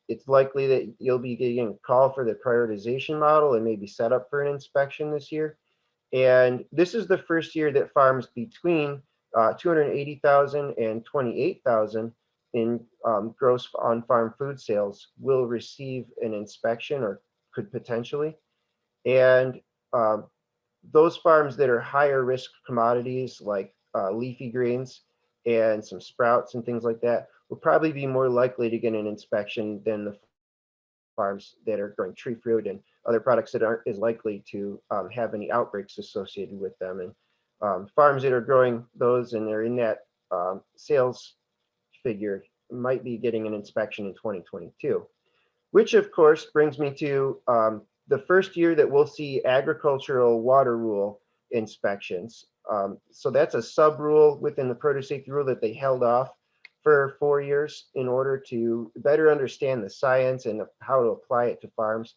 it's likely that you'll be getting a call for the prioritization model and maybe set up for an inspection this year. And this is the first year that farms between 280,000 and 28,000 in gross on-farm food sales will receive an inspection or could potentially. And those farms that are higher risk commodities like leafy greens and some sprouts and things like that will probably be more likely to get an inspection than the farms that are growing tree fruit and other products that aren't as likely to have any outbreaks associated with them. And farms that are growing those and they're in that sales figure might be getting an inspection in 2022, which of course brings me to the first year that we'll see agricultural water rule inspections. So that's a sub rule within the produce safety rule that they held off for 4 years in order to better understand the science and how to apply it to farms.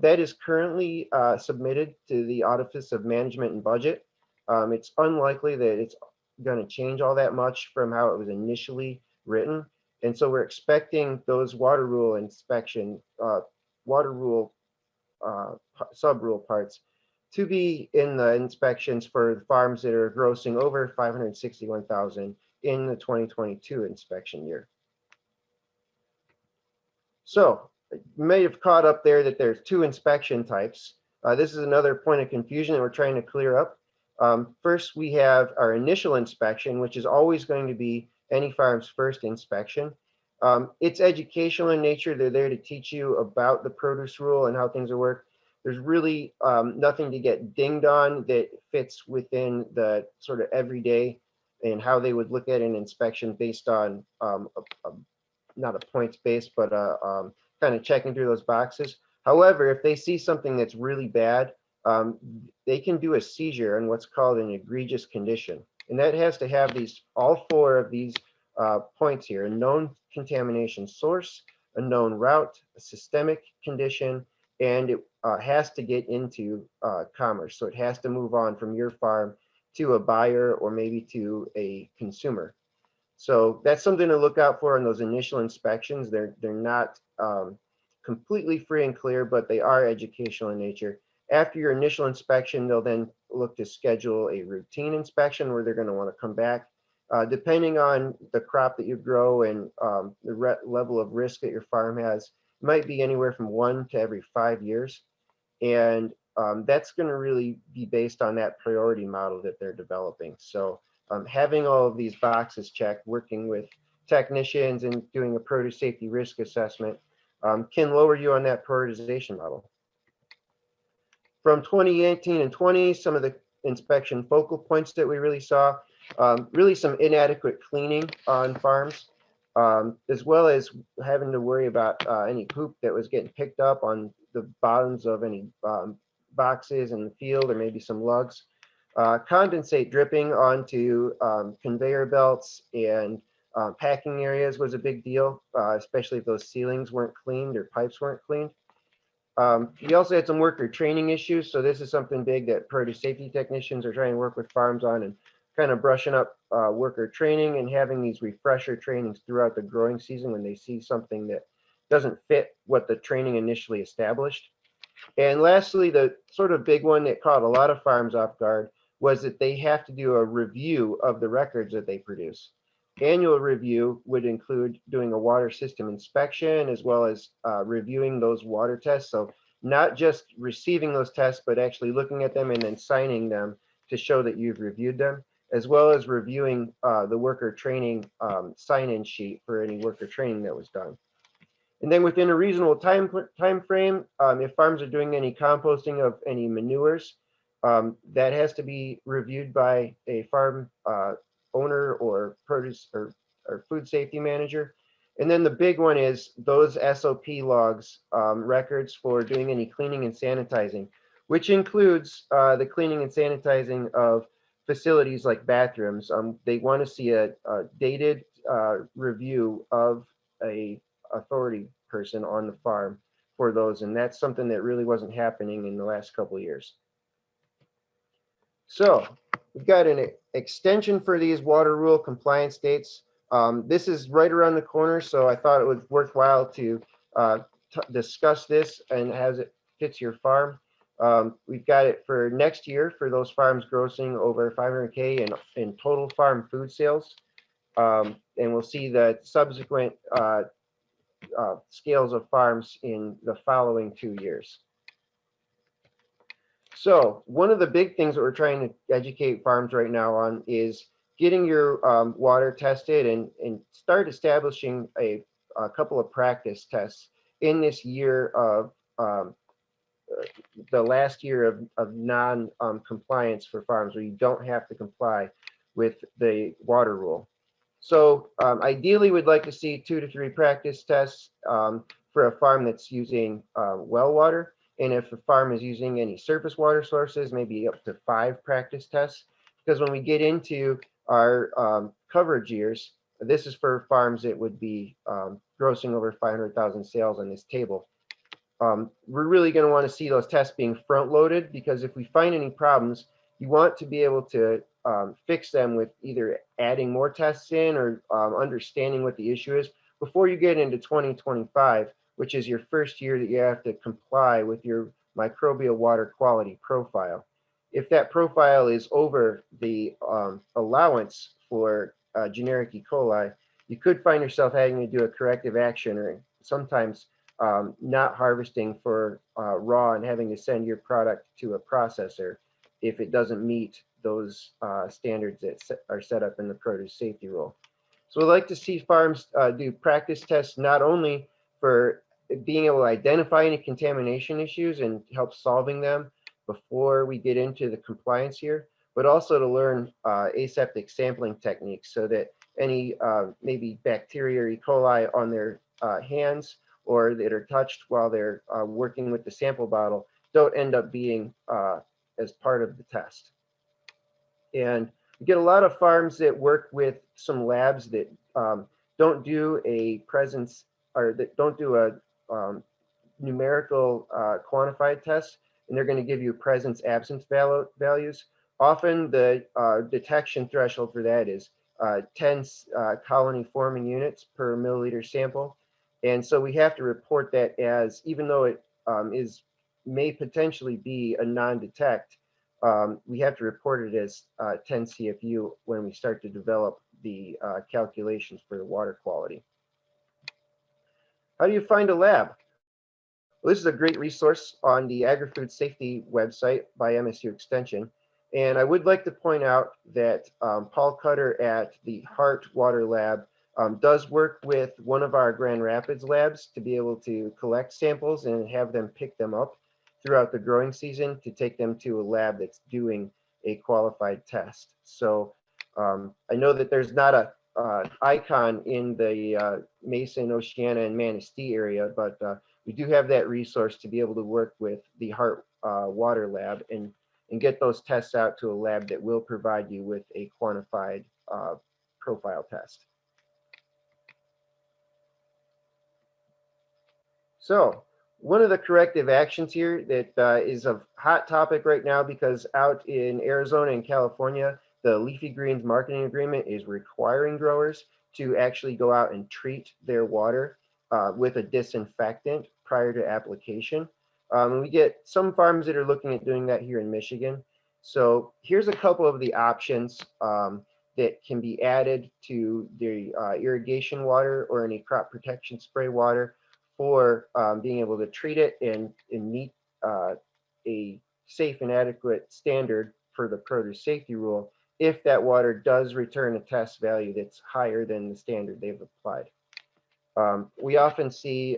That is currently submitted to the Office of Management and Budget. It's unlikely that it's going to change all that much from how it was initially written. And so we're expecting those water rule inspection, water rule sub-rule parts to be in the inspections for the farms that are grossing over 561,000 in the 2022 inspection year. So you may have caught up there that there's two inspection types. This is another point of confusion that we're trying to clear up. First, we have our initial inspection, which is always going to be any farm's first inspection. It's educational in nature. They're there to teach you about the produce rule and how things are worked. There's really nothing to get dinged on that fits within the sort of everyday and how they would look at an inspection based on not a points based, but kind of checking through those boxes. However, if they see something that's really bad, they can do a seizure on what's called an egregious condition. And that has to have these, all four of these points here: a known contamination source, a known route, a systemic condition, and it has to get into commerce. So it has to move on from your farm to a buyer or maybe to a consumer. So that's something to look out for in those initial inspections. They're not completely free and clear, but they are educational in nature. After your initial inspection, they'll then look to schedule a routine inspection where they're going to want to come back. Depending on the crop that you grow and the level of risk that your farm has, it might be anywhere from 1 to every 5 years. And that's going to really be based on that priority model that they're developing. So having all of these boxes checked, working with technicians and doing a produce safety risk assessment can lower you on that prioritization model. From 2018 and 20, some of the inspection focal points that we really saw, really some inadequate cleaning on farms, as well as having to worry about any poop that was getting picked up on the bottoms of any boxes in the field, or maybe some lugs. Condensate dripping onto conveyor belts and packing areas was a big deal, especially if those ceilings weren't cleaned or pipes weren't cleaned. We also had some worker training issues. So this is something big that produce safety technicians are trying to work with farms on, and kind of brushing up worker training and having these refresher trainings throughout the growing season when they see something that doesn't fit what the training initially established. And lastly, the sort of big one that caught a lot of farms off guard was that they have to do a review of the records that they produce. Annual review would include doing a water system inspection, as well as reviewing those water tests. So not just receiving those tests, but actually looking at them and then signing them to show that you've reviewed them, as well as reviewing the worker training sign-in sheet for any worker training that was done. And then within a reasonable time frame, if farms are doing any composting of any manures, that has to be reviewed by a farm owner or produce or food safety manager. And then the big one is those SOP logs, records for doing any cleaning and sanitizing, which includes the cleaning and sanitizing of facilities like bathrooms. They want to see a dated review of a authority person on the farm for those, and that's something that really wasn't happening in the last couple of years. So we've got an extension for these water rule compliance dates. This is right around the corner, so I thought it was worthwhile to discuss this and as it fits your farm. We've got it for next year for those farms grossing over 500K in total farm food sales. And we'll see the subsequent scales of farms in the following 2 years. So one of the big things that we're trying to educate farms right now on is getting your water tested and start establishing a couple of practice tests in this year of the last year of non-compliance for farms where you don't have to comply with the water rule. So ideally, we'd like to see 2 to 3 practice tests for a farm that's using well water. And if the farm is using any surface water sources, maybe up to 5 practice tests. Because when we get into our coverage years, this is for farms that would be grossing over 500,000 sales on this table. We're really going to want to see those tests being front loaded, because if we find any problems, you want to be able to fix them with either adding more tests in or understanding what the issue is before you get into 2025, which is your first year that you have to comply with your microbial water quality profile. If that profile is over the allowance for generic E. coli, you could find yourself having to do a corrective action, or sometimes not harvesting for raw and having to send your product to a processor if it doesn't meet those standards that are set up in the produce safety rule. So we'd like to see farms do practice tests not only for being able to identify any contamination issues and help solving them before we get into the compliance here, but also to learn aseptic sampling techniques so that any maybe bacteria or E. coli on their hands or that are touched while they're working with the sample bottle don't end up being as part of the test. And we get a lot of farms that work with some labs that don't do a presence, or that don't do a numerical quantified test, and they're going to give you presence absence values. Often the detection threshold for that is 10 colony forming units per milliliter sample. And so we have to report that as, even though it may potentially be a non-detect, we have to report it as 10 CFU when we start to develop the calculations for the water quality. How do you find a lab? Well, this is a great resource on the Agri-Food Safety website by MSU Extension. And I would like to point out that Paul Cutter at the Hart Water Lab does work with one of our Grand Rapids labs to be able to collect samples and have them pick them up throughout the growing season to take them to a lab that's doing a qualified test. So I know that there's not a icon in the Mason, Oceana, and Manistee area, but we do have that resource to be able to work with the Hart Water Lab and get those tests out to a lab that will provide you with a quantified profile test. So one of the corrective actions here that is a hot topic right now, because out in Arizona and California, the Leafy Greens marketing agreement is requiring growers to actually go out and treat their water with a disinfectant prior to application. And we get some farms that are looking at doing that here in Michigan. So here's a couple of the options that can be added to the irrigation water or any crop protection spray water for being able to treat it and meet a safe and adequate standard for the produce safety rule if that water does return a test value that's higher than the standard they've applied. We often see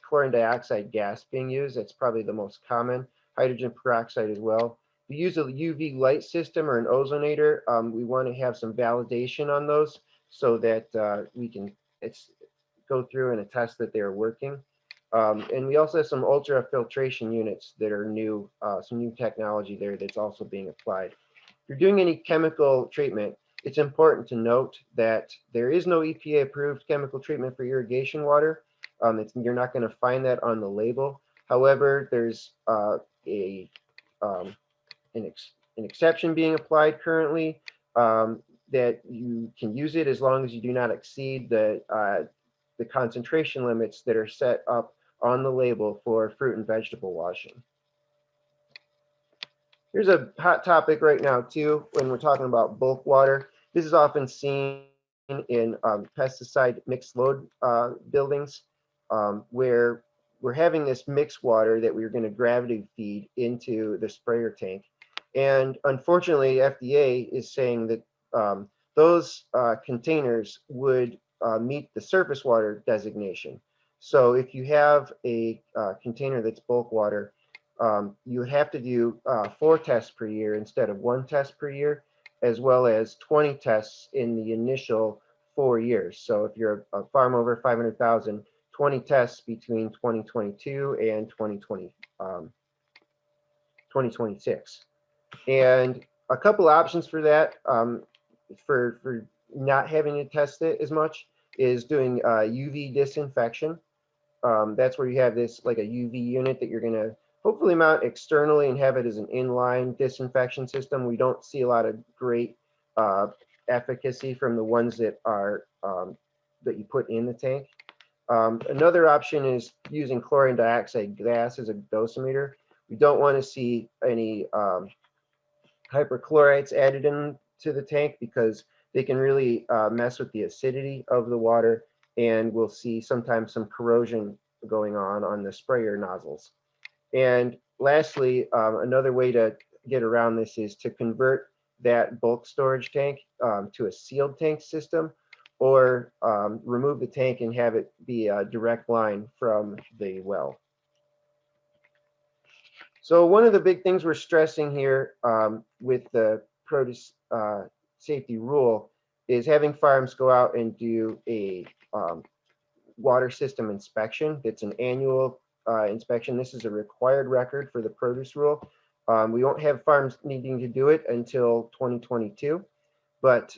chlorine dioxide gas being used. That's probably the most common. Hydrogen peroxide as well. If you use a UV light system or an ozonator, we want to have some validation on those so that we can go through and attest that they're working. And we also have some ultrafiltration units that are new, some new technology there that's also being applied. If you're doing any chemical treatment, it's important to note that there is no EPA approved chemical treatment for irrigation water. You're not going to find that on the label. However, there's an exception being applied currently that you can use it as long as you do not exceed the concentration limits that are set up on the label for fruit and vegetable washing. Here's a hot topic right now too, when we're talking about bulk water. This is often seen in pesticide mixed load buildings where we're having this mixed water that we're going to gravity feed into the sprayer tank. And unfortunately, FDA is saying that those containers would meet the surface water designation. So if you have a container that's bulk water, you would have to do 4 tests per year instead of 1 test per year, as well as 20 tests in the initial 4 years. So if you're a farm over 500,000, 20 tests between 2022 and 2026. And a couple options for that, for not having to test it as much, is doing UV disinfection. That's where you have this like a UV unit that you're going to hopefully mount externally and have it as an inline disinfection system. We don't see a lot of great efficacy from the ones that are that you put in the tank. Another option is using chlorine dioxide gas as a dosimeter. We don't want to see any hyperchlorites added into the tank because they can really mess with the acidity of the water, and we'll see sometimes some corrosion going on the sprayer nozzles. And lastly, another way to get around this is to convert that bulk storage tank to a sealed tank system, or remove the tank and have it be a direct line from the well. So one of the big things we're stressing here with the produce safety rule is having farms go out and do a water system inspection. It's an annual inspection. This is a required record for the produce rule. We won't have farms needing to do it until 2022, but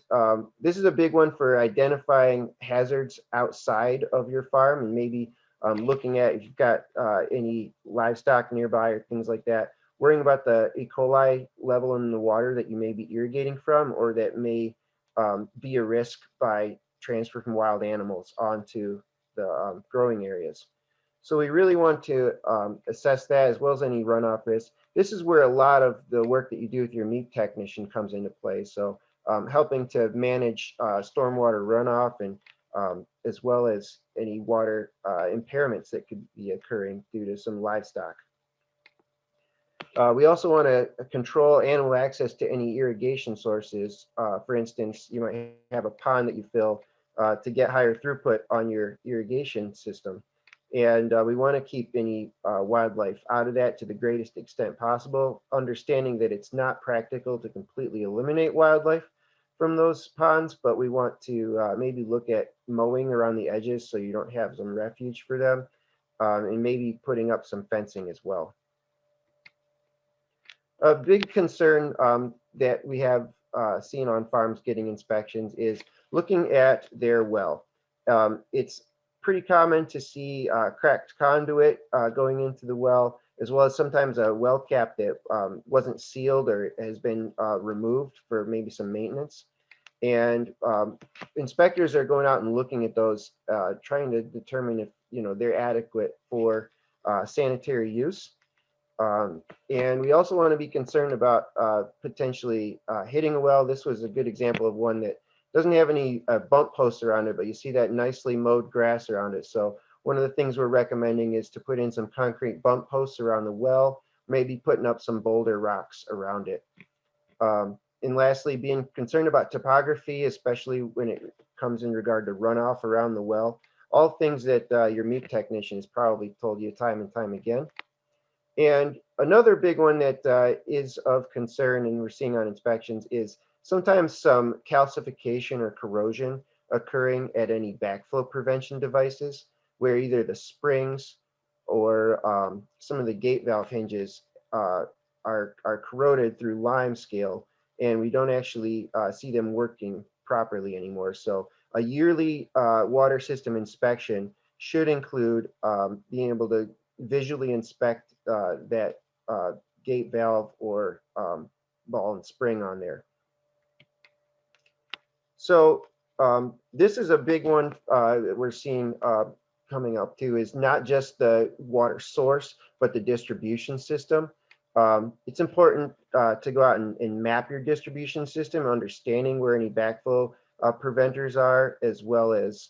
this is a big one for identifying hazards outside of your farm, and maybe looking at if you've got any livestock nearby or things like that, worrying about the E. coli level in the water that you may be irrigating from, or that may be a risk by transfer from wild animals onto the growing areas. So we really want to assess that, as well as any runoff risk. This is where a lot of the work that you do with your meat technician comes into play. So helping to manage stormwater runoff, and as well as any water impairments that could be occurring due to some livestock. We also want to control animal access to any irrigation sources. For instance, you might have a pond that you fill to get higher throughput on your irrigation system. And we want to keep any wildlife out of that to the greatest extent possible, understanding that it's not practical to completely eliminate wildlife from those ponds, but we want to maybe look at mowing around the edges so you don't have some refuge for them, and maybe putting up some fencing as well. A big concern that we have seen on farms getting inspections is looking at their well. It's pretty common to see cracked conduit going into the well, as well as sometimes a well cap that wasn't sealed or has been removed for maybe some maintenance. And inspectors are going out and looking at those, trying to determine if they're adequate for sanitary use. And we also want to be concerned about potentially hitting a well. This was a good example of one that doesn't have any bump posts around it, but you see that nicely mowed grass around it. So one of the things we're recommending is to put in some concrete bump posts around the well, maybe putting up some boulder rocks around it. And lastly, being concerned about topography, especially when it comes in regard to runoff around the well. all things that your meat technician has probably told you time and time again. And another big one that is of concern and we're seeing on inspections is sometimes some calcification or corrosion occurring at any backflow prevention devices, where either the springs or some of the gate valve hinges are corroded through lime scale, and we don't actually see them working properly anymore. So a yearly water system inspection should include being able to visually inspect that gate valve or ball and spring on there. So this is a big one that we're seeing coming up too, is not just the water source, but the distribution system. It's important to go out and map your distribution system, understanding where any backflow preventers are, as well as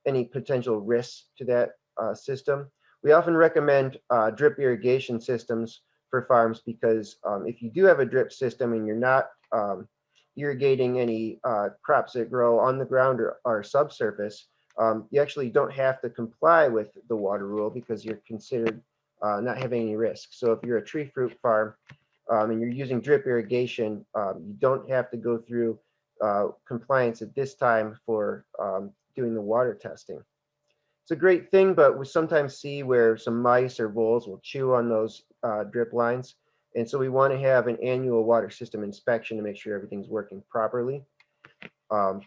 any potential risks to that system. We often recommend drip irrigation systems for farms because if you do have a drip system and you're not irrigating any crops that grow on the ground or subsurface, you actually don't have to comply with the water rule because you're considered not having any risk. So if you're a tree fruit farm and you're using drip irrigation, you don't have to go through compliance at this time for doing the water testing. It's a great thing, but we sometimes see where some mice or voles will chew on those drip lines. And so we want to have an annual water system inspection to make sure everything's working properly. And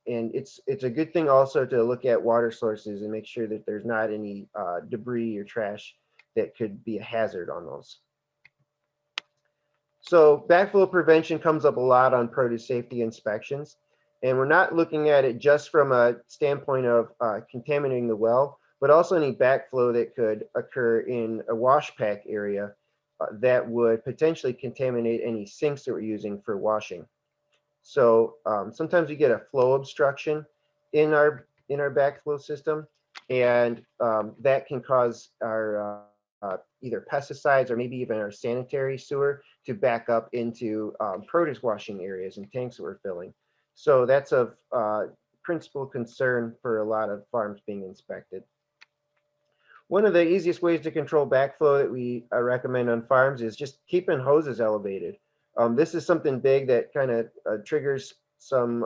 it's a good thing also to look at water sources and make sure that there's not any debris or trash that could be a hazard on those. So backflow prevention comes up a lot on produce safety inspections. And we're not looking at it just from a standpoint of contaminating the well, but also any backflow that could occur in a wash pack area that would potentially contaminate any sinks that we're using for washing. So sometimes we get a flow obstruction in our backflow system, and that can cause our either pesticides or maybe even our sanitary sewer to back up into produce washing areas and tanks that we're filling. So that's of principal concern for a lot of farms being inspected. One of the easiest ways to control backflow that we recommend on farms is just keeping hoses elevated. This is something big that kind of triggers some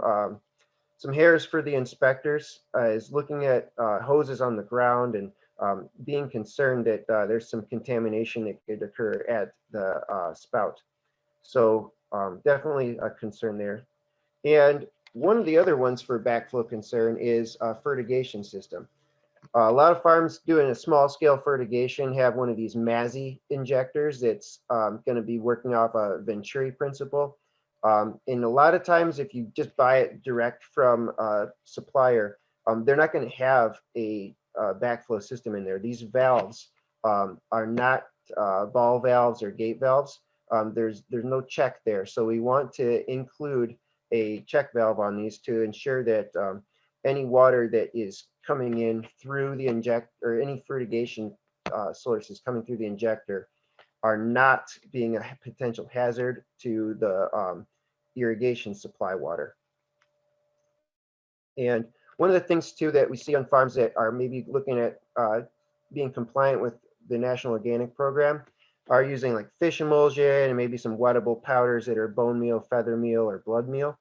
hairs for the inspectors, is looking at hoses on the ground and being concerned that there's some contamination that could occur at the spout. So definitely a concern there. And one of the other ones for backflow concern is a fertigation system. A lot of farms doing a small scale fertigation have one of these MAEAP injectors that's going to be working off a Venturi principle. And a lot of times if you just buy it direct from a supplier, they're not going to have a backflow system in there. These valves are not ball valves or gate valves. There's no check there. So we want to include a check valve on these to ensure that any water that is coming in through the injector, or any fertigation sources coming through the injector, are not being a potential hazard to the irrigation supply water. And one of the things too that we see on farms that are maybe looking at being compliant with the National Organic Program are using like fish emulsion and maybe some wettable powders that are bone meal, feather meal, or blood meal.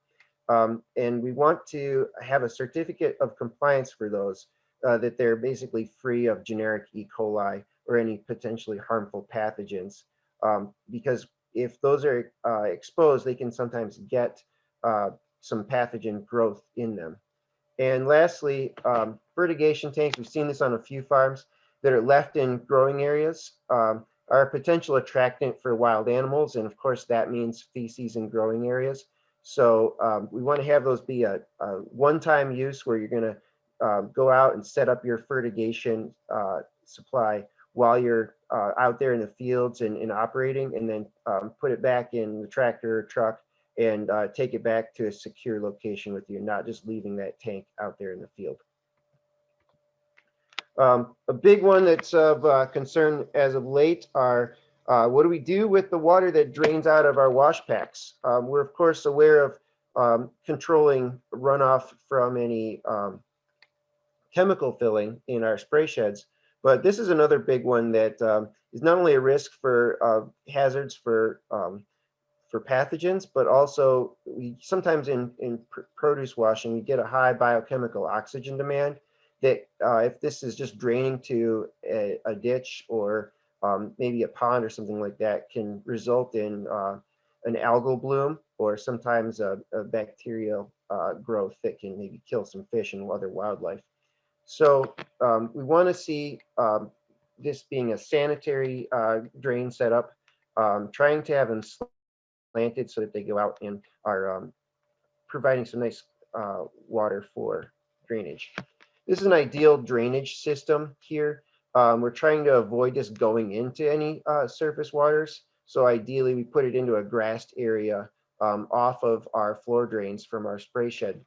And we want to have a certificate of compliance for those, that they're basically free of generic E. coli or any potentially harmful pathogens. Because if those are exposed, they can sometimes get some pathogen growth in them. And lastly, fertigation tanks, we've seen this on a few farms that are left in growing areas, are a potential attractant for wild animals. And of course, that means feces in growing areas. So we want to have those be a one-time use where you're going to go out and set up your fertigation supply while you're out there in the fields and operating, and then put it back in the tractor or truck and take it back to a secure location with you, not just leaving that tank out there in the field. A big one that's of concern as of late are what do we do with the water that drains out of our wash packs? We're of course aware of controlling runoff from any chemical filling in our spray sheds. But this is another big one that is not only a risk for hazards for pathogens, but also we sometimes in produce washing, we get a high biochemical oxygen demand that if this is just draining to a ditch or maybe a pond or something like that, can result in an algal bloom or sometimes a bacterial growth that can maybe kill some fish and other wildlife. So we want to see this being a sanitary drain setup, trying to have them planted so that they go out and are providing some nice water for drainage. This is an ideal drainage system here. We're trying to avoid this going into any surface waters. So ideally we put it into a grassed area off of our floor drains from our spray shed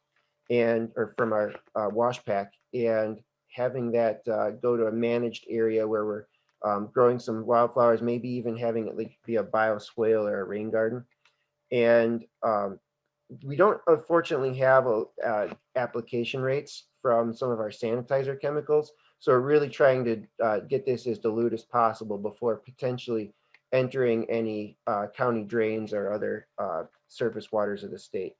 or from our wash pack, and having that go to a managed area where we're growing some wildflowers, maybe even having it be a bioswale or a rain garden. And we don't unfortunately have application rates from some of our sanitizer chemicals. So we're really trying to get this as dilute as possible before potentially entering any county drains or other surface waters of the state.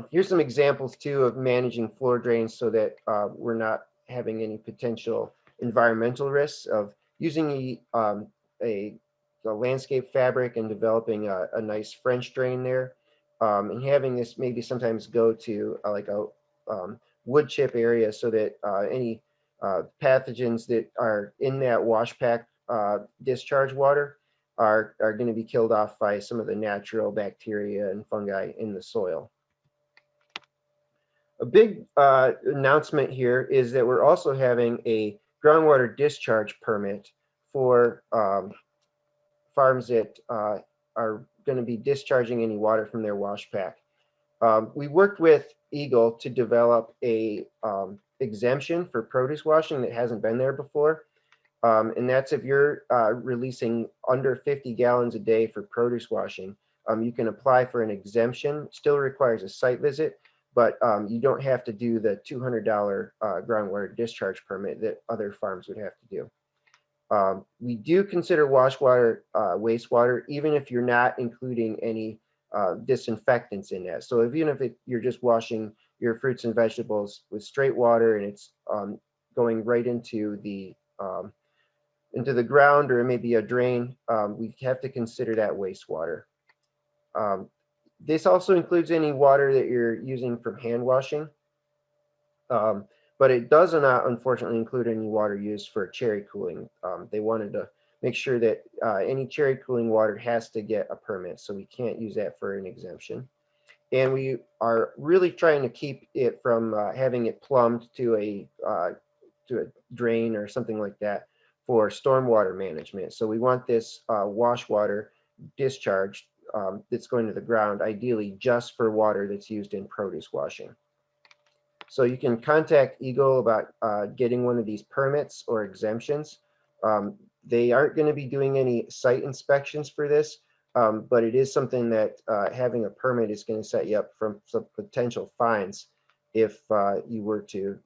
Here's some examples too of managing floor drains so that we're not having any potential environmental risks of using a landscape fabric and developing a nice French drain there, and having this maybe sometimes go to like a wood chip area so that any pathogens that are in that wash pack discharge water are going to be killed off by some of the natural bacteria and fungi in the soil. A big announcement here is that we're also having a groundwater discharge permit for farms that are going to be discharging any water from their wash pack. We worked with Eagle to develop a exemption for produce washing that hasn't been there before. And that's if you're releasing under 50 gallons a day for produce washing, you can apply for an exemption. Still requires a site visit, but you don't have to do the $200 groundwater discharge permit that other farms would have to do. We do consider wash water wastewater, even if you're not including any disinfectants in that. So even if you're just washing your fruits and vegetables with straight water and it's going right into the ground or maybe a drain, we have to consider that wastewater. This also includes any water that you're using from hand washing, but it does not unfortunately include any water used for cherry cooling. They wanted to make sure that any cherry cooling water has to get a permit, so we can't use that for an exemption. And we are really trying to keep it from having it plumbed to a drain or something like that for stormwater management. So we want this wash water discharged that's going to the ground, ideally just for water that's used in produce washing. So you can contact Eagle about getting one of these permits or exemptions. They aren't going to be doing any site inspections for this, but it is something that having a permit is going to set you up from some potential fines if you were to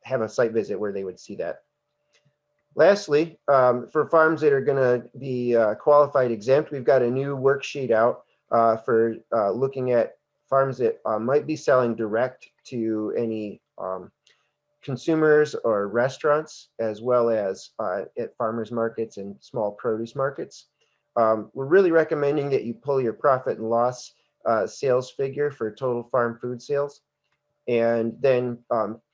have a site visit where they would see that. Lastly, for farms that are going to be qualified exempt, we've got a new worksheet out for looking at farms that might be selling direct to any consumers or restaurants, as well as at farmers markets and small produce markets. We're really recommending that you pull your profit and loss sales figure for total farm food sales, and then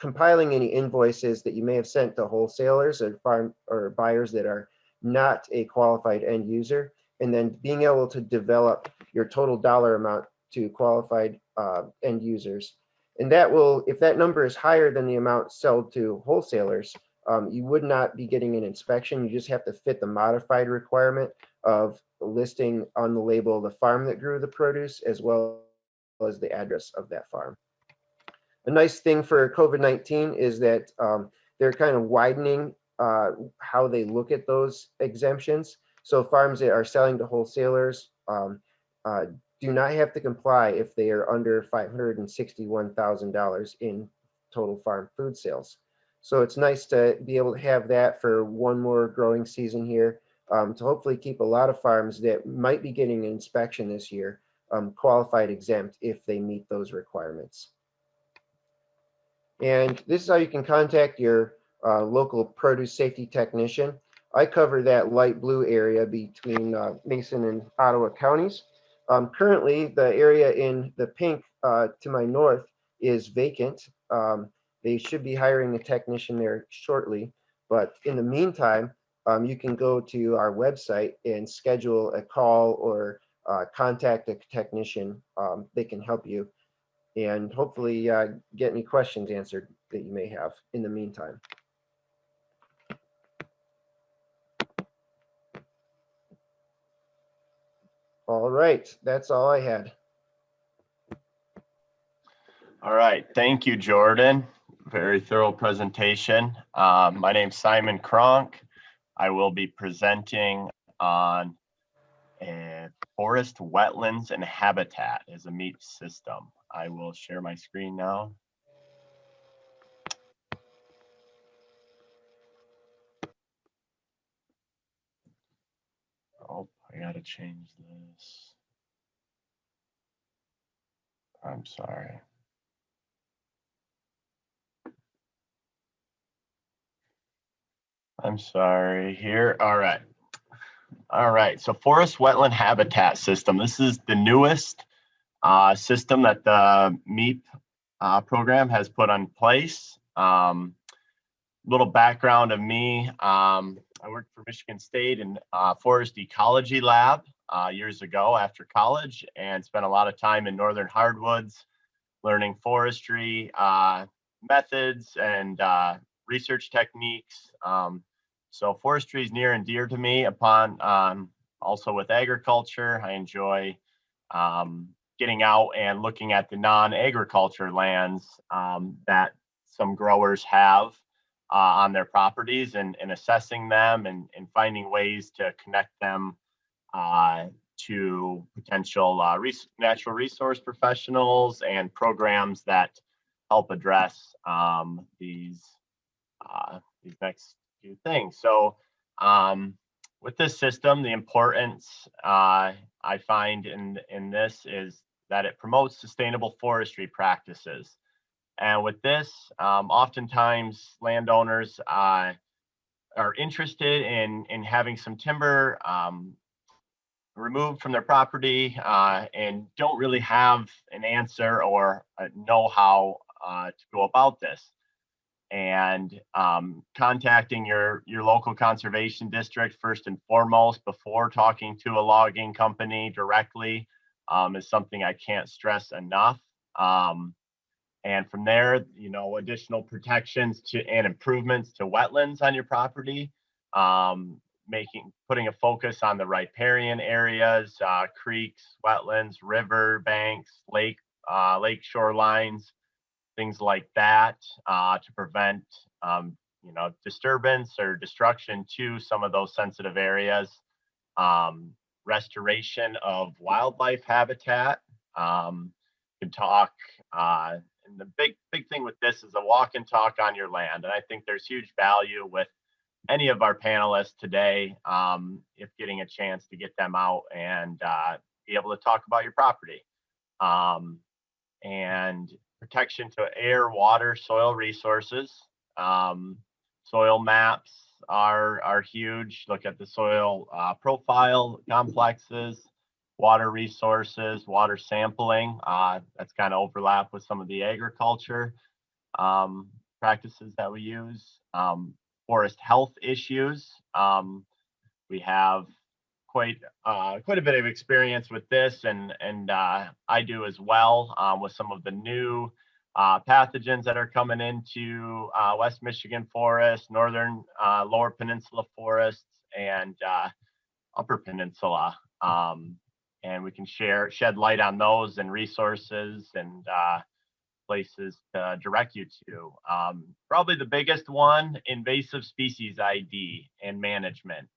compiling any invoices that you may have sent to wholesalers or farm or buyers that are not a qualified end user, and then being able to develop your total dollar amount to qualified end users. And that will, if that number is higher than the amount sold to wholesalers, you would not be getting an inspection. You just have to fit the modified requirement of listing on the label the farm that grew the produce, as well as the address of that farm. A nice thing for COVID-19 is that they're kind of widening how they look at those exemptions. So farms that are selling to wholesalers do not have to comply if they are under $561,000 in total farm food sales. So it's nice to be able to have that for one more growing season here, to hopefully keep a lot of farms that might be getting an inspection this year qualified exempt if they meet those requirements. And this is how you can contact your local produce safety technician. I cover that light blue area between Mason and Ottawa counties. Currently, the area in the pink to my north is vacant. They should be hiring a technician there shortly. But in the meantime, you can go to our website and schedule a call or contact a technician. They can help you and hopefully get any questions answered that you may have in the meantime. All right, that's all I had.
All right, thank you, Jordan. Very thorough presentation. My name's Simon Kronk. I will be presenting on forest, wetlands, and habitat as a meat system. I will share my screen now. Oh, I gotta change this. I'm sorry. I'm sorry here. All right. All right. So forest wetland habitat system. This is the newest system that the MAEAP program has put in place. Little background of me. I worked for Michigan State in forest ecology lab years ago after college and spent a lot of time in northern hardwoods learning forestry methods and research techniques. So forestry is near and dear to me. Also with agriculture, I enjoy getting out and looking at the non-agriculture lands that some growers have on their properties and assessing them and finding ways to connect them to potential natural resource professionals and programs that help address these next few things. So with this system, the importance I find in this is that it promotes sustainable forestry practices. And with this, oftentimes landowners are interested in having some timber removed from their property and don't really have an answer or know how to go about this. And contacting your local conservation district first and foremost before talking to a logging company directly is something I can't stress enough. And from there, additional protections and improvements to wetlands on your property, putting a focus on the riparian areas, creeks, wetlands, river banks, lake shorelines, things like that, to prevent disturbance or destruction to some of those sensitive areas. Restoration of wildlife habitat. Could talk. And the big thing with this is a walk and talk on your land. And I think there's huge value with any of our panelists today, if getting a chance to get them out and be able to talk about your property. And protection to air, water, soil resources. Soil maps are huge. Look at the soil profile complexes. Water resources, water sampling, that's kind of overlap with some of the agriculture practices that we use. Forest health issues. We have quite a bit of experience with this, and I do as well with some of the new pathogens that are coming into West Michigan forests, northern lower peninsula forests, and upper peninsula. And we can shed light on those and resources and places to direct you to. Probably the biggest one, invasive species ID and management.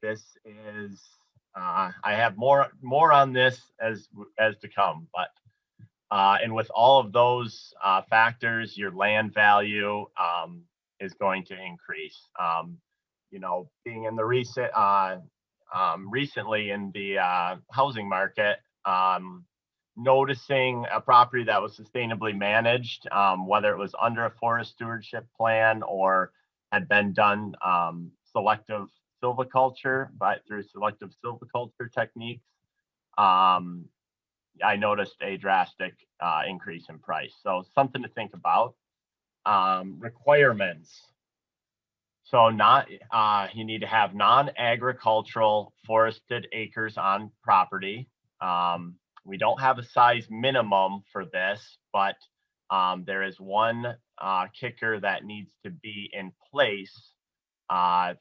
This is I have more on this as to come, but and with all of those factors, your land value is going to increase. You know, being in the recently in the housing market, noticing a property that was sustainably managed, whether it was under a forest stewardship plan or had been done selective silviculture, but through selective silviculture techniques, I noticed a drastic increase in price. So something to think about. Requirements. So you need to have non-agricultural forested acres on property. We don't have a size minimum for this, but there is one kicker that needs to be in place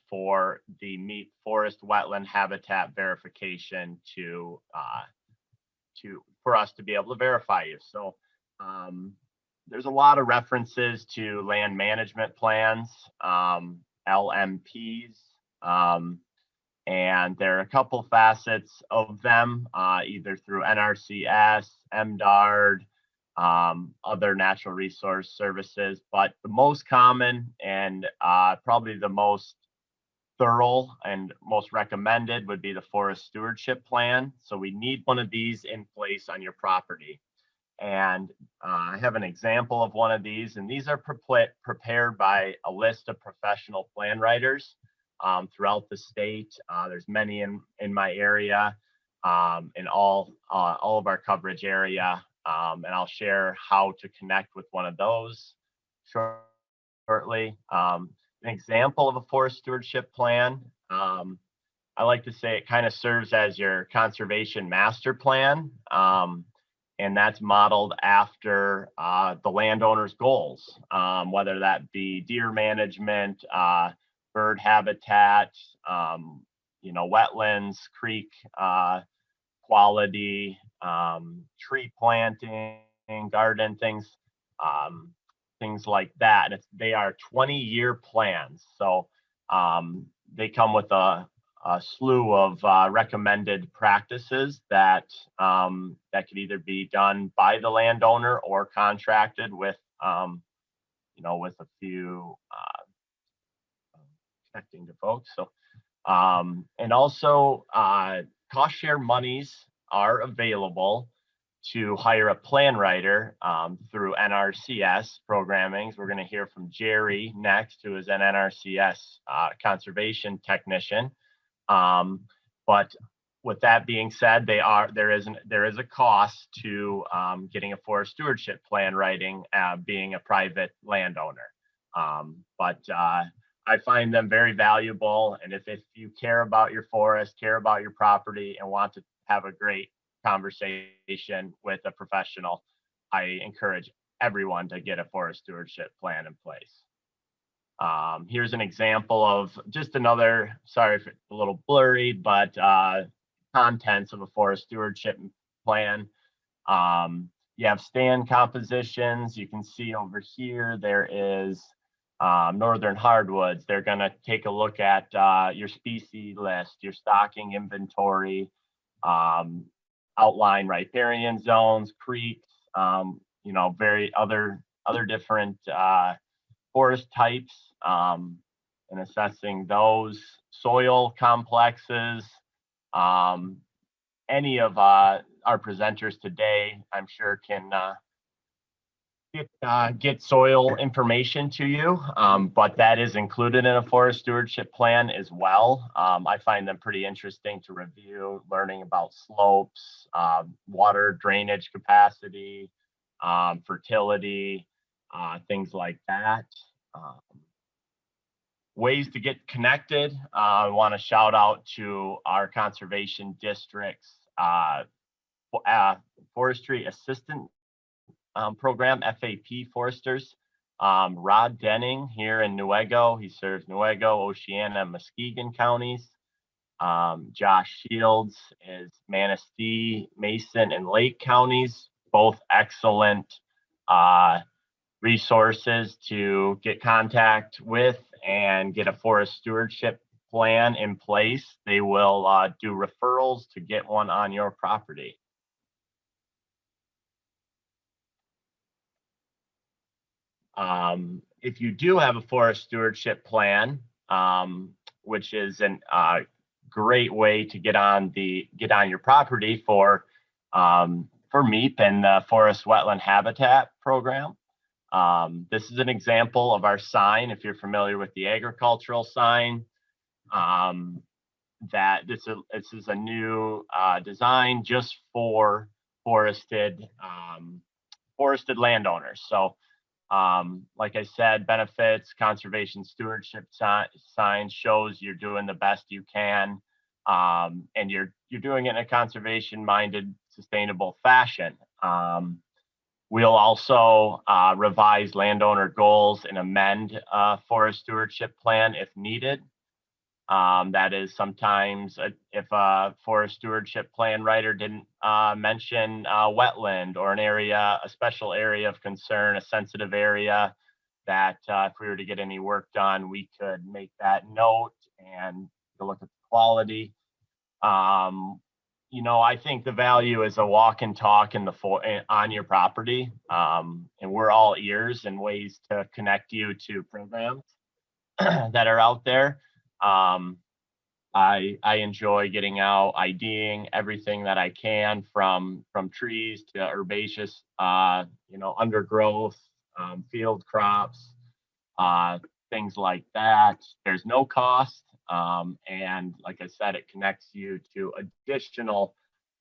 for the meat forest wetland habitat verification for us to be able to verify you. So there's a lot of references to land management plans, LMPs, and there are a couple facets of them, either through NRCS, MDARD, other natural resource services, but the most common and probably the most thorough and most recommended would be the forest stewardship plan. So we need one of these in place on your property. And I have an example of one of these, and these are prepared by a list of professional plan writers throughout the state. There's many in my area, in all of our coverage area, and I'll share how to connect with one of those shortly. An example of a forest stewardship plan, I like to say it kind of serves as your conservation master plan, and that's modeled after the landowner's goals, whether that be deer management, bird habitat, you know, wetlands, creek quality, tree planting, garden things. Things like that. And they are 20-year plans. So they come with a slew of recommended practices that could either be done by the landowner or contracted with, you know, with a few connecting to folks. So, and also cost share monies are available to hire a plan writer through NRCS programming. We're going to hear from Jerry next, who is an NRCS conservation technician. But with that being said, there is a cost to getting a forest stewardship plan writing, being a private landowner. But I find them very valuable. And if you care about your forest, care about your property, and want to have a great conversation with a professional, I encourage everyone to get a forest stewardship plan in place. Here's an example of just another, sorry if it's a little blurry, but contents of a forest stewardship plan. You have stand compositions. You can see over here, there is northern hardwoods. They're going to take a look at your species list, your stocking inventory, outline riparian zones, creeks, you know, other different forest types, and assessing those soil complexes. Any of our presenters today, I'm sure, can get soil information to you, but that is included in a forest stewardship plan as well. I find them pretty interesting to review, learning about slopes, water drainage capacity, fertility, things like that. Ways to get connected. I want to shout out to our conservation district's forestry assistant program, FAP foresters. Rod Denning here in Newaygo, he serves Newaygo, Oceana, and Muskegon counties. Josh Shields is Manistee, Mason, and Lake counties, both excellent resources to get contact with and get a forest stewardship plan in place, they will do referrals to get one on your property. If you do have a forest stewardship plan, which is a great way to get on your property for MAEAP and the Forest Wetland Habitat Program. This is an example of our sign. If you're familiar with the agricultural sign, that this is a new design just for forested landowners. So like I said, benefits, conservation stewardship sign shows you're doing the best you can, and you're doing it in a conservation-minded, sustainable fashion. We'll also revise landowner goals and amend forest stewardship plan if needed. That is sometimes if a forest stewardship plan writer didn't mention wetland or a special area of concern, a sensitive area that if we were to get any work done, we could make that note and look at the quality. I think the value is a walk and talk on your property, and we're all ears and ways to connect you to programs that are out there. I enjoy getting out, IDing everything that I can from trees to herbaceous, undergrowth, field crops, things like that. There's no cost. And like I said, it connects you to additional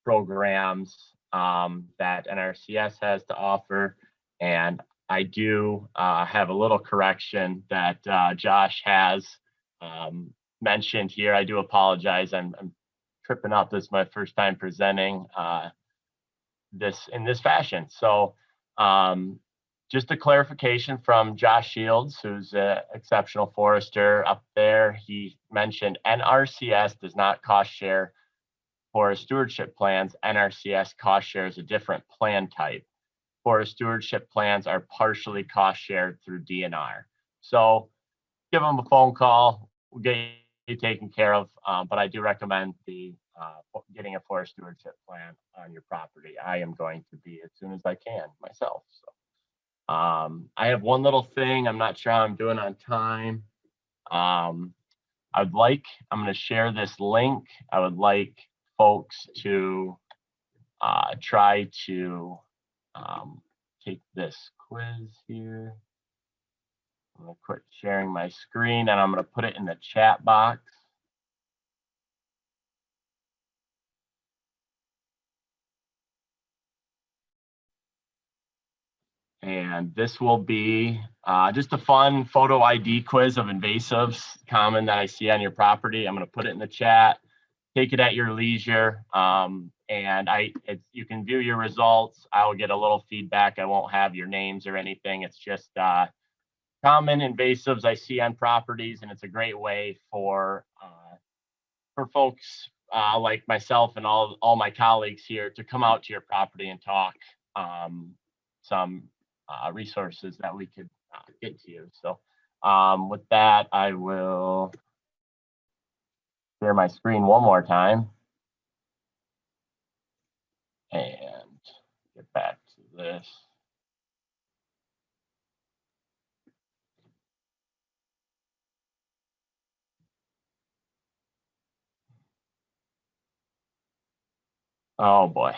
programs that NRCS has to offer. And I do have a little correction that Josh has mentioned here. I do apologize. I'm tripping up. This is my first time presenting this in this fashion. So just a clarification from Josh Shields, who's an exceptional forester up there. He mentioned NRCS does not cost share forest stewardship plans. NRCS cost share is a different plan type. Forest stewardship plans are partially cost shared through DNR. So give them a phone call. We'll get you taken care of. But I do recommend getting a forest stewardship plan on your property. I am going to be as soon as I can myself. So I have one little thing. I'm not sure how I'm doing on time. I'm going to share this link. I would like folks to try to take this quiz here. I'm going to quit sharing my screen and I'm going to put it in the chat box. And this will be just a fun photo ID quiz of invasives common that I see on your property. I'm going to put it in the chat. Take it at your leisure. And you can view your results. I will get a little feedback. I won't have your names or anything. It's just common invasives I see on properties, and it's a great way for folks like myself and all my colleagues here to come out to your property and talk some resources that we could get to you. So with that, I will share my screen one more time and get back to this. Oh boy.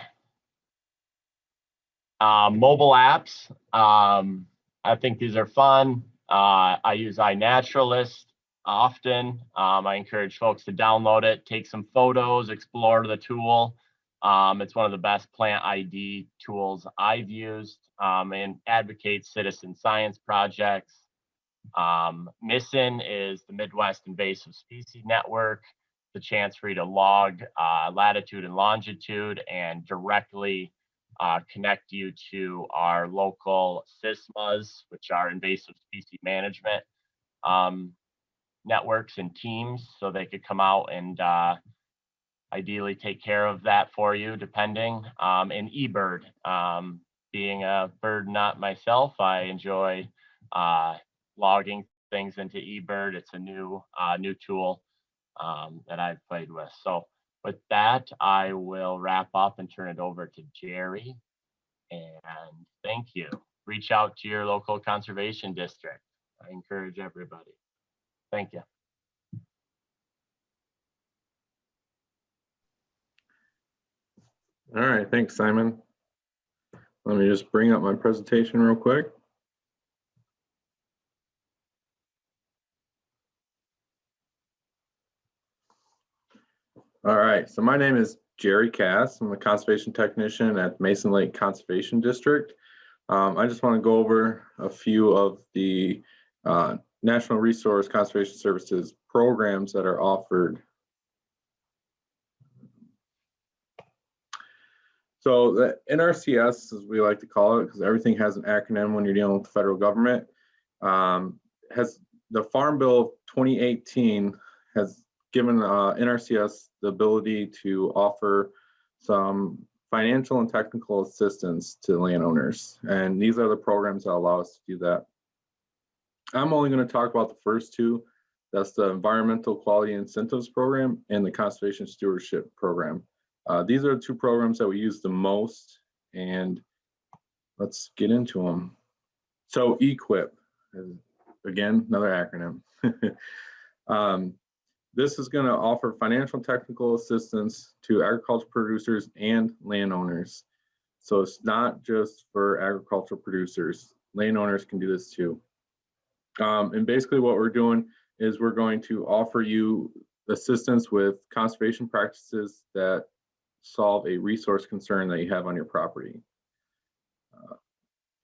Mobile apps. I think these are fun. I use iNaturalist often. I encourage folks to download it, take some photos, explore the tool. It's one of the best plant ID tools I've used, and advocates citizen science projects. MISSIN is the Midwest Invasive Species Network, the chance for you to log latitude and longitude and directly connect you to our local SISMAs, which are invasive species management networks and teams, so they could come out and ideally take care of that for you, depending. And eBird, being a bird nut myself, I enjoy logging things into eBird. It's a new tool that I've played with. So with that, I will wrap up and turn it over to Jerry. And thank you. Reach out to your local conservation district. I encourage everybody. Thank you.
All right, thanks, Simon. Let me just bring up my presentation real quick. All right, so my name is Jerry Cass. I'm a conservation technician at Mason Lake Conservation District. I just want to go over a few of the National Resource Conservation Services programs that are offered. So the NRCS, as we like to call it, because everything has an acronym when you're dealing with the federal government, has the Farm Bill of 2018 has given NRCS the ability to offer some financial and technical assistance to landowners. And these are the programs that allow us to do that. I'm only going to talk about the first two. That's the Environmental Quality Incentives Program and the Conservation Stewardship Program. These are the two programs that we use the most, and let's get into them. So EQIP, again, another acronym. This is going to offer financial and technical assistance to agricultural producers and landowners. So it's not just for agricultural producers. Landowners can do this too. And basically what we're doing is we're going to offer you assistance with conservation practices that solve a resource concern that you have on your property.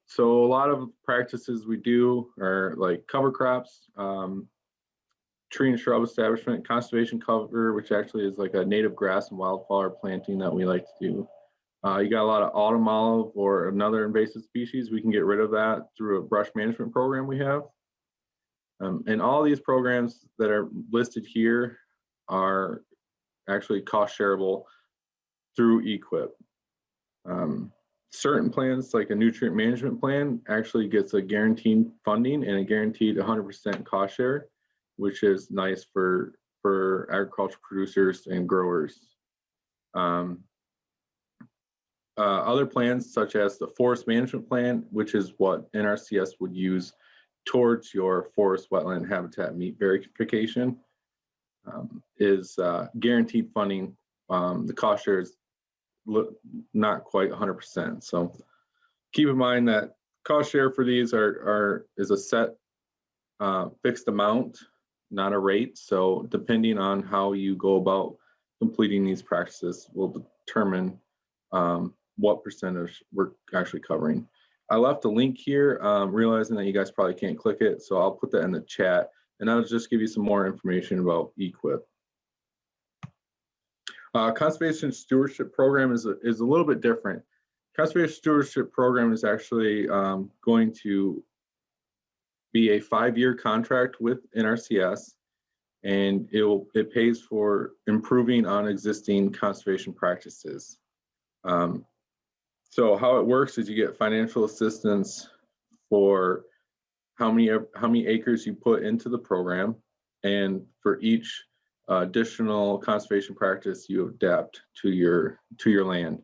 So a lot of practices we do are like cover crops, tree and shrub establishment, conservation cover, which actually is like a native grass and wildflower planting that we like to do. You got a lot of autumn olive or another invasive species. We can get rid of that through a brush management program we have. And all these programs that are listed here are actually cost shareable through EQIP. Certain plans, like a nutrient management plan, actually gets a guaranteed funding and a guaranteed 100% cost share, which is nice for agricultural producers and growers. Other plans, such as the forest management plan, which is what NRCS would use towards your forest wetland habitat meet verification, is guaranteed funding. The cost share is not quite 100%. So keep in mind that cost share for these is a set fixed amount, not a rate. So depending on how you go about completing these practices will determine what percentage we're actually covering. I left a link here, realizing that you guys probably can't click it, so I'll put that in the chat, and I'll just give you some more information about EQIP. Conservation Stewardship Program is a little bit different. Conservation Stewardship Program is actually going to be a 5-year contract with NRCS, and it pays for improving on existing conservation practices. So how it works is you get financial assistance for how many acres you put into the program, and for each additional conservation practice you adapt to your land.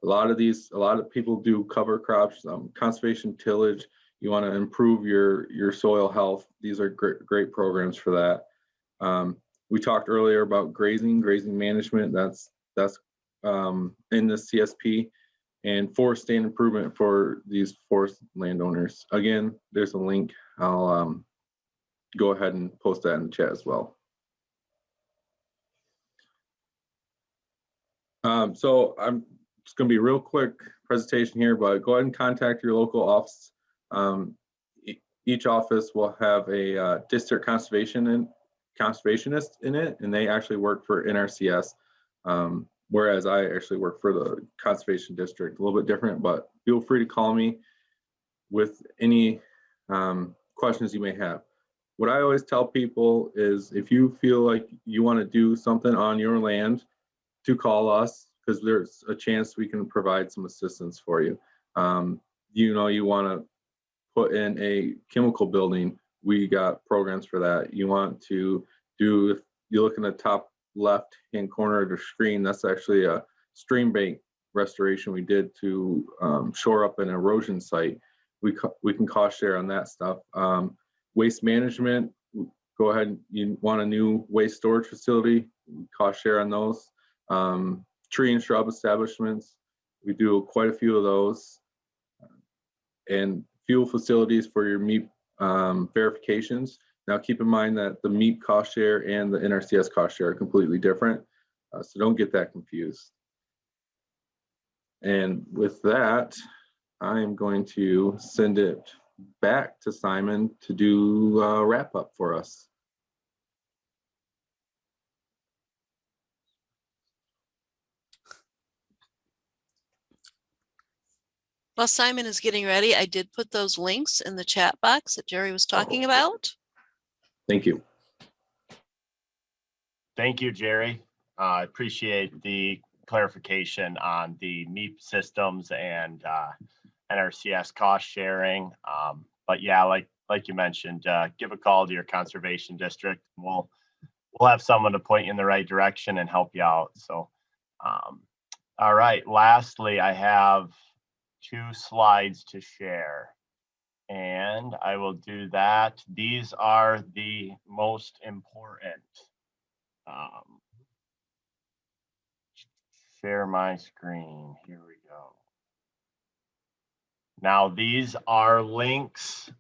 A lot of people do cover crops, conservation tillage. You want to improve your soil health. These are great programs for that. We talked earlier about grazing management. That's in the CSP, and forest stand improvement for these forest landowners. Again, there's a link. I'll go ahead and post that in the chat as well. So I'm just going to be a real quick presentation here, but go ahead and contact your local office. Each office will have a district conservationist in it, and they actually work for NRCS, whereas I actually work for the conservation district. A little bit different, but feel free to call me with any questions you may have. What I always tell people is, if you feel like you want to do something on your land, to call us, because there's a chance we can provide some assistance for you. You want to put in a chemical building, we got programs for that. You want to do you look in the top left hand corner of the screen, that's actually a stream bank restoration we did to shore up an erosion site. We can cost share on that stuff. Waste management, go ahead, you want a new waste storage facility, cost share on those. Tree and shrub establishments, we do quite a few of those. And fuel facilities for your MEAP verifications. Now keep in mind that the MEAP cost share and the NRCS cost share are completely different, so don't get that confused. And with that, I'm going to send it back to Simon to do a wrap up for us.
While Simon is getting ready, I did put those links in the chat box that Jerry was talking about.
Thank you.
Thank you, Jerry. I appreciate the clarification on the MEAP systems and NRCS cost sharing. But yeah, like you mentioned, give a call to your conservation district. We'll have someone to point you in the right direction and help you out. So, all right. Lastly, I have 2 slides to share, and I will do that. These are the most important. Share my screen. Here we go. Now these are links.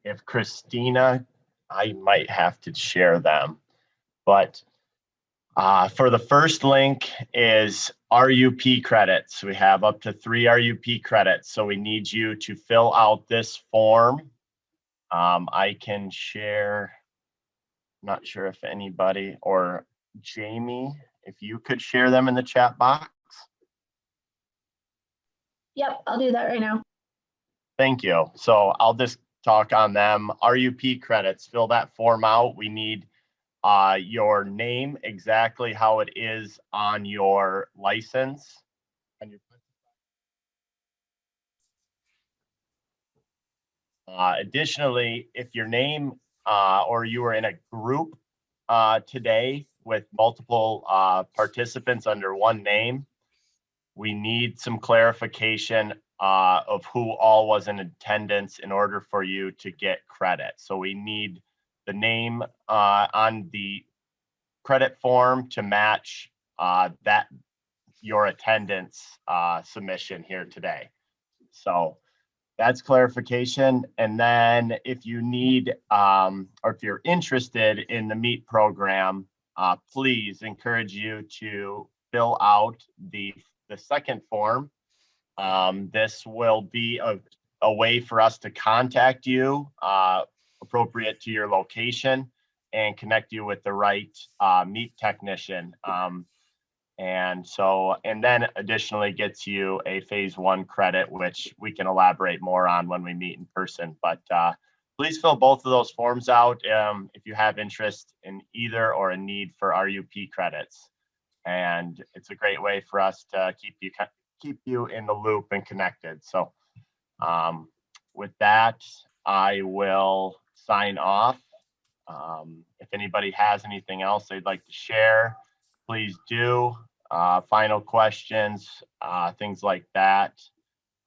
If Christina, I might have to share them, but for the first link is RUP credits. We have up to 3 RUP credits. So we need you to fill out this form. I can share, not sure if anybody or Jamie, if you could share them in the chat box.
Yep, I'll do that right now.
Thank you. So I'll just talk on them. RUP credits, fill that form out. We need your name, exactly how it is on your license. Additionally, if your name or you are in a group today with multiple participants under one name, we need some clarification of who all was in attendance in order for you to get credit. So we need the name on the credit form to match that your attendance submission here today. So that's clarification. And then if you need or if you're interested in the MEAP program, please encourage you to fill out the second form. This will be a way for us to contact you appropriate to your location and connect you with the right MEAP technician. And then additionally gets you a phase 1 credit, which we can elaborate more on when we meet in person. But please fill both of those forms out if you have interest in either or a need for RUP credits. And it's a great way for us to keep you in the loop and connected. So with that, I will sign off. If anybody has anything else they'd like to share, please do. Final questions, things like that.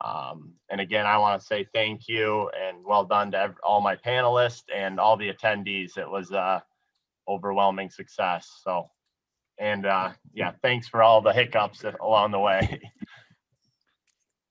And again, I want to say thank you and well done to all my panelists and all the attendees. It was overwhelming success. So, and yeah, thanks for all the hiccups along the way.